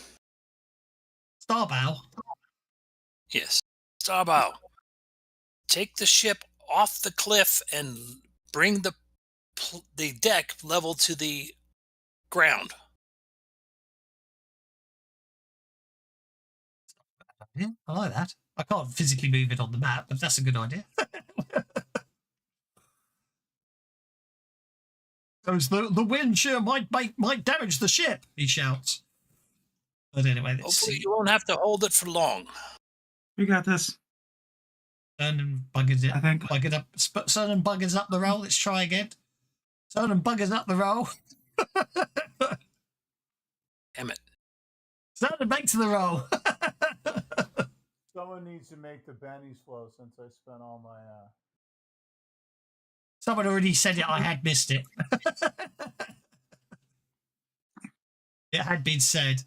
Starbow. Yes, Starbow. Take the ship off the cliff and bring the deck level to the ground. Yeah, I like that. I can't physically move it on the map, but that's a good idea. Goes the wind shear might damage the ship, he shouts. But anyway, let's Hopefully see. you won't have to hold it for long. We got this. Cernan buggers it. I think. Buggered up. Cernan buggers up the roll. Let's try again. Cernan buggers up the roll. Damn it. Cernan back to the roll. someone needs to make the bennies flow since I spent all my. Someone already said it. I had missed it. It had been said.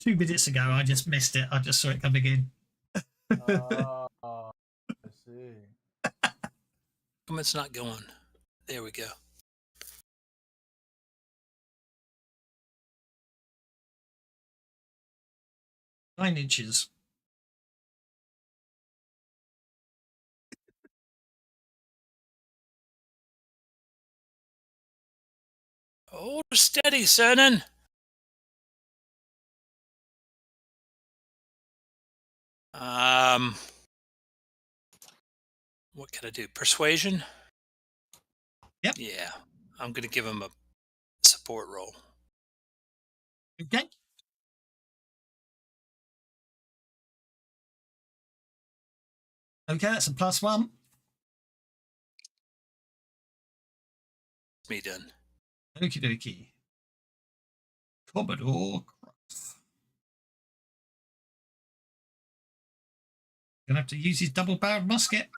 2 minutes ago, I just missed it. I just saw it coming in. I see. Come it's not going. There we go. Nine inches. Hold her steady, Cernan. What can I do? Persuasion? Yep. Yeah. I'm going to give him a support roll. Okay. Okay, that's a +1. It's me done. Okie dokie. Commodore Crux. Gonna have to use his double-barreled musket.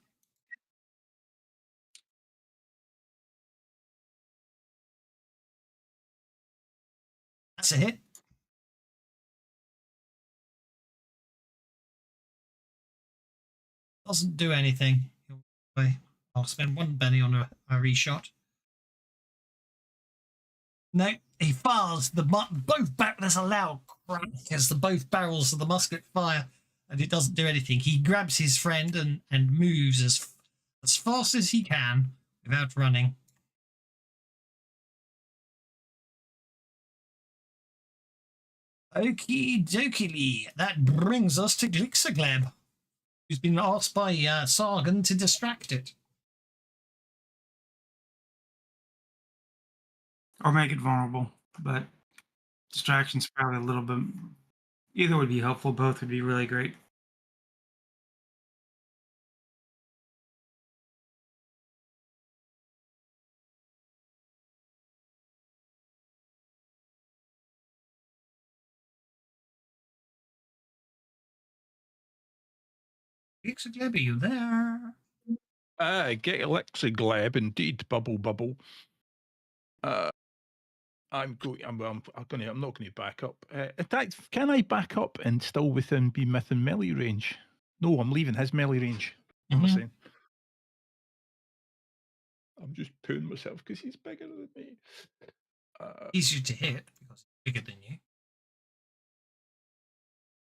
That's a hit. Doesn't do anything. I'll spend 1 penny on a reshot. No, he fires both back. There's a loud crack as both barrels of the musket fire, and it doesn't do anything. He grabs his friend and moves as fast as he can without running. Okie dokie. That brings us to Glixagleb, who's been asked by Sargon to distract it. Or make it vulnerable, but distraction's probably a little bit. Either would be helpful. Both would be really great. Glixagleb, are you there? Get Gleb, indeed, bubble. I'm not going to back up. In fact, can I back up and still be within melee range? No, I'm leaving his melee range. I'm saying. I'm just pooing myself because he's bigger than me. Easier to hit because he's bigger than you.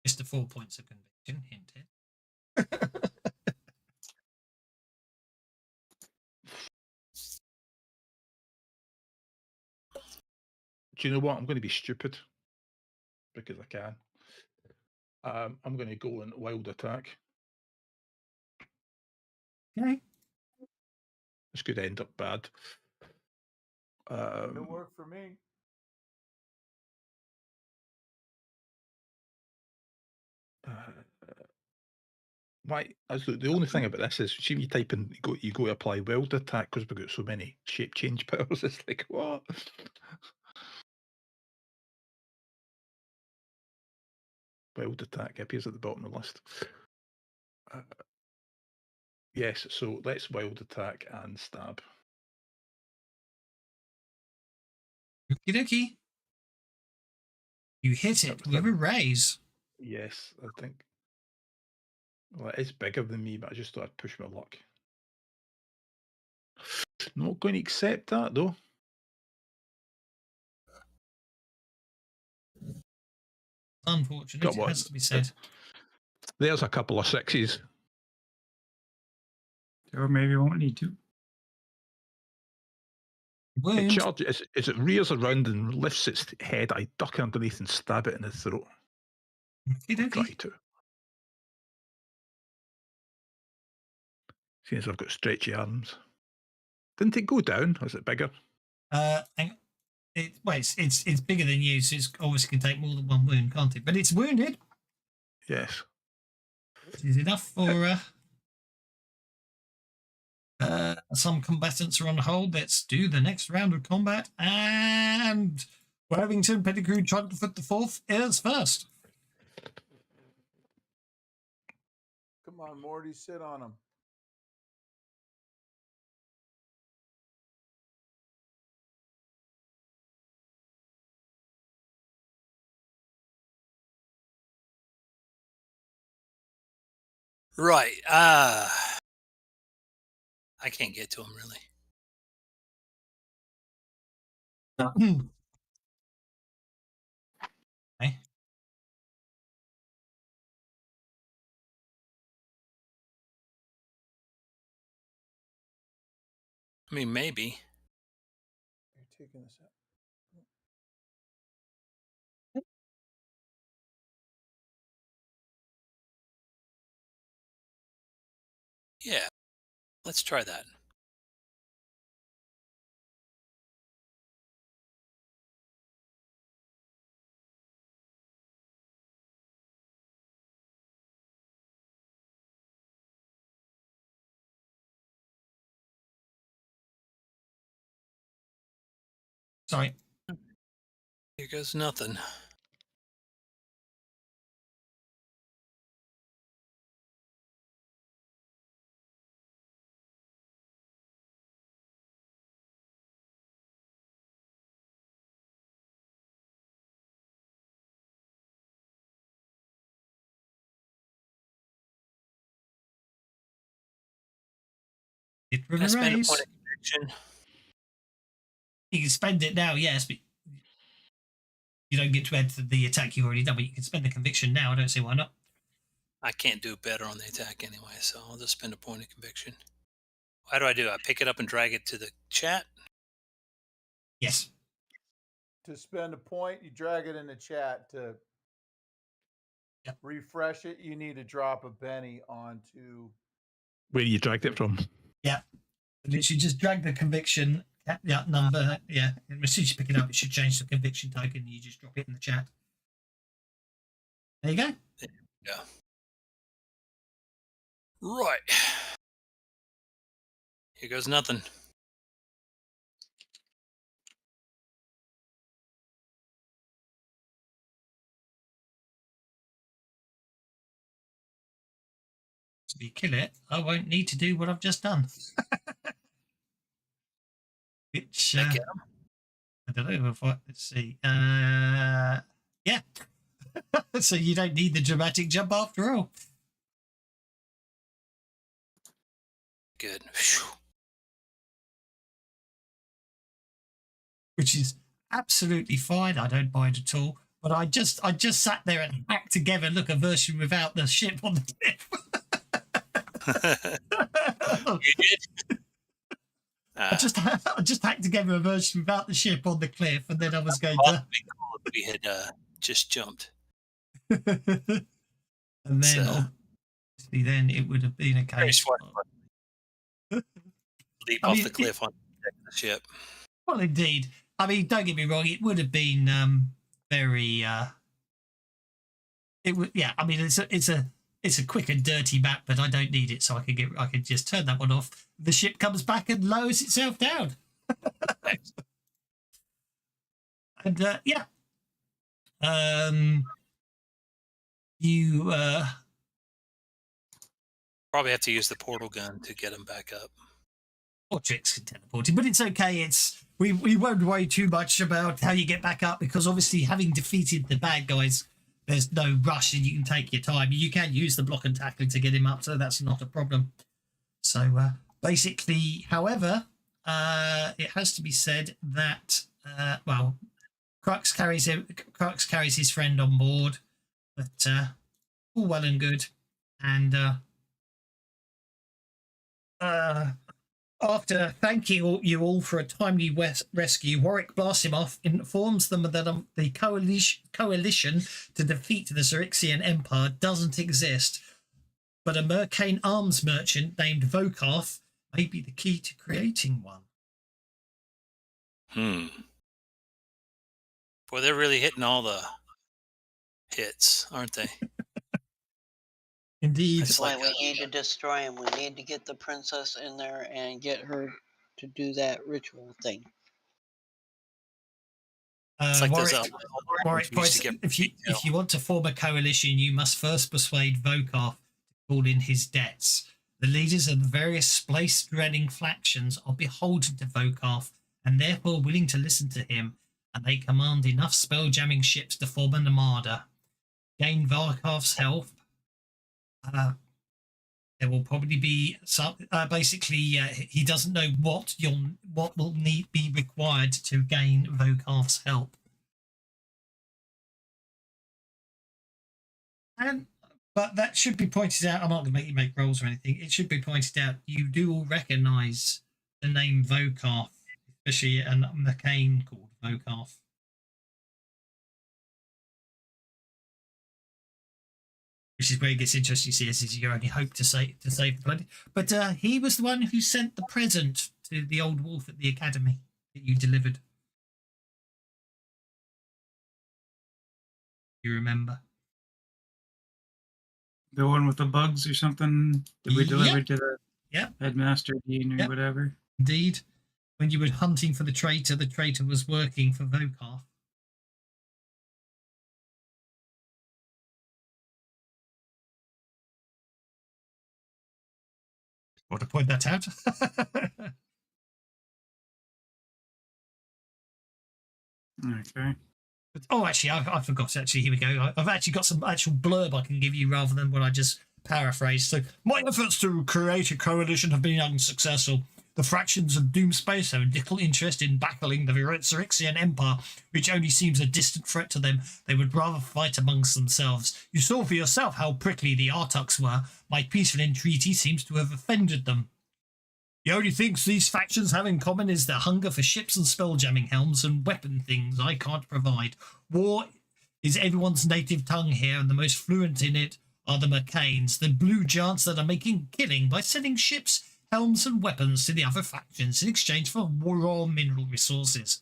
Just the 4 points of conviction. Hint it. Do you know what? I'm going to be stupid because I can. I'm going to go in wild attack. Okay. This could end up bad. It'll work for me. Why? The only thing about this is, see, you type in, you go to apply wild attack because we've got so many shape change powers. It's like, what? Wild attack appears at the bottom of the list. Yes, so let's wild attack and stab. Okie dokie. You hit it with a raise. Yes, I think. Well, it is bigger than me, but I just thought I'd push my luck. Not going to accept that, though. Unfortunate, it has to be said. There's a couple of 6s. Or maybe you won't need to. It charges, as it rears around and lifts its head, I duck underneath and stab it in the throat. Try to. Seeing as I've got stretchy arms. Didn't it go down? Or is it bigger? It's bigger than you, so it's obviously can take more than 1 wound, can't it? But it's wounded. Yes. Which is enough for some combatants are on hold. Let's do the next round of combat. And Worthington, Pettigrew, Trundlefoot the fourth is first. Come on, Morty, sit on him. Right. I can't get to him really. Okay. I mean, maybe. You're taking this out. Yeah. Let's try that. Sorry. Here goes nothing. Can I spend a point of conviction? You can spend it now, yes, but you don't get to add to the attack you've already done, but you can spend the conviction now. I don't see why not. I can't do better on the attack anyway, so I'll just spend a point of conviction. How do? I pick it up and drag it to the chat? Yes. To spend a point, you drag it in the chat. To refresh it, you need to drop a penny onto where you dragged it from. Yeah. Literally just drag the conviction number. Yeah. And as soon as you pick it up, it should change the conviction token. And you just drop it in the chat. There you go. Yeah. Right. Here goes nothing. If you kill it, I won't need to do what I've just done. Which I don't know if let's see. Yeah. So you don't need the dramatic jump after all. Good. Which is absolutely fine. I don't mind at all. But I just sat there and hacked together, look, a version without the ship on the cliff. You did? I just hacked together a version without the ship on the cliff, and then I was going to. We had just jumped. And then, obviously, then it would have been a case. Leap off the cliff on the ship. Well, indeed. I mean, don't get me wrong. It would have been very. It would, yeah. I mean, it's a quick and dirty map, but I don't need it, so I could just turn that one off. The ship comes back and lowers itself down. And yeah, you probably have to use the portal gun to get them back up. Or tricks can teleport him, but it's okay. We won't worry too much about how you get back up, because obviously, having defeated the bad guys, there's no rush and you can take your time. You can use the block and tackling to get him up, so that's not a problem. So basically, however, it has to be said that well, Crux carries his friend on board, but all well and good. And after thanking you all for a timely rescue, Warwick blasts him off, informs them that the coalition to defeat the Xerixian Empire doesn't exist, but a Mercane arms merchant named Vokarth may be the key to creating one. Boy, they're really hitting all the hits, aren't they? Indeed. That's why we need to destroy him. We need to get the princess in there and get her to do that ritual thing. Like Warwick points, if you want to form a coalition, you must first persuade Vokarth to call in his debts. The leaders of the various space-dreading factions are beholden to Vokarth and therefore willing to listen to him, and they command enough spell-jamming ships to form an armada. Gain Vokarth's help. There will probably be some. Basically, he doesn't know what will be required to gain Vokarth's help. But that should be pointed out. I'm not going to make you make rolls or anything. It should be pointed out. You do all recognise the name Vokarth, especially a Mercane called Vokarth. Which is where it gets interesting. See, this is your only hope to save the planet. But he was the one who sent the present to the old wolf at the academy that you delivered. You remember? The one with the bugs or something that we delivered to the headmaster dean or whatever. Indeed. When you were hunting for the traitor was working for Vokar. Want to point that out? Okay. Oh, actually, I forgot. Actually, here we go. I've actually got some actual blurb I can give you rather than what I just paraphrased. So, my efforts to create a coalition have been unsuccessful. The fractions of Doomspace have little interest in battling the Zyrixian Empire, which only seems a distant threat to them. They would rather fight amongst themselves. You saw for yourself how prickly the Artuks were. My peaceful entreaty seems to have offended them. The only things these factions have in common is their hunger for ships and spelljamming helms and weapon things I can't provide. War is everyone's native tongue here, and the most fluent in it are the Mercanes, the blue giants that are making killing by sending ships, helms, and weapons to the other factions in exchange for raw mineral resources.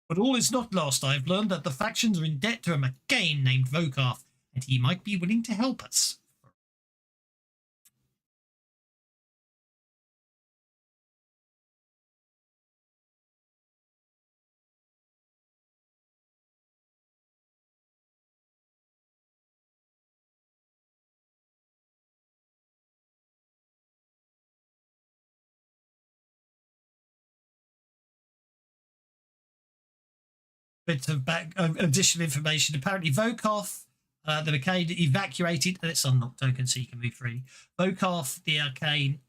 But all is not lost. I have learned that the factions are in debt to a Mercane named Vokarth, and he might be willing to help us. Bit of additional information. Apparently, Vokarth, the Arcane, evacuated. Let's unlock tokens so you can move freely. Vokarth, the Arcane,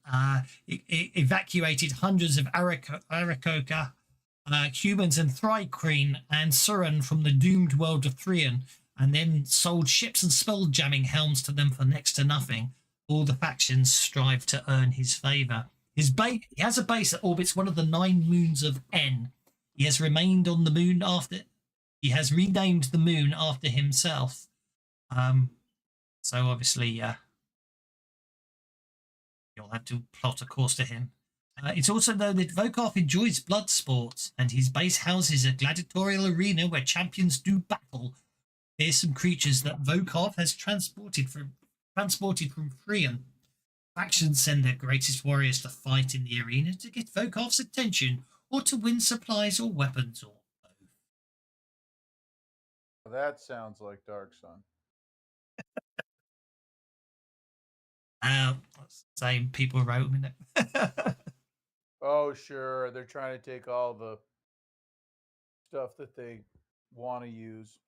evacuated hundreds of Arakoka humans and Thrycreen and Suran from the doomed world of Thrian, and then sold ships and spell jamming helms to them for next to nothing. All the factions strive to earn his favour. He has a base that orbits one of the 9 moons of N. He has remained on the moon after. He has renamed the moon after himself. So obviously, you'll have to plot a course to him. It's also known that Vokarth enjoys blood sports, and his base houses a gladiatorial arena where champions do battle. Fearsome creatures that Vokarth has transported from Thrian. Factions send their greatest warriors to fight in the arena to get Vokarth's attention, or to win supplies or weapons, or both. That sounds like Dark Sun. Same people wrote them in it. Oh, sure. They're trying to take all the stuff that they want to use.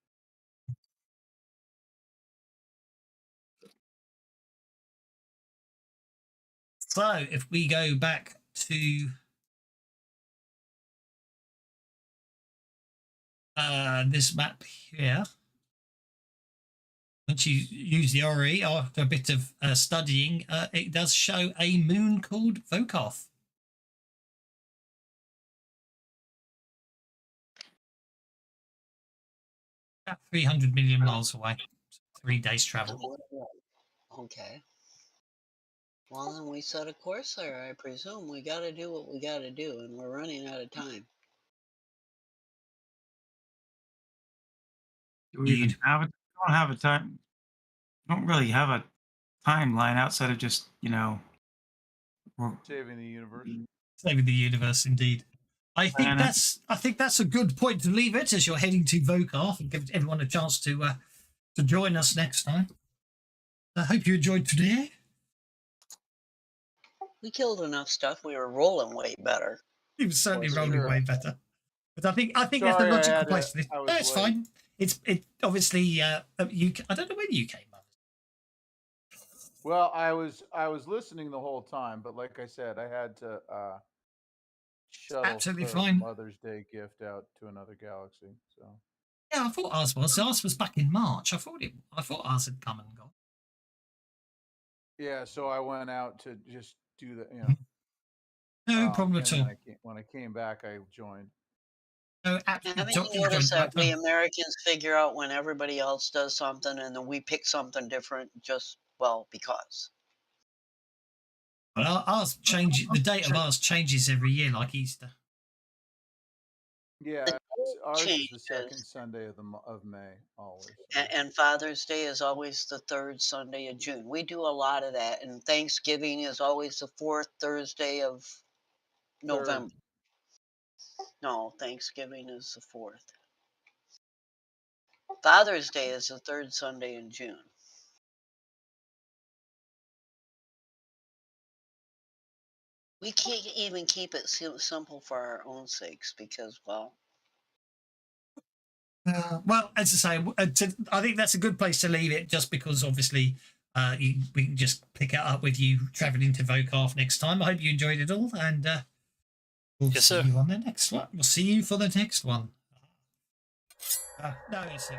So if we go back to this map here, once you use the RE after a bit of studying, it does show a moon called Vokarth. About 300 million miles away. 3 days travel. Okay. Well, then we set a course there, I presume. We got to do what we got to do, and we're running out of time. Do we even have it? Don't have a time. Don't really have a timeline outside of just Saving the universe. Saving the universe, indeed. I think that's a good point to leave it, as you're heading to Vokarth, and give everyone a chance to join us next time. I hope you enjoyed today. We killed enough stuff. We were rolling way better. He was certainly rolling way better. But I think there's the logical place to this. No, it's fine. It obviously I don't know when you came up. Well, I was listening the whole time, but like I said, I had to shuttle absolutely fine. Mother's Day gift out to another galaxy. So yeah, I thought ours was. Ours was back in March. I thought ours had come and gone. Yeah, so I went out to just do the No problem at all. When I came back, I joined. No, haven't you noticed that we Americans figure out when everybody else does something, and then we pick something different just because? Well, ours changes. The date of ours changes every year, like Easter. Yeah, ours is the second Sunday of May always. And Father's Day is always the third Sunday of June. We do a lot of that, and Thanksgiving is always the fourth Thursday of November. No, Thanksgiving is the 4th. Father's Day is the 3rd Sunday in June. We can't even keep it simple for our own sakes because, well... Well, as I say, I think that's a good place to leave it, just because obviously we can just pick it up with you travelling to Vokarth next time. I hope you enjoyed it all, and we'll see you on the next one. We'll see you for the next one. No, it's